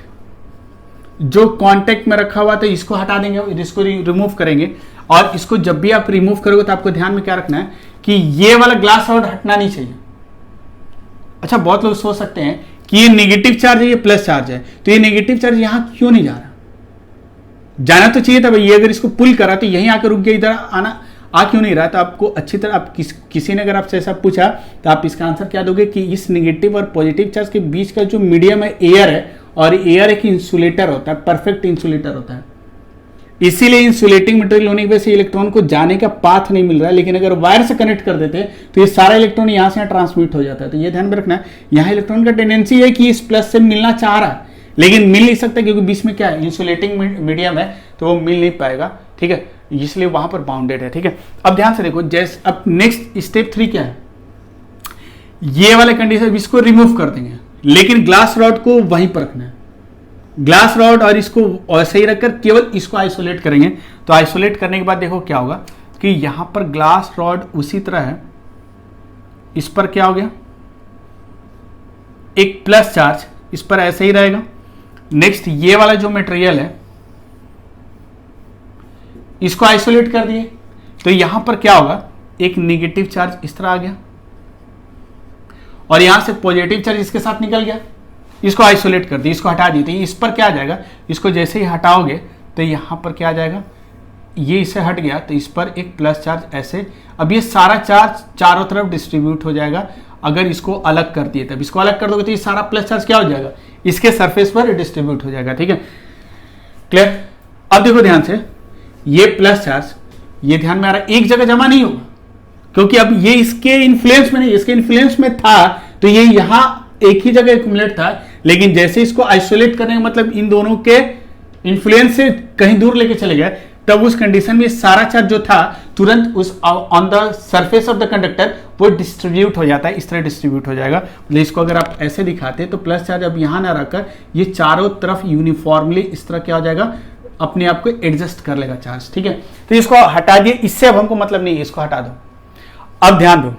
जो कांटेक्ट में रखा हुआ था इसको हटा देंगे, इसको रिमूव करेंगे। और इसको जब भी आप रिमूव करोगे तो आपको ध्यान में क्या रखना है कि ये वाला ग्लास रॉड हटना नहीं चाहिए। अच्छा, बहुत लोग सोच सकते हैं कि ये नेगेटिव चार्ज है, ये प्लस चार्ज है, तो ये नेगेटिव चार्ज यहां क्यों नहीं जा रहा, जाना तो चाहिए था भाई। ये अगर इसको पुल करा तो यहीं आकर रुक गया, इधर आना आ क्यों नहीं रहा। तो आपको अच्छी तरह आप किसी ने अगर आपसे ऐसा पूछा तो आप इसका आंसर क्या दोगे कि इस नेगेटिव और पॉजिटिव चार्ज के बीच का जो मीडियम है एयर है, और एयर एक इंसुलेटर होता है, परफेक्ट इंसुलेटर होता है, इसीलिए इंसुलेटिंग मटेरियल होने की वजह से इलेक्ट्रॉन को जाने का पाथ नहीं मिल रहा है। लेकिन अगर वायर से कनेक्ट कर देते तो ये सारा इलेक्ट्रॉन यहां से ट्रांसमिट हो जाता है। तो ये ध्यान में रखना है, यहां इलेक्ट्रॉन का टेंडेंसी है कि इस प्लस से मिलना चाह रहा है, लेकिन मिल नहीं सकता क्योंकि बीच में क्या है, इंसुलेटिंग मीडियम है, तो वो मिल नहीं पाएगा। ठीक है, इसलिए वहां पर बाउंडेड है। ठीक है, अब ध्यान से देखो, जैसे अब नेक्स्ट स्टेप 3 क्या है, ये वाले कंडीशन इसको रिमूव कर देंगे, लेकिन ग्लास रॉड को वहीं पर रखना है, ग्लास रॉड, और इसको ऐसे ही रखकर केवल इसको आइसोलेट करेंगे। तो आइसोलेट करने के बाद देखो क्या होगा कि यहां पर ग्लास रॉड उसी तरह है, इस पर क्या हो गया, एक प्लस चार्ज इस पर ऐसे ही रहेगा। नेक्स्ट ये वाला जो मटेरियल है इसको आइसोलेट कर दिए, तो यहां पर क्या होगा, एक नेगेटिव चार्ज इस तरह आ गया, और यहां से पॉजिटिव चार्ज इसके साथ निकल गया, इसको आइसोलेट कर दिए, इसको हटा दिए। इस पर क्या आ जाएगा, इसको जैसे ही हटाओगे तो यहां पर क्या आ जाएगा, ये इससे हट गया, तो इस पर एक प्लस चार्ज ऐसे, अब ये सारा चार्ज चारों तरफ डिस्ट्रीब्यूट हो जाएगा, अगर इसको अलग कर दिए, तब इसको अलग कर दोगे तो ये सारा प्लस चार्ज क्या हो जाएगा, इसके सरफेस पर डिस्ट्रीब्यूट हो जाएगा। ठीक है, क्लियर। अब देखो ध्यान से, ये प्लस चार्ज ये ध्यान में आ रहा है एक जगह जमा नहीं होगा, क्योंकि अब ये इसके इन्फ्लुएंस में नहीं, इसके इन्फ्लुएंस में था तो ये यहां एक ही जगह एक्युमुलेट था, लेकिन जैसे इसको आइसोलेट करने का मतलब इन दोनों के इन्फ्लुएंस से कहीं दूर लेके चले गए, तब उस कंडीशन में सारा चार्ज जो था तुरंत उस on the surface of the conductor वो डिस्ट्रीब्यूट हो जाता है, इस तरह डिस्ट्रीब्यूट हो जाएगा। मतलब इसको अगर आप ऐसे दिखाते तो प्लस चार्ज अब यहां ना रखकर ये चारों तरफ यूनिफॉर्मली इस तरह क्या हो जाएगा, अपने आप को एडजस्ट कर लेगा चार्ज। ठीक है, तो इसको हटा दिए, इससे अब हमको मतलब नहीं है, इसको हटा दो। अब ध्यान दो,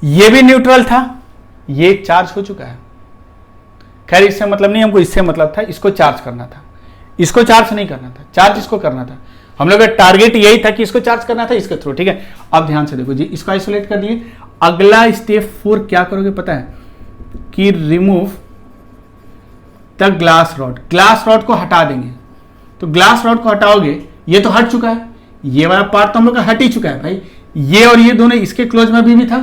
ये भी न्यूट्रल था, ये चार्ज हो चुका है। खैर इससे मतलब नहीं, हमको इससे मतलब था, इसको चार्ज करना था, इसको चार्ज नहीं करना था, चार्ज इसको करना था। हम लोग का टारगेट यही था कि इसको चार्ज करना था इसके थ्रू। ठीक है, अब ध्यान से देखो जी, इसको आइसोलेट कर दिए। अगला स्टेप 4 क्या करोगे पता है, कि remove the glass rod. Glass rod को हटा देंगे, तो ग्लास रॉड को हटाओगे, ये तो हट चुका है, ये वाला पार्ट तो हम लोग का हट ही चुका है भाई, ये और ये दोनों इसके क्लोज में भी था,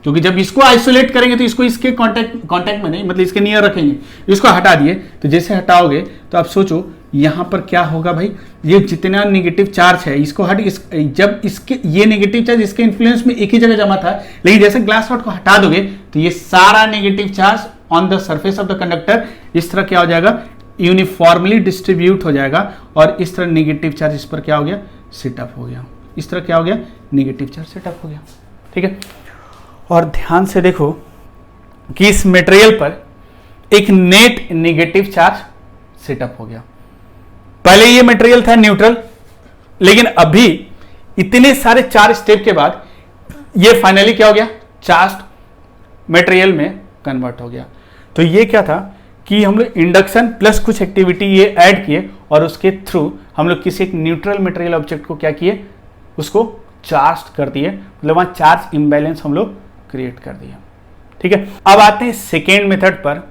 क्योंकि जब इसको आइसोलेट करेंगे तो इसको इसके कांटेक्ट में नहीं, मतलब इसके नियर रखेंगे, इसको हटा दिए। तो जैसे हटाओगे तो आप सोचो यहां पर क्या होगा भाई, ये जितना नेगेटिव चार्ज है इसको जब इसके ये नेगेटिव चार्ज इसके इन्फ्लुएंस में एक ही जगह जमा था, लेकिन जैसे ग्लास रॉड को हटा दोगे तो ये सारा negative charge on the surface of the conductor इस तरह क्या हो जाएगा, यूनिफॉर्मली डिस्ट्रीब्यूट हो जाएगा, और इस तरह नेगेटिव चार्ज इस पर क्या हो गया, सेटअप हो गया। इस तरह क्या हो गया, नेगेटिव चार्ज सेटअप हो गया। ठीक है, और ध्यान से देखो कि इस मटेरियल पर एक नेट नेगेटिव चार्ज सेटअप हो गया। पहले ये मटेरियल था न्यूट्रल, लेकिन अभी इतने सारे 4 स्टेप के बाद ये फाइनली क्या हो गया, चार्ज मटेरियल में कन्वर्ट हो गया। तो ये क्या था कि हम लोग इंडक्शन प्लस कुछ एक्टिविटी ये ऐड किए, और उसके थ्रू हम लोग किसी एक न्यूट्रल मटेरियल ऑब्जेक्ट को क्या किए, उसको चार्ज कर दिए, मतलब वहां चार्ज इम्बैलेंस हम लोग क्रिएट कर दिया। ठीक है, अब आते हैं सेकेंड मेथड पर,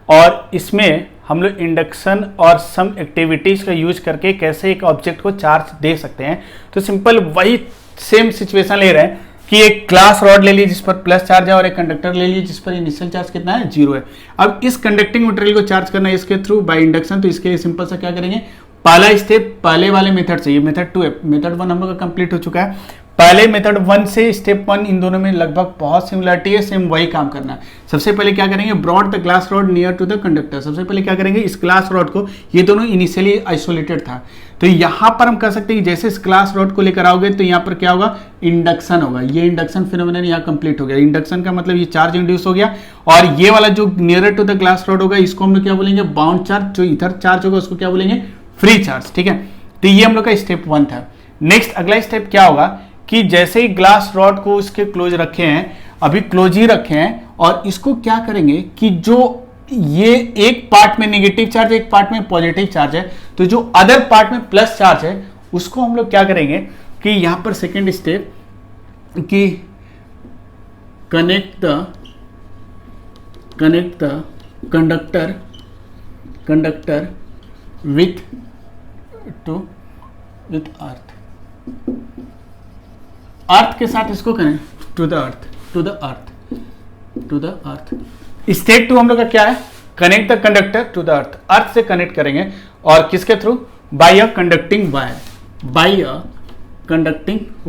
और इसमें हम लोग इंडक्शन और सम एक्टिविटीज का यूज करके कैसे एक ऑब्जेक्ट को चार्ज दे सकते हैं। तो सिंपल वही सेम सिचुएशन ले रहे हैं कि एक ग्लास रॉड ले लीजिए जिस पर प्लस चार्ज है, और एक कंडक्टर ले लीजिए जिस पर इनिशियल चार्ज कितना है, 0 है। अब इस कंडक्टिंग मटेरियल को चार्ज करना है इसके थ्रू बाय इंडक्शन, तो इसके सिंपल सा क्या करेंगे, पहला स्टेप पहले वाले मेथड से, ये मेथड 2 है, मेथड 1 हम लोग का कंप्लीट हो चुका है। पहले मेथड 1 से स्टेप 1 इन दोनों में लगभग बहुत सिमिलरिटी है, सेम वही काम करना है। सबसे पहले क्या करेंगे, brought the glass rod near to the conductor. सबसे पहले क्या करेंगे, इस ग्लास रॉड को, ये दोनों इनिशियली आइसोलेटेड था, तो यहां पर हम कर सकते हैं जैसे इस ग्लास रॉड को लेकर आओगे तो यहां पर क्या होगा, इंडक्शन होगा। ये इंडक्शन फिनोमेनन यहां कंप्लीट हो गया। इंडक्शन का मतलब ये चार्ज इंड्यूस हो गया, और ये वाला जो near to the glass rod होगा इसको हम लोग क्या बोलेंगे, बाउंड चार्ज। जो इधर चार्ज होगा उसको क्या बोलेंगे, फ्री चार्ज। ठीक है, तो ये हम लोग का स्टेप 1 था। नेक्स्ट अगला स्टेप क्या होगा कि जैसे ही ग्लास रॉड को उसके क्लोज रखे हैं, अभी क्लोज ही रखे हैं, और इसको क्या करेंगे कि जो ये एक पार्ट में नेगेटिव चार्ज है, एक पार्ट में पॉजिटिव चार्ज है, तो जो अदर पार्ट में प्लस चार्ज है उसको हम लोग क्या करेंगे कि यहां पर सेकेंड स्टेप कि connect the conductor with earth के साथ इसको connect to the earth. Step 2 हम लोग का क्या है, connect the conductor to the earth से कनेक्ट करेंगे, और किसके थ्रू, बाय अ कंडक्टिंग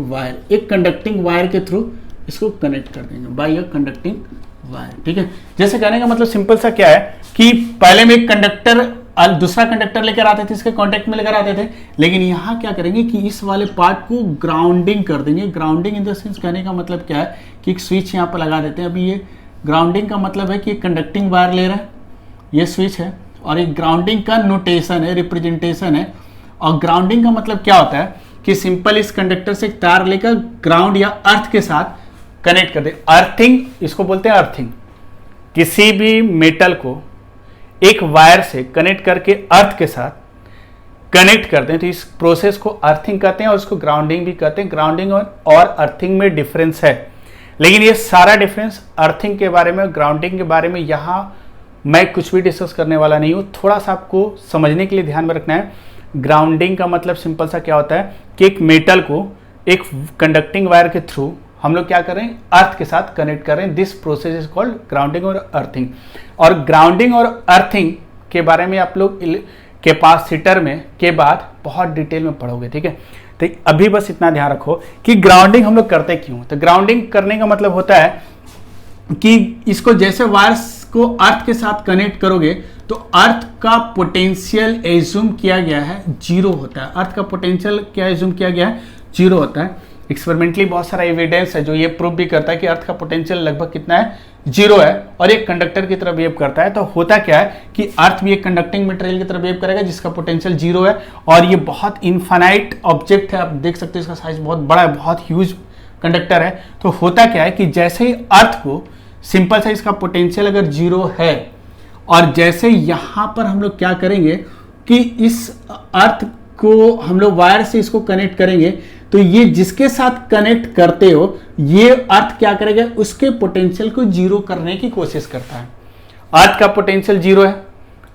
वायर, एक कंडक्टिंग वायर के थ्रू इसको कनेक्ट कर देंगे, बाय अ कंडक्टिंग वायर। ठीक है, जैसे कहने का मतलब सिंपल सा क्या है कि पहले में एक कंडक्टर दूसरा कंडक्टर लेकर आते थे, इसके कांटेक्ट में लेकर आते थे, लेकिन यहां क्या करेंगे कि इस वाले पार्ट को ग्राउंडिंग कर देंगे। ग्राउंडिंग इन द सेंस कहने का मतलब क्या है कि एक स्विच यहां पर लगा देते हैं। अभी ये ग्राउंडिंग का मतलब है कि एक कंडक्टिंग वायर ले रहा है, ये स्विच है, और एक ग्राउंडिंग का नोटेशन है, रिप्रेजेंटेशन है। और ग्राउंडिंग का मतलब क्या होता है कि सिंपल इस कंडक्टर से एक तार लेकर ग्राउंड या अर्थ के साथ कनेक्ट कर दे। अर्थिंग इसको बोलते हैं, अर्थिंग। किसी भी मेटल को एक वायर से कनेक्ट करके अर्थ के साथ कनेक्ट करते हैं तो इस प्रोसेस को अर्थिंग कहते हैं, और इसको ग्राउंडिंग भी कहते हैं। ग्राउंडिंग और अर्थिंग में डिफरेंस है, लेकिन ये सारा डिफरेंस अर्थिंग के बारे में, ग्राउंडिंग के बारे में यहाँ मैं कुछ भी डिस्कस करने वाला नहीं हूँ। थोड़ा सा आपको समझने के लिए ध्यान में रखना है। ग्राउंडिंग का मतलब सिंपल सा क्या होता है कि एक मेटल को एक कंडक्टिंग वायर के थ्रू हम लोग क्या करें, अर्थ के साथ कनेक्ट करें। This process is called grounding और अर्थिंग। और ग्राउंडिंग और अर्थिंग के बारे में आप लोग कैपेसिटर में के बाद बहुत डिटेल में पढ़ोगे, ठीक है। तो अभी बस इतना ध्यान रखो कि ग्राउंडिंग हम लोग करते क्यों। तो ग्राउंडिंग करने का मतलब होता है कि इसको जैसे वायर्स को अर्थ के साथ कनेक्ट करोगे तो अर्थ का पोटेंशियल एज्यूम किया गया है जीरो होता है। अर्थ का पोटेंशियल क्या एज्यूम किया गया है, जीरो होता है। एक्सपेरिमेंटली बहुत सारा एविडेंस है जो ये प्रूव भी करता है कि अर्थ का पोटेंशियल लगभग कितना है, जीरो है, और एक कंडक्टर की तरह बिहेव करता है। तो होता क्या है कि अर्थ भी एक कंडक्टिंग मटेरियल की तरह बिहेव करेगा जिसका पोटेंशियल जीरो है, और ये बहुत इनफाइनाइट ऑब्जेक्ट है। आप देख सकते हो इसका साइज बहुत बड़ा है, बहुत ह्यूज कंडक्टर है। तो होता क्या है कि जैसे ही अर्थ को सिंपल सा इसका पोटेंशियल अगर जीरो है, और जैसे यहां पर हम लोग क्या करेंगे कि इस अर्थ को हम लोग वायर से इसको कनेक्ट करेंगे, तो ये जिसके साथ कनेक्ट करते हो ये अर्थ क्या करेगा, उसके पोटेंशियल को जीरो करने की कोशिश करता है। अर्थ का पोटेंशियल जीरो है,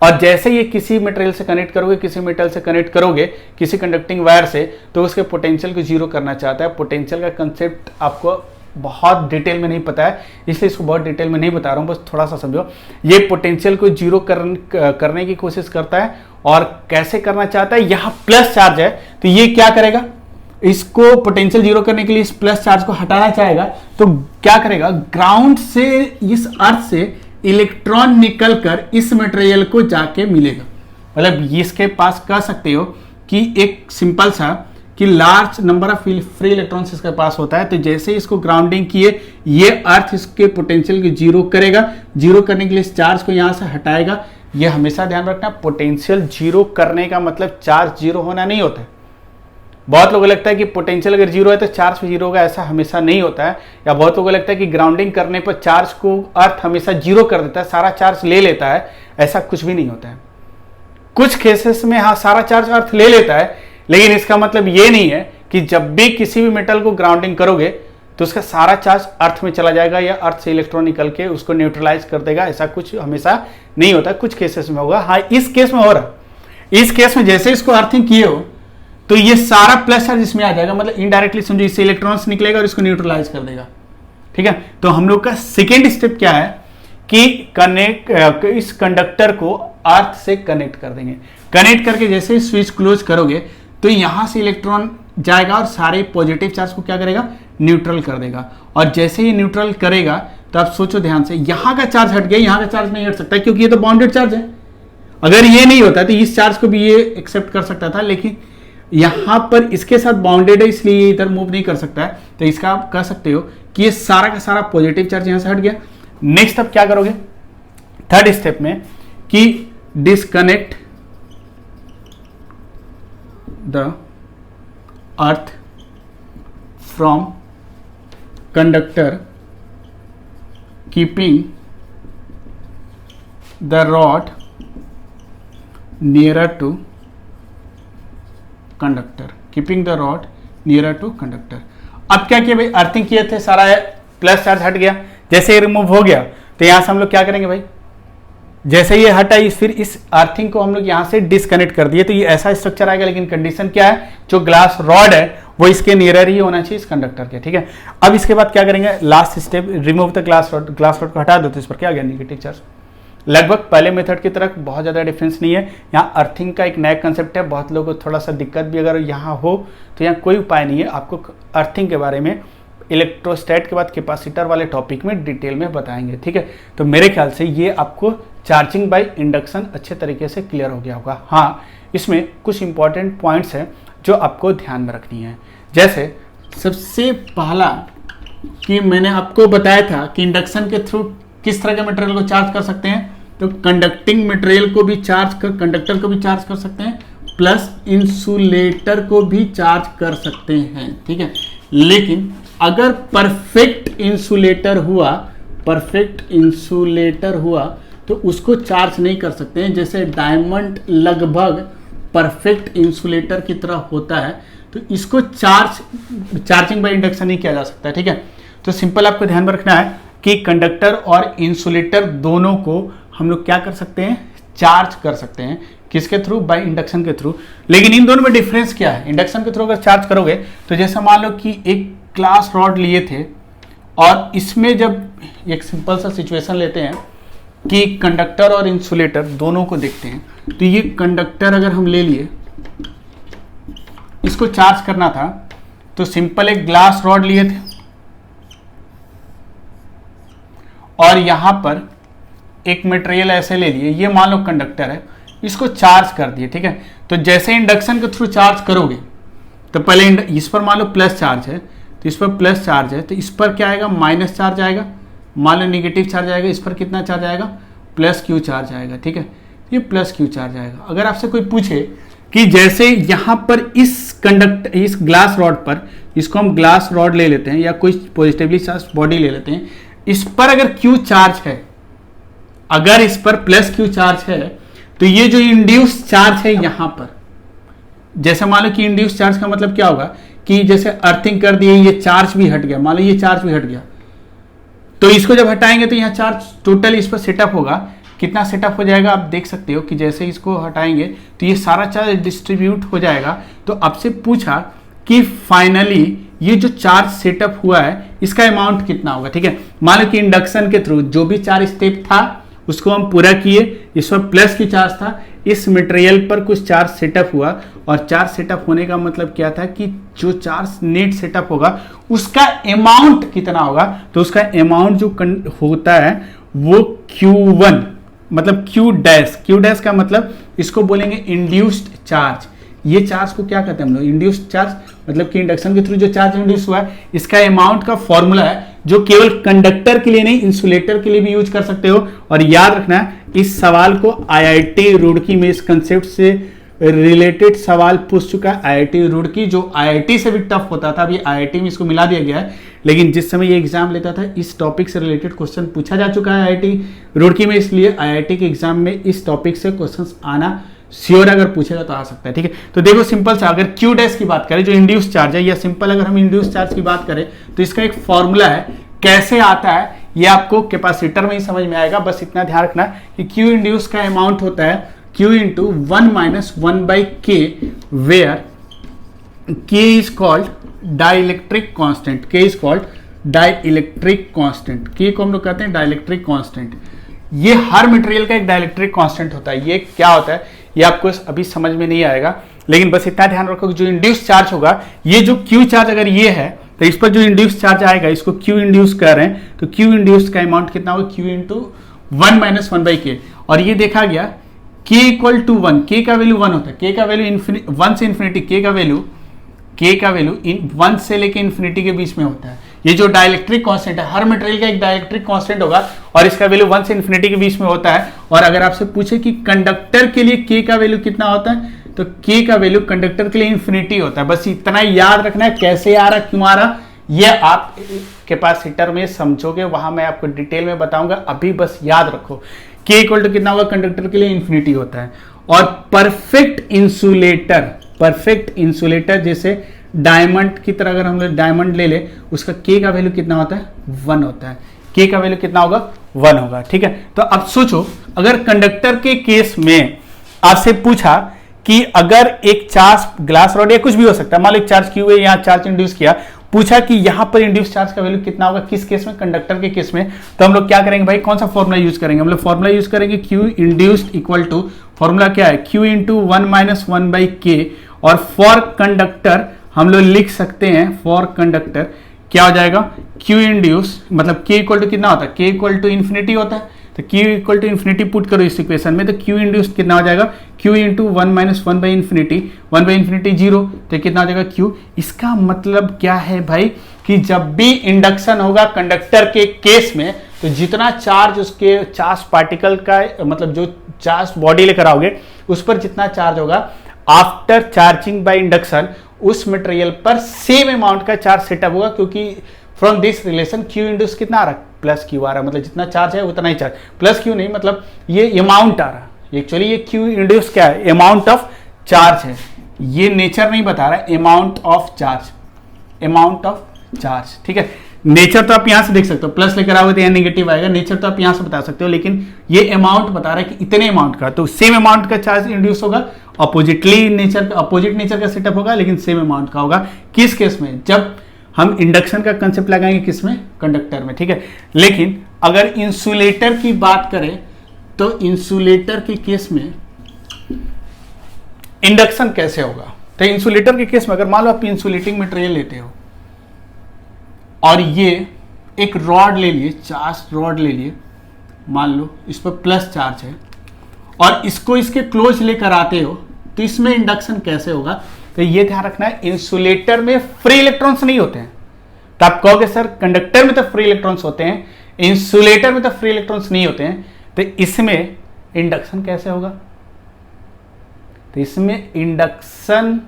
और जैसे ये किसी मटेरियल से कनेक्ट करोगे, किसी मेटल से कनेक्ट करोगे, किसी कंडक्टिंग वायर से, तो उसके पोटेंशियल को जीरो करना चाहता है। पोटेंशियल का कंसेप्ट आपको बहुत डिटेल में नहीं पता है, इसलिए इसको बहुत डिटेल में नहीं बता रहा हूं, बस थोड़ा सा समझो। ये पोटेंशियल को जीरो करने की कोशिश करता है, और कैसे करना चाहता है, यहां प्लस चार्ज है तो ये क्या करेगा, इसको पोटेंशियल जीरो करने के लिए इस प्लस चार्ज को हटाना चाहेगा। तो क्या करेगा, ग्राउंड से इस अर्थ से इलेक्ट्रॉन निकलकर इस मटेरियल को जाके मिलेगा। मतलब इसके पास कह सकते हो कि एक सिंपल सा कि large number of free electrons इसके पास होता है। तो जैसे इसको ग्राउंडिंग किए, ये अर्थ इसके पोटेंशियल को जीरो करेगा। जीरो करने के लिए इस चार्ज को यहां से हटाएगा। ये हमेशा ध्यान रखना, पोटेंशियल जीरो करने का मतलब चार्ज जीरो होना नहीं होता है। बहुत लोगों को लगता है कि पोटेंशियल अगर जीरो है तो चार्ज भी जीरो होगा, ऐसा हमेशा नहीं होता है। या बहुत लोगों को लगता है कि ग्राउंडिंग करने पर चार्ज को अर्थ हमेशा जीरो कर देता है, सारा चार्ज ले लेता है। ऐसा कुछ भी नहीं होता है। कुछ केसेस में हाँ सारा चार्ज अर्थ ले लेता है, लेकिन इसका मतलब ये नहीं है कि जब भी किसी भी मेटल को ग्राउंडिंग करोगे तो उसका सारा चार्ज अर्थ में चला जाएगा या अर्थ से इलेक्ट्रॉन निकल के उसको न्यूट्रलाइज कर देगा। ऐसा कुछ हमेशा नहीं होता, कुछ केसेस में होगा। हाँ इस केस में हो रहा, इस केस में जैसे इसको अर्थिंग किए हो तो ये सारा प्लस चार्ज इसमें आ जाएगा, मतलब इनडायरेक्टली समझो इससे इलेक्ट्रॉन्स निकलेगा और इसको न्यूट्रलाइज कर देगा। ठीक है, तो हम लोग का सेकेंड स्टेप क्या है कि इस कंडक्टर को अर्थ से कनेक्ट कर देंगे। कनेक्ट करके जैसे ही स्विच क्लोज करोगे तो यहां से इलेक्ट्रॉन जाएगा और सारे पॉजिटिव चार्ज को क्या करेगा, न्यूट्रल कर देगा। और जैसे ही न्यूट्रल करेगा तो आप सोचो ध्यान से, यहां का चार्ज हट गया, यहां का चार्ज नहीं हट सकता क्योंकि ये तो बाउंडेड चार्ज है। अगर ये नहीं होता तो इस चार्ज को भी ये एक्सेप्ट कर सकता था, लेकिन यहां पर इसके साथ बाउंडेड है इसलिए ये इधर मूव नहीं कर सकता है। तो इसका आप कह सकते हो कि ये सारा का सारा पॉजिटिव चार्ज यहां से हट गया। नेक्स्ट आप क्या करोगे थर्ड स्टेप में कि disconnect the earth from conductor keeping the rod nearer to conductor, keeping the rod nearer to conductor. अब क्या किया भाई, अर्थिंग किए थे, सारा प्लस चार्ज हट गया। जैसे ही रिमूव हो गया तो यहां से हम लोग क्या करेंगे भाई, जैसे ये हटा फिर इस अर्थिंग को हम लोग यहां से डिस्कनेक्ट कर दिए तो ये ऐसा स्ट्रक्चर आएगा। लेकिन कंडीशन क्या है, जो ग्लास रॉड है वो इसके नियरर ही होना चाहिए इस कंडक्टर के। ठीक है, अब इसके बाद क्या करेंगे, last step remove the glass rod. Glass rod को हटा दो तो इस पर क्या आ गया, नेगेटिव चार्ज। लगभग पहले मेथड की तरह बहुत ज़्यादा डिफरेंस नहीं है। यहाँ अर्थिंग का एक नया कंसेप्ट है, बहुत लोगों को थोड़ा सा दिक्कत भी अगर यहाँ हो तो यहाँ कोई उपाय नहीं है। आपको अर्थिंग के बारे में इलेक्ट्रोस्टैट के बाद कैपेसिटर वाले टॉपिक में डिटेल में बताएंगे। ठीक है, तो मेरे ख्याल से ये आपको चार्जिंग बाय इंडक्शन अच्छे तरीके से क्लियर हो गया होगा। हाँ, इसमें कुछ इंपॉर्टेंट पॉइंट्स हैं जो आपको ध्यान में रखनी है। जैसे सबसे पहला कि मैंने आपको बताया था कि इंडक्शन के थ्रू किस तरह के मटेरियल को चार्ज कर सकते हैं, तो कंडक्टिंग मटेरियल को भी चार्ज कर, कंडक्टर को भी चार्ज कर सकते हैं, प्लस इंसुलेटर को भी चार्ज कर सकते हैं। ठीक है, लेकिन अगर परफेक्ट इंसुलेटर हुआ तो उसको चार्ज नहीं कर सकते हैं। जैसे डायमंड लगभग परफेक्ट इंसुलेटर की तरह होता है, तो इसको चार्जिंग बाय इंडक्शन नहीं किया जा सकता। ठीक है, तो सिंपल आपको ध्यान में रखना है कि कंडक्टर और इंसुलेटर दोनों को हम लोग क्या कर सकते हैं, चार्ज कर सकते हैं। किसके थ्रू, बाय इंडक्शन के थ्रू। लेकिन इन दोनों में डिफरेंस क्या है, इंडक्शन के थ्रू अगर चार्ज करोगे तो जैसा मान लो कि एक ग्लास रॉड लिए थे, और इसमें जब एक सिंपल सा सिचुएशन लेते हैं कि कंडक्टर और इंसुलेटर दोनों को देखते हैं, तो ये कंडक्टर अगर हम ले लिए, इसको चार्ज करना था तो सिंपल एक ग्लास रॉड लिए थे और यहां पर एक मटेरियल ऐसे ले लिए, ये मान लो कंडक्टर है, इसको चार्ज कर दिए, ठीक है। तो जैसे इंडक्शन के थ्रू चार्ज करोगे तो पहले इस पर मान लो प्लस चार्ज है, तो इस पर प्लस चार्ज है, तो इस पर क्या आएगा, माइनस चार्ज आएगा। मान लो निगेटिव चार्ज आएगा, इस पर कितना चार्ज आएगा, प्लस क्यू चार्ज आएगा, ठीक है, ये प्लस क्यू चार्ज आएगा। अगर आपसे कोई पूछे कि जैसे यहां पर इस ग्लास रॉड पर, इसको हम ग्लास रॉड ले लेते हैं या कोई पॉजिटिवली चार्ज बॉडी ले लेते हैं, इस पर अगर क्यू चार्ज है, अगर इस पर प्लस क्यू चार्ज है, तो ये जो इंड्यूस चार्ज है यहां पर, जैसे मान लो कि इंड्यूस चार्ज का मतलब क्या होगा कि जैसे अर्थिंग कर दिए, ये चार्ज भी हट गया, मान लो ये चार्ज भी हट गया, तो इसको जब हटाएंगे तो यहाँ चार्ज टोटल इस पर सेटअप होगा, कितना सेटअप हो जाएगा आप देख सकते हो कि जैसे इसको हटाएंगे तो ये सारा चार्ज डिस्ट्रीब्यूट हो जाएगा। तो आपसे पूछा कि फाइनली ये जो चार्ज सेटअप हुआ है इसका अमाउंट कितना होगा, ठीक है। मान लो कि इंडक्शन के थ्रू जो भी 4 स्टेप था उसको हम पूरा किए, इस पर प्लस की चार्ज था, इस मटेरियल पर कुछ चार्ज सेटअप हुआ, और चार्ज सेटअप होने का मतलब क्या था कि जो चार्ज नेट सेटअप होगा उसका अमाउंट कितना होगा, तो उसका अमाउंट जो होता है वो Q1, मतलब Q डैश का मतलब इसको बोलेंगे इंड्यूस्ड चार्ज। ये चार्ज को क्या कहते हैं हम लोग, इंड्यूस्ड चार्ज, मतलब कि इंडक्शन के थ्रू जो चार्ज इंड्यूस हुआ है इसका अमाउंट का फॉर्मूला है, जो केवल कंडक्टर के लिए नहीं इंसुलेटर के लिए भी यूज कर सकते हो। और याद रखना इस सवाल को IIT रुड़की में इस कंसेप्ट से रिलेटेड सवाल पूछ चुका है IIT रुड़की, जो IIT से भी टफ होता था, अभी IIT में इसको मिला दिया गया है, लेकिन जिस समय ये एग्जाम लेता था इस टॉपिक से रिलेटेड क्वेश्चन पूछा जा चुका है IIT रुड़की में, इसलिए IIT के एग्जाम में इस टॉपिक से क्वेश्चन आना श्योर, अगर पूछेगा तो आ सकता है, ठीक है। तो देखो सिंपल सा, अगर Q डैश की बात करें जो इंड्यूस चार्ज है, या सिंपल अगर हम इंड्यूस चार्ज की बात करें तो इसका एक फॉर्मूला है, कैसे आता है ये आपको कैपेसिटर में ही समझ में आएगा। बस इतना ध्यान रखना कि Q इंड्यूस का अमाउंट होता है Q into 1 minus 1 by K, where K is called dielectric constant, K is called dielectric constant, K को हम लोग कहते हैं डाइलेक्ट्रिक कांस्टेंट। ये हर मटेरियल का एक डाइलेक्ट्रिक कांस्टेंट होता है। ये क्या होता है ये आपको अभी समझ में नहीं आएगा, लेकिन बस इतना ध्यान रखो कि जो इंड्यूस चार्ज होगा, ये जो Q चार्ज अगर ये है तो इस पर जो इंड्यूस चार्ज आएगा इसको Q इंड्यूस कर रहे हैं, तो Q इंड्यूस का अमाउंट कितना होगा, Q into 1 minus 1 by K। और ये देखा गया K इक्वल टू 1, K का वैल्यू 1 होता है, K का वैल्यू 1 से इन्फिनिटी, K का वैल्यू 1 से लेके इन्फिनिटी के बीच में होता है। ये जो डाइलेक्ट्रिक कांस्टेंट है, हर मटेरियल का एक डाइलेक्ट्रिक कांस्टेंट होगा और इसका वैल्यू 1 से इन्फिनिटी के बीच में होता है। और अगर आपसे पूछे कि कंडक्टर के लिए K का वैल्यू कितना होता है, तो K का वैल्यू कंडक्टर के लिए इन्फिनिटी होता है। बस इतना याद रखना है, कैसे आ रहा क्यों आ रहा ये आप कैपेसिटर में समझोगे, वहां मैं आपको डिटेल में बताऊंगा, अभी बस याद रखो K इक्वल टू कितना होगा, कंडक्टर के लिए इन्फिनिटी होता है। और परफेक्ट इंसुलेटर जैसे डायमंड की तरह अगर हम लोग डायमंड ले ले, उसका K का वैल्यू कितना होता है, 1 होता है। K का वैल्यू कितना होगा, 1 होगा, ठीक है। तो अब सोचो अगर कंडक्टर के केस में आपसे पूछा कि अगर एक चार्ज ग्लास रॉड या कुछ भी हो सकता है, मान लो एक चार्ज Q है, यहाँ चार्ज इंड्यूस किया, पूछा कि यहां पर इंड्यूस चार्ज का वैल्यू कितना होगा, किस केस में, कंडक्टर के केस में, तो हम लोग क्या करेंगे भाई, कौन सा फॉर्मूला यूज करेंगे, हम लोग फॉर्मूला यूज करेंगे Q induced equal to, formula क्या है, Q into 1 minus 1 by K। और फॉर कंडक्टर हम लोग लिख सकते हैं, फॉर कंडक्टर क्या हो जाएगा, Q इंड्यूस मतलब K इक्वल टू कितना होता है, K इक्वल टू इन्फिनिटी होता है, तो Q equal to infinity put करो इस इक्वेशन में, तो Q इंड्यूस कितना हो जाएगा, Q into 1 minus 1 by infinity, 1 by infinity 0, तो कितना हो जाएगा Q। इसका मतलब क्या है भाई कि जब भी इंडक्शन होगा कंडक्टर के केस में, तो जितना चार्ज उसके चार्ज पार्टिकल का मतलब जो चार्ज बॉडी लेकर आओगे उस पर जितना चार्ज होगा आफ्टर चार्जिंग बाय इंडक्शन, उस मटेरियल पर सेम अमाउंट का चार्ज सेटअप होगा, क्योंकि from this relation Q induce कितना आ रहा है, प्लस Q आ रहा है, मतलब जितना चार्ज है उतना ही चार्ज, प्लस Q नहीं, मतलब ये अमाउंट आ रहा है। एक्चुअली ये Q इंड्यूस क्या है, अमाउंट ऑफ चार्ज है, ये नेचर नहीं बता रहा है, अमाउंट ऑफ चार्ज, ठीक है। नेचर तो आप यहां से देख सकते हो, प्लस लेकर आओगे तो यहाँ नेगेटिव आएगा, नेचर तो आप यहां से बता सकते हो, लेकिन ये अमाउंट बता रहा है कि इतने अमाउंट का, तो सेम अमाउंट का चार्ज इंड्यूस होगा, अपोजिट नेचर का सेटअप होगा, लेकिन सेम अमाउंट का होगा। किस केस में, जब हम इंडक्शन का कंसेप्ट लगाएंगे किसमें, कंडक्टर में, ठीक है। लेकिन अगर इंसुलेटर की बात करें तो इंसुलेटर के केस में इंडक्शन कैसे होगा। तो इंसुलेटर के केस में अगर मान लो आप इंसुलेटिंग मटेरियल लेते हो और ये एक रॉड ले लिए, चार्ज रॉड ले लिए, मान लो इस पर प्लस चार्ज है और इसको इसके क्लोज लेकर आते हो, तो इसमें इंडक्शन कैसे होगा। तो ये ध्यान रखना है, इंसुलेटर में फ्री इलेक्ट्रॉन्स नहीं होते हैं। तो आप कहोगे सर कंडक्टर में तो फ्री इलेक्ट्रॉन्स होते हैं, इंसुलेटर में तो फ्री इलेक्ट्रॉन्स नहीं होते हैं, तो इसमें इंडक्शन कैसे होगा। तो इसमें इंडक्शन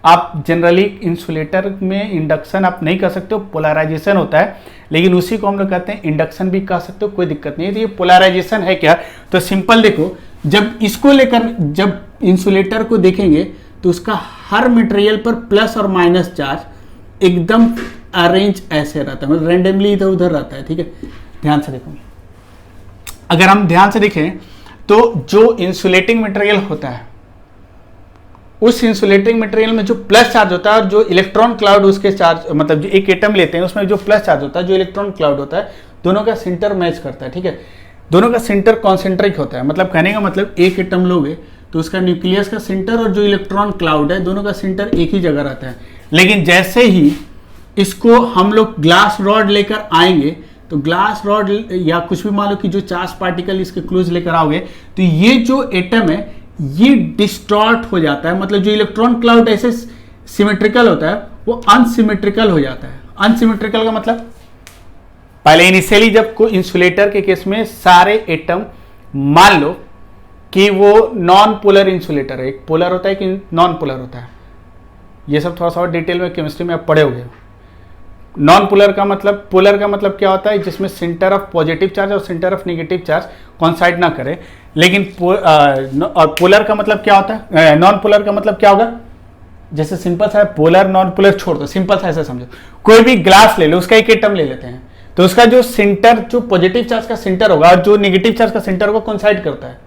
आप जनरली इंसुलेटर में इंडक्शन आप नहीं कर सकते हो, पोलराइजेशन होता है, लेकिन उसी को हम लोग कहते हैं इंडक्शन भी कह सकते हो, कोई दिक्कत नहीं है। तो ये पोलराइजेशन है क्या, तो सिंपल देखो, जब इसको लेकर जब इंसुलेटर को देखेंगे तो उसका हर मटेरियल पर प्लस और माइनस चार्ज एकदम अरेंज ऐसे रहता है, मतलब रेंडमली इधर उधर रहता है, ठीक है। ध्यान से देखो, अगर हम ध्यान से देखें तो जो इंसुलेटिंग मटेरियल होता है उस इंसुलेटिंग मटेरियल में जो प्लस चार्ज होता है और जो इलेक्ट्रॉन क्लाउड उसके चार्ज, मतलब जो एक एटम लेते हैं उसमें जो प्लस चार्ज होता है, जो इलेक्ट्रॉन क्लाउड होता है, दोनों का सेंटर मैच करता है, ठीक है। दोनों का सेंटर कॉन्सेंट्रिक होता है, मतलब कहने का मतलब एक एटम लोगे तो उसका न्यूक्लियस का सेंटर और जो इलेक्ट्रॉन क्लाउड है दोनों का सेंटर एक ही जगह रहता है। लेकिन जैसे ही इसको हम लोग ग्लास रॉड लेकर आएंगे तो ग्लास रॉड या कुछ भी मान लो कि जो चार्ज पार्टिकल इसके क्लोज लेकर आओगे तो ये जो एटम है ये डिस्टॉर्ट हो जाता है, मतलब जो इलेक्ट्रॉन क्लाउड ऐसे सिमेट्रिकल होता है वो अनसिमेट्रिकल हो जाता है। अनसिमेट्रिकल का मतलब पहले इनिशियली जब कोई इंसुलेटर के केस में सारे एटम मान लो कि वो नॉन पोलर इंसुलेटर है, एक पोलर होता है कि नॉन पोलर होता है, ये सब थोड़ा सा और डिटेल में केमिस्ट्री में आप पढ़े होंगे। नॉन पोलर का मतलब, पोलर का मतलब क्या होता है, जिसमें सेंटर ऑफ पॉजिटिव चार्ज और सेंटर ऑफ नेगेटिव चार्ज कॉन्साइड ना करे। लेकिन पोलर का मतलब क्या होता है, नॉन पोलर का मतलब क्या होगा, जैसे सिंपल सा पोलर नॉन पोलर छोड़ दो, सिंपल सा ऐसा समझो, कोई भी ग्लास ले लो, उसका एक एटम ले लेते हैं, तो उसका जो सेंटर, जो पॉजिटिव चार्ज का सेंटर होगा और जो नेगेटिव चार्ज का सेंटर होगा कॉन्साइड करता है।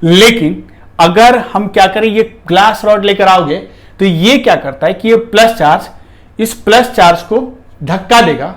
लेकिन अगर हम क्या करें, ये ग्लास रॉड लेकर आओगे तो ये क्या करता है कि ये प्लस चार्ज इस प्लस चार्ज को धक्का देगा,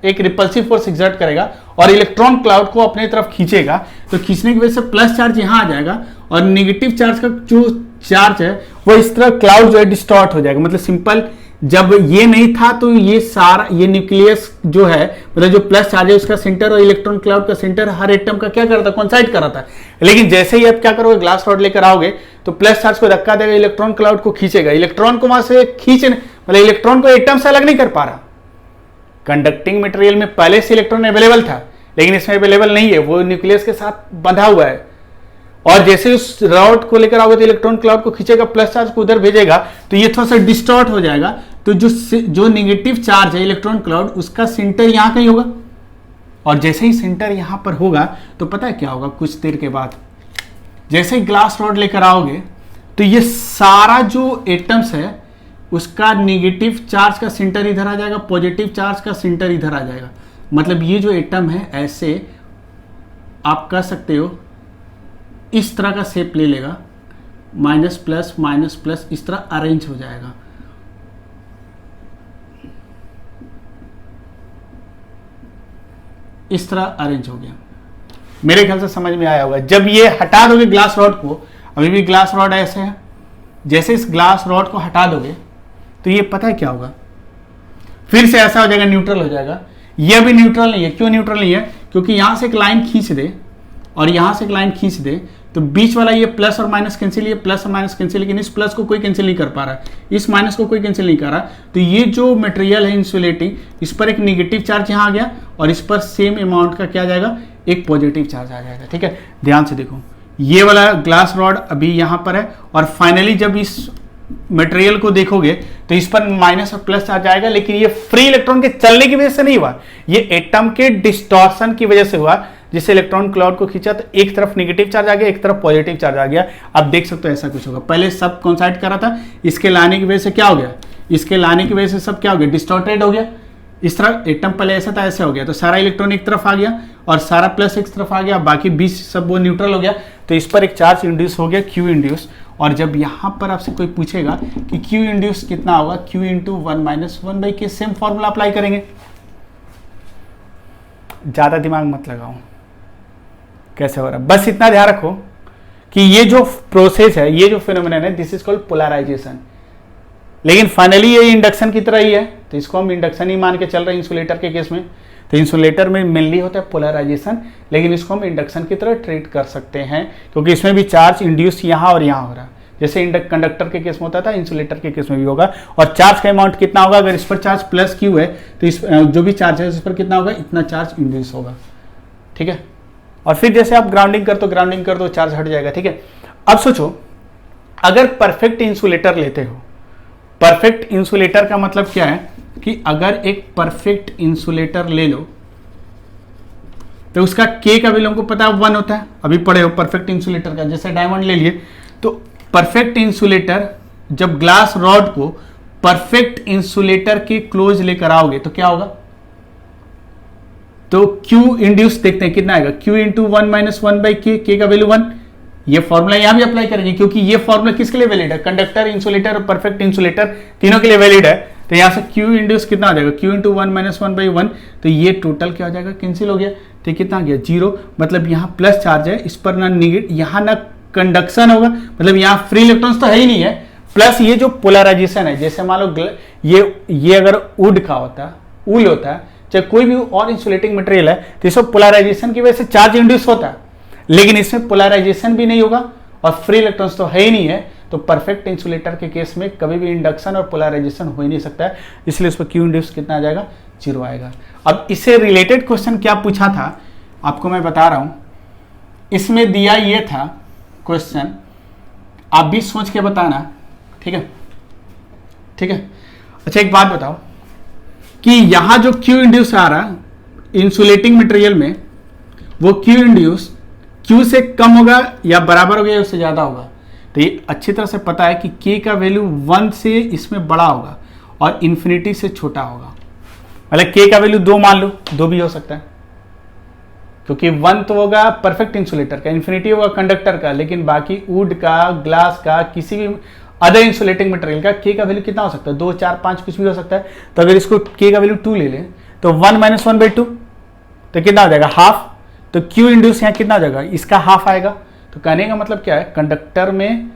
एक रिपल्सिव फोर्स एक्सर्ट करेगा और इलेक्ट्रॉन क्लाउड को अपने तरफ खींचेगा। तो खींचने की वजह से प्लस चार्ज यहां आ जाएगा और नेगेटिव चार्ज का जो चार्ज है वो इस तरह क्लाउड जो है डिस्टॉर्ट हो जाएगा। मतलब सिंपल, जब ये नहीं था तो ये सारा, ये न्यूक्लियस जो है, मतलब जो प्लस चार्ज है उसका सेंटर और इलेक्ट्रॉन क्लाउड का सेंटर हर एटम का क्या करता है, कॉन्साइड कर रहा था। लेकिन जैसे ही आप क्या करोगे, ग्लास रॉड लेकर आओगे तो प्लस चार्ज को धक्का देगा, इलेक्ट्रॉन क्लाउड को खींचेगा, इलेक्ट्रॉन को वहां से खींचने, मतलब इलेक्ट्रॉन को एटम से अलग नहीं कर पा रहा। कंडक्टिंग मटेरियल में पहले से इलेक्ट्रॉन अवेलेबल था, लेकिन इसमें अवेलेबल नहीं है, वो न्यूक्लियस के साथ बंधा हुआ है। और जैसे उस रॉड को लेकर आओगे तो इलेक्ट्रॉन क्लाउड को खींचेगा, प्लस चार्ज को उधर भेजेगा, तो ये थोड़ा सा डिस्टॉर्ट हो जाएगा। तो जो नेगेटिव चार्ज है इलेक्ट्रॉन क्लाउड, उसका सेंटर यहां कहीं होगा, और जैसे ही सेंटर यहां पर होगा तो पता है क्या होगा, कुछ देर के बाद जैसे ही ग्लास रॉड लेकर आओगे तो ये सारा जो एटम्स है उसका नेगेटिव चार्ज का सेंटर इधर आ जाएगा, पॉजिटिव चार्ज का सेंटर इधर आ जाएगा। मतलब ये जो एटम है ऐसे आप कह सकते हो इस तरह का शेप ले लेगा, माइनस प्लस इस तरह अरेंज हो जाएगा। इस तरह अरेंज हो गया, मेरे ख्याल से समझ में आया होगा। जब ये हटा दोगे ग्लास रॉड को, अभी भी ग्लास रॉड ऐसे है, जैसे इस ग्लास रॉड को हटा दोगे तो ये पता है क्या होगा, फिर से ऐसा हो जाएगा, न्यूट्रल हो जाएगा। ये अभी न्यूट्रल नहीं है। क्यों न्यूट्रल नहीं है, क्योंकि यहां से एक लाइन खींच दे और यहां से एक लाइन खींच दे तो बीच वाला ये प्लस और माइनस कैंसिल, ये प्लस और माइनस कैंसिल, लेकिन इस प्लस को कोई कैंसिल नहीं कर पा रहा, इस माइनस को कोई कैंसिल नहीं कर रहा। तो ये जो मटेरियल है इंसुलेटिंग, इस पर एक नेगेटिव चार्ज यहां आ गया और इस पर सेम अमाउंट का क्या आ जाएगा, एक पॉजिटिव चार्ज आ जाएगा। ठीक है, ध्यान से देखो, ये वाला ग्लास रॉड अभी यहां पर है और फाइनली जब इस मटेरियल को देखोगे तो इस पर माइनस और प्लस चार्ज आएगा, लेकिन ये फ्री इलेक्ट्रॉन के चलने की वजह से नहीं हुआ, ये एटम के डिस्टॉर्शन की वजह से हुआ, जिससे इलेक्ट्रॉन क्लाउड को खींचा तो एक तरफ नेगेटिव चार्ज आ गया, एक तरफ पॉजिटिव चार्ज आ गया। आप देख सकते हो ऐसा कुछ होगा। पहले सब कॉन्साइड कर रहा था, इसके लाने की वजह से क्या हो गया, इसके लाने की वजह से सब क्या हो गया, डिस्टॉर्टेड हो गया। इस तरह एटम पहले ऐसा था, ऐसा हो गया, तो सारा इलेक्ट्रॉन एक तरफ आ गया और सारा प्लस एक तरफ आ गया, बाकी 20 सब वो न्यूट्रल हो गया। तो इस पर एक चार्ज इंड्यूस हो गया, क्यू इंड्यूस, और जब यहां पर आपसे कोई पूछेगा कि Q इंड्यूस कितना होगा, Q into 1 minus 1/k, same formula apply करेंगे। ज्यादा दिमाग मत लगाओ कैसे हो रहा है, बस इतना ध्यान रखो कि ये जो प्रोसेस है, ये जो फिनोमेनन है, दिस इज कॉल्ड पोलराइजेशन। लेकिन फाइनली ये इंडक्शन की तरह ही है, तो इसको हम इंडक्शन ही मान के चल रहे हैं इंसुलेटर के केस में। तो इंसुलेटर में मेनली होता है पोलराइजेशन, लेकिन इसको हम इंडक्शन की तरह ट्रीट कर सकते हैं, क्योंकि इसमें भी चार्ज इंड्यूस यहाँ और यहाँ हो रहा है। जैसे कंडक्टर के केस में होता था, इंसुलेटर के केस में भी होगा। और चार्ज का अमाउंट कितना होगा, अगर इस पर चार्ज प्लस क्यू है तो इस जो भी चार्ज है उस पर कितना होगा, इतना चार्ज इंड्यूस होगा। ठीक है, और फिर जैसे आप ग्राउंडिंग कर दो चार्ज हट जाएगा। ठीक है, अब सोचो अगर परफेक्ट इंसुलेटर लेते हो, परफेक्ट इंसुलेटर का मतलब क्या है कि अगर एक परफेक्ट इंसुलेटर ले लो तो उसका K का वैल्यू हमको पता है 1 होता है, अभी पढ़े हो परफेक्ट इंसुलेटर का। जैसे डायमंड ले लिए तो परफेक्ट इंसुलेटर, जब ग्लास रॉड को परफेक्ट इंसुलेटर के क्लोज लेकर आओगे तो क्या होगा, तो Q इंड्यूस देखते हैं कितना आएगा, Q into 1 minus 1/k, K का वैल्यू 1। ये फॉर्मूला यहां भी अप्लाई करेंगे, क्योंकि ये फॉर्मूला किसके लिए वैलिड है, कंडक्टर, इंसुलेटर और परफेक्ट इंसुलेटर तीनों के लिए वैलिड है। तो यहां से Q इंड्यूस कितना हो जाएगा, Q इंटू 1 माइनस 1/1, तो ये टोटल क्या हो जाएगा, कैंसिल हो गया। तो कितना आ गया, 0। मतलब यहाँ प्लस चार्ज है, इस पर ना निगेटिव, यहाँ ना कंडक्शन होगा, मतलब यहाँ फ्री इलेक्ट्रॉन्स तो है ही नहीं है। प्लस ये जो पोलराइजेशन है, जैसे मान लो ये अगर वुड का होता है, ऊल होता है, चाहे कोई भी और इंसुलेटिंग मटेरियल है, तो इसमें पोलराइजेशन की वजह से चार्ज इंड्यूस होता है, लेकिन इसमें पोलराइजेशन भी नहीं होगा और फ्री इलेक्ट्रॉन्स तो है ही नहीं है। तो परफेक्ट इंसुलेटर के केस में कभी भी इंडक्शन और पोलराइजेशन हो ही नहीं सकता है, इसलिए उस पर Q इंड्यूस कितना आ जाएगा, 0 आएगा। अब इससे रिलेटेड क्वेश्चन क्या पूछा था आपको मैं बता रहा हूं, इसमें दिया ये था क्वेश्चन, आप भी सोच के बताना। ठीक है, ठीक है। अच्छा एक बात बताओ कि यहां जो Q इंड्यूस आ रहा इंसुलेटिंग मटेरियल में, वो Q इंड्यूस Q से कम होगा या बराबर होगा या उससे ज्यादा होगा। तो ये अच्छी तरह से पता है कि K का वैल्यू 1 से इसमें बड़ा होगा और इन्फिनिटी से छोटा होगा। मतलब K का वैल्यू 2 मान लो, 2 भी हो सकता है, क्योंकि 1 तो होगा परफेक्ट इंसुलेटर का, इन्फिनिटी होगा कंडक्टर का, लेकिन बाकी वुड का, ग्लास का, किसी भी अदर इंसुलेटिंग मटेरियल का K का वैल्यू कितना हो सकता है, 2, 4, 5 कुछ भी हो सकता है। तो अगर इसको K का वैल्यू 2 ले लें तो 1 माइनस 1/2 तो कितना हो जाएगा, हाफ। तो Q इंड्यूस यहाँ कितना हो जाएगा, इसका हाफ आएगा। तो कहने का मतलब क्या है, कंडक्टर में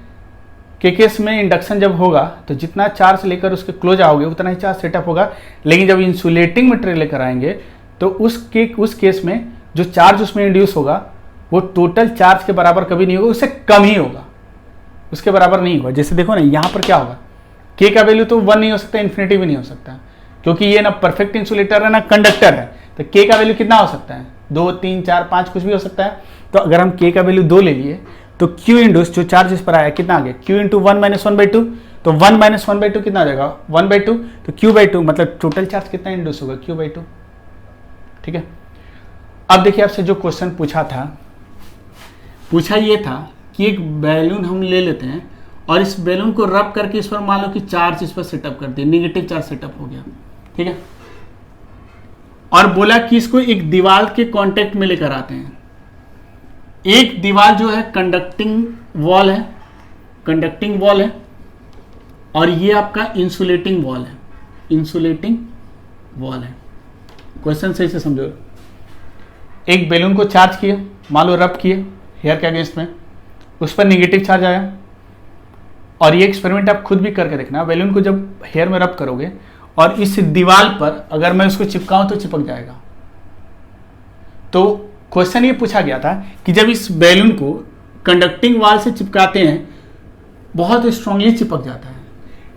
के केस में इंडक्शन जब होगा तो जितना चार्ज लेकर उसके क्लोज आओगे उतना ही चार्ज सेटअप होगा, लेकिन जब इंसुलेटिंग मटेरियल लेकर आएंगे तो उस केस में जो चार्ज उसमें इंड्यूस होगा वो टोटल चार्ज के बराबर कभी नहीं होगा, उससे कम ही होगा, उसके बराबर नहीं होगा। जैसे देखो ना यहाँ पर क्या होगा, K का वैल्यू तो 1 नहीं हो सकता, इन्फिनिटी भी नहीं हो सकता, क्योंकि ये ना परफेक्ट इंसुलेटर है ना कंडक्टर है। तो K का वैल्यू कितना हो सकता है, 2, 3, 4, 5 कुछ भी हो सकता है। तो अगर हम K का वैल्यू 2 ले लिए तो Q इंड्यूस जो चार्ज इस पर आया कितना आ गया, Q इंटू 1 माइनस 1/2, तो 1 माइनस 1/2 कितना आ जाएगा, 1/2, तो Q/2 मतलब टोटल चार्ज कितना इंड्यूस होगा, Q/2। ठीक है, अब देखिए आपसे जो क्वेश्चन पूछा ये था कि एक बैलून हम ले लेते हैं और इस बैलून को रब करके इस पर मान लो कि चार्ज इस पर सेटअप कर दिया, नेगेटिव चार्ज सेटअप हो गया। ठीक है, और बोला कि इसको एक दीवार के कांटेक्ट में लेकर आते हैं। एक दीवार जो है कंडक्टिंग वॉल है, और ये आपका इंसुलेटिंग वॉल है। क्वेश्चन सही से समझो, एक बैलून को चार्ज किए, मान लो रब किए हेयर के अगेंस्ट में, उस पर नेगेटिव चार्ज आया। और ये एक्सपेरिमेंट आप खुद भी करके देखना, बैलून को जब हेयर में रब करोगे और इस दीवार पर अगर मैं उसको चिपकाऊं तो चिपक जाएगा। तो क्वेश्चन ये पूछा गया था कि जब इस बैलून को कंडक्टिंग वॉल से चिपकाते हैं बहुत स्ट्रांगली चिपक जाता है,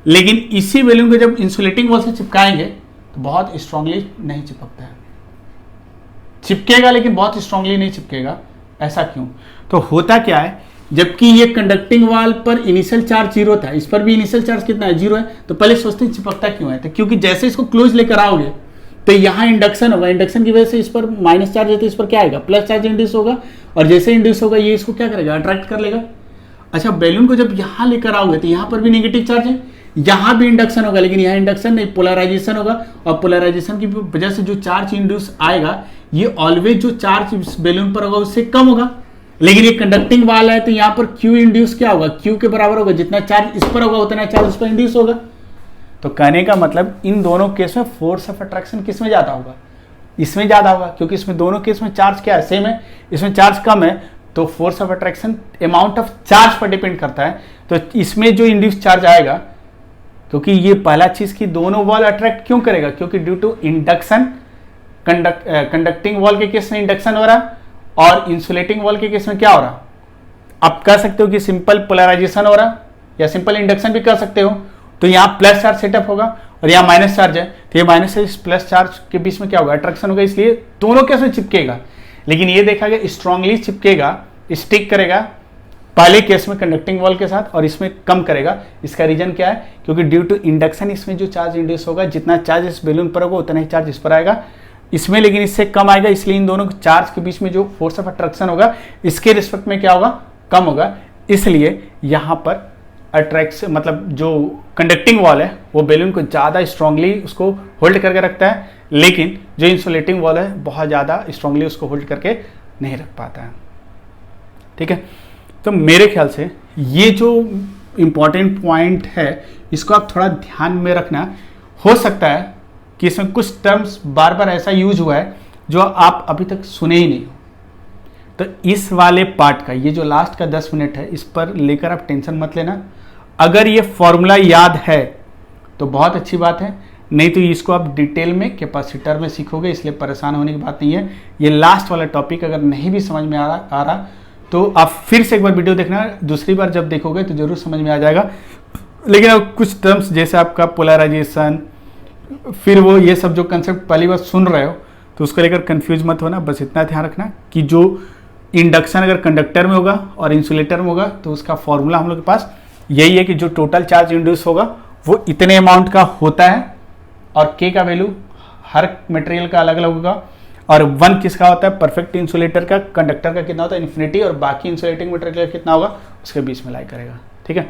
लेकिन इसी बैलून को जब इंसुलेटिंग वॉल से चिपकाएंगे तो बहुत स्ट्रांगली नहीं चिपकता है। चिपकेगा लेकिन बहुत स्ट्रांगली नहीं चिपकेगा। ऐसा क्यों? तो होता क्या है, जबकि ये कंडक्टिंग वॉल पर इनिशियल चार्ज 0 था, इस पर भी इनिशियल चार्ज कितना है, 0 है। तो पहले सोचते हैं चिपकता क्यों है, तो क्योंकि जैसे इसको क्लोज लेकर आओगे तो यहाँ इंडक्शन होगा, इंडक्शन की वजह से इस पर माइनस चार्ज है तो इस पर क्या आएगा, प्लस चार्ज इंड्यूस होगा, और जैसे इंड्यूस होगा ये इसको क्या करेगा, अट्रैक्ट कर लेगा। अच्छा, बैलून को जब यहाँ लेकर आओगे तो यहाँ पर भी नेगेटिव चार्ज है, यहाँ भी इंडक्शन होगा, लेकिन यहाँ इंडक्शन नहीं, पोलराइजेशन होगा, और पोलराइजेशन की वजह से जो चार्ज इंड्यूस आएगा ये ऑलवेज जो चार्ज इस बैलून पर होगा उससे कम होगा। लेकिन ये कंडक्टिंग वाल है तो यहां पर Q इंड्यूस क्या होगा, Q के बराबर होगा, जितना चार्ज इस पर होगा उतना चार्ज उस पर इंड्यूस होगा। तो कहने का मतलब इन दोनों केस में फोर्स ऑफ अट्रैक्शन किस में ज्यादा होगा, इसमें ज्यादा होगा, क्योंकि इसमें दोनों केस में चार्ज क्या है, सेम है, इसमें चार्ज कम है, तो force of attraction amount of charge पर डिपेंड करता है। तो इसमें जो इंड्यूस चार्ज आएगा, क्योंकि ये पहला चीज की दोनों वॉल अट्रैक्ट क्यों करेगा, क्योंकि due to induction, conducting wall के केस में इंडक्शन हो रहा और इंसुलेटिंग वॉल के केस में क्या हो रहा। आप कह सकते हो कि सिंपल पोलराइजेशन हो रहा या सिंपल इंडक्शन भी कर सकते हो। तो यहाँ प्लस चार्ज सेटअप होगा और यहाँ माइनस चार्ज है, तो ये माइनस से प्लस चार्ज के बीच में क्या होगा, अट्रैक्शन होगा, इसलिए दोनों केस में चिपकेगा। लेकिन ये देखा गया स्ट्रांगली चिपकेगा, स्टिक करेगा पहले केस में कंडक्टिंग वॉल के साथ और इसमें कम करेगा। इसका रीजन क्या है, क्योंकि ड्यू टू इंडक्शन इसमें जो चार्ज इंड्यूस होगा, जितना चार्ज इस बैलून पर होगा उतना ही चार्ज इस पर आएगा, इसमें लेकिन इससे कम आएगा, इसलिए इन दोनों चार्ज के बीच में जो फोर्स ऑफ अट्रैक्शन होगा इसके रिस्पेक्ट में क्या होगा, कम होगा। इसलिए यहां पर अट्रैक्शन मतलब जो कंडक्टिंग वॉल है वो बैलून को ज़्यादा स्ट्रांगली उसको होल्ड करके रखता है, लेकिन जो इंसुलेटिंग वॉल है बहुत ज़्यादा स्ट्रांगली उसको होल्ड करके नहीं रख पाता है। ठीक है, तो मेरे ख्याल से ये जो इंपॉर्टेंट पॉइंट है इसको आप थोड़ा ध्यान में रखना। हो सकता है कि इसमें कुछ टर्म्स बार बार ऐसा यूज हुआ है जो आप अभी तक सुने ही नहीं हो, तो इस वाले पार्ट का ये जो लास्ट का 10 मिनट है इस पर लेकर आप टेंशन मत लेना। अगर ये फॉर्मूला याद है तो बहुत अच्छी बात है, नहीं तो इसको आप डिटेल में कैपेसिटर में सीखोगे, इसलिए परेशान होने की बात नहीं है। ये लास्ट वाला टॉपिक अगर नहीं भी समझ में आ रहा तो आप फिर से एक बार वीडियो देखना, दूसरी बार जब देखोगे तो जरूर समझ में आ जाएगा। लेकिन अब कुछ टर्म्स जैसे आपका पोलराइजेशन, फिर वो ये सब जो कंसेप्ट पहली बार सुन रहे हो तो उसको लेकर कंफ्यूज मत होना। बस इतना ध्यान रखना कि जो इंडक्शन अगर कंडक्टर में होगा और इंसुलेटर में होगा तो उसका फॉर्मूला हम लोग के पास यही है कि जो टोटल चार्ज इंड्यूस होगा वो इतने अमाउंट का होता है और के का वैल्यू हर मटेरियल का अलग अलग होगा, और 1 किसका होता है, परफेक्ट इंसुलेटर का, कंडक्टर का कितना होता है इन्फिनिटी, और बाकी इंसुलेटिंग मटेरियल कितना होगा उसके बीच में लाई करेगा। ठीक है,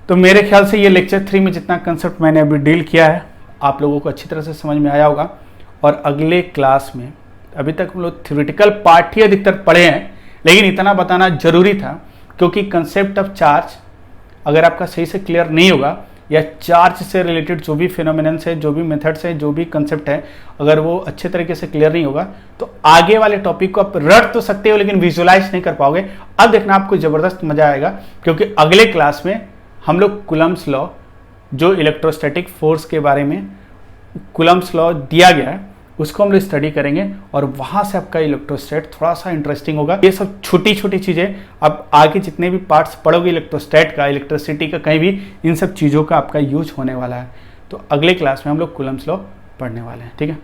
तो मेरे ख्याल से ये लेक्चर 3 में जितना कंसेप्ट मैंने अभी डील किया है आप लोगों को अच्छी तरह से समझ में आया होगा। और अगले क्लास में अभी तक हम लोग थ्योरेटिकल पार्ट ही अधिकतर पढ़े हैं, लेकिन इतना बताना जरूरी था क्योंकि कंसेप्ट ऑफ चार्ज अगर आपका सही से क्लियर नहीं होगा या चार्ज से रिलेटेड जो भी फिनोमिनन्स है, जो भी मेथड्स है, जो भी कंसेप्ट है, अगर वो अच्छे तरीके से क्लियर नहीं होगा तो आगे वाले टॉपिक को आप रट तो सकते हो लेकिन विजुअलाइज नहीं कर पाओगे। अब देखना आपको जबरदस्त मजा आएगा क्योंकि अगले क्लास में हम लोग कूलम्ब्स लॉ, जो इलेक्ट्रोस्टैटिक फोर्स के बारे में कूलम्ब्स लॉ दिया गया है उसको हम लोग स्टडी करेंगे और वहां से आपका इलेक्ट्रोस्टैट थोड़ा सा इंटरेस्टिंग होगा। ये सब छोटी छोटी चीजें अब आगे जितने भी पार्ट्स पढ़ोगे इलेक्ट्रोस्टैट का, इलेक्ट्रिसिटी का, कहीं भी इन सब चीजों का आपका यूज होने वाला है। तो अगले क्लास में हम लोग कूलम्ब्स लॉ पढ़ने वाले हैं। ठीक है।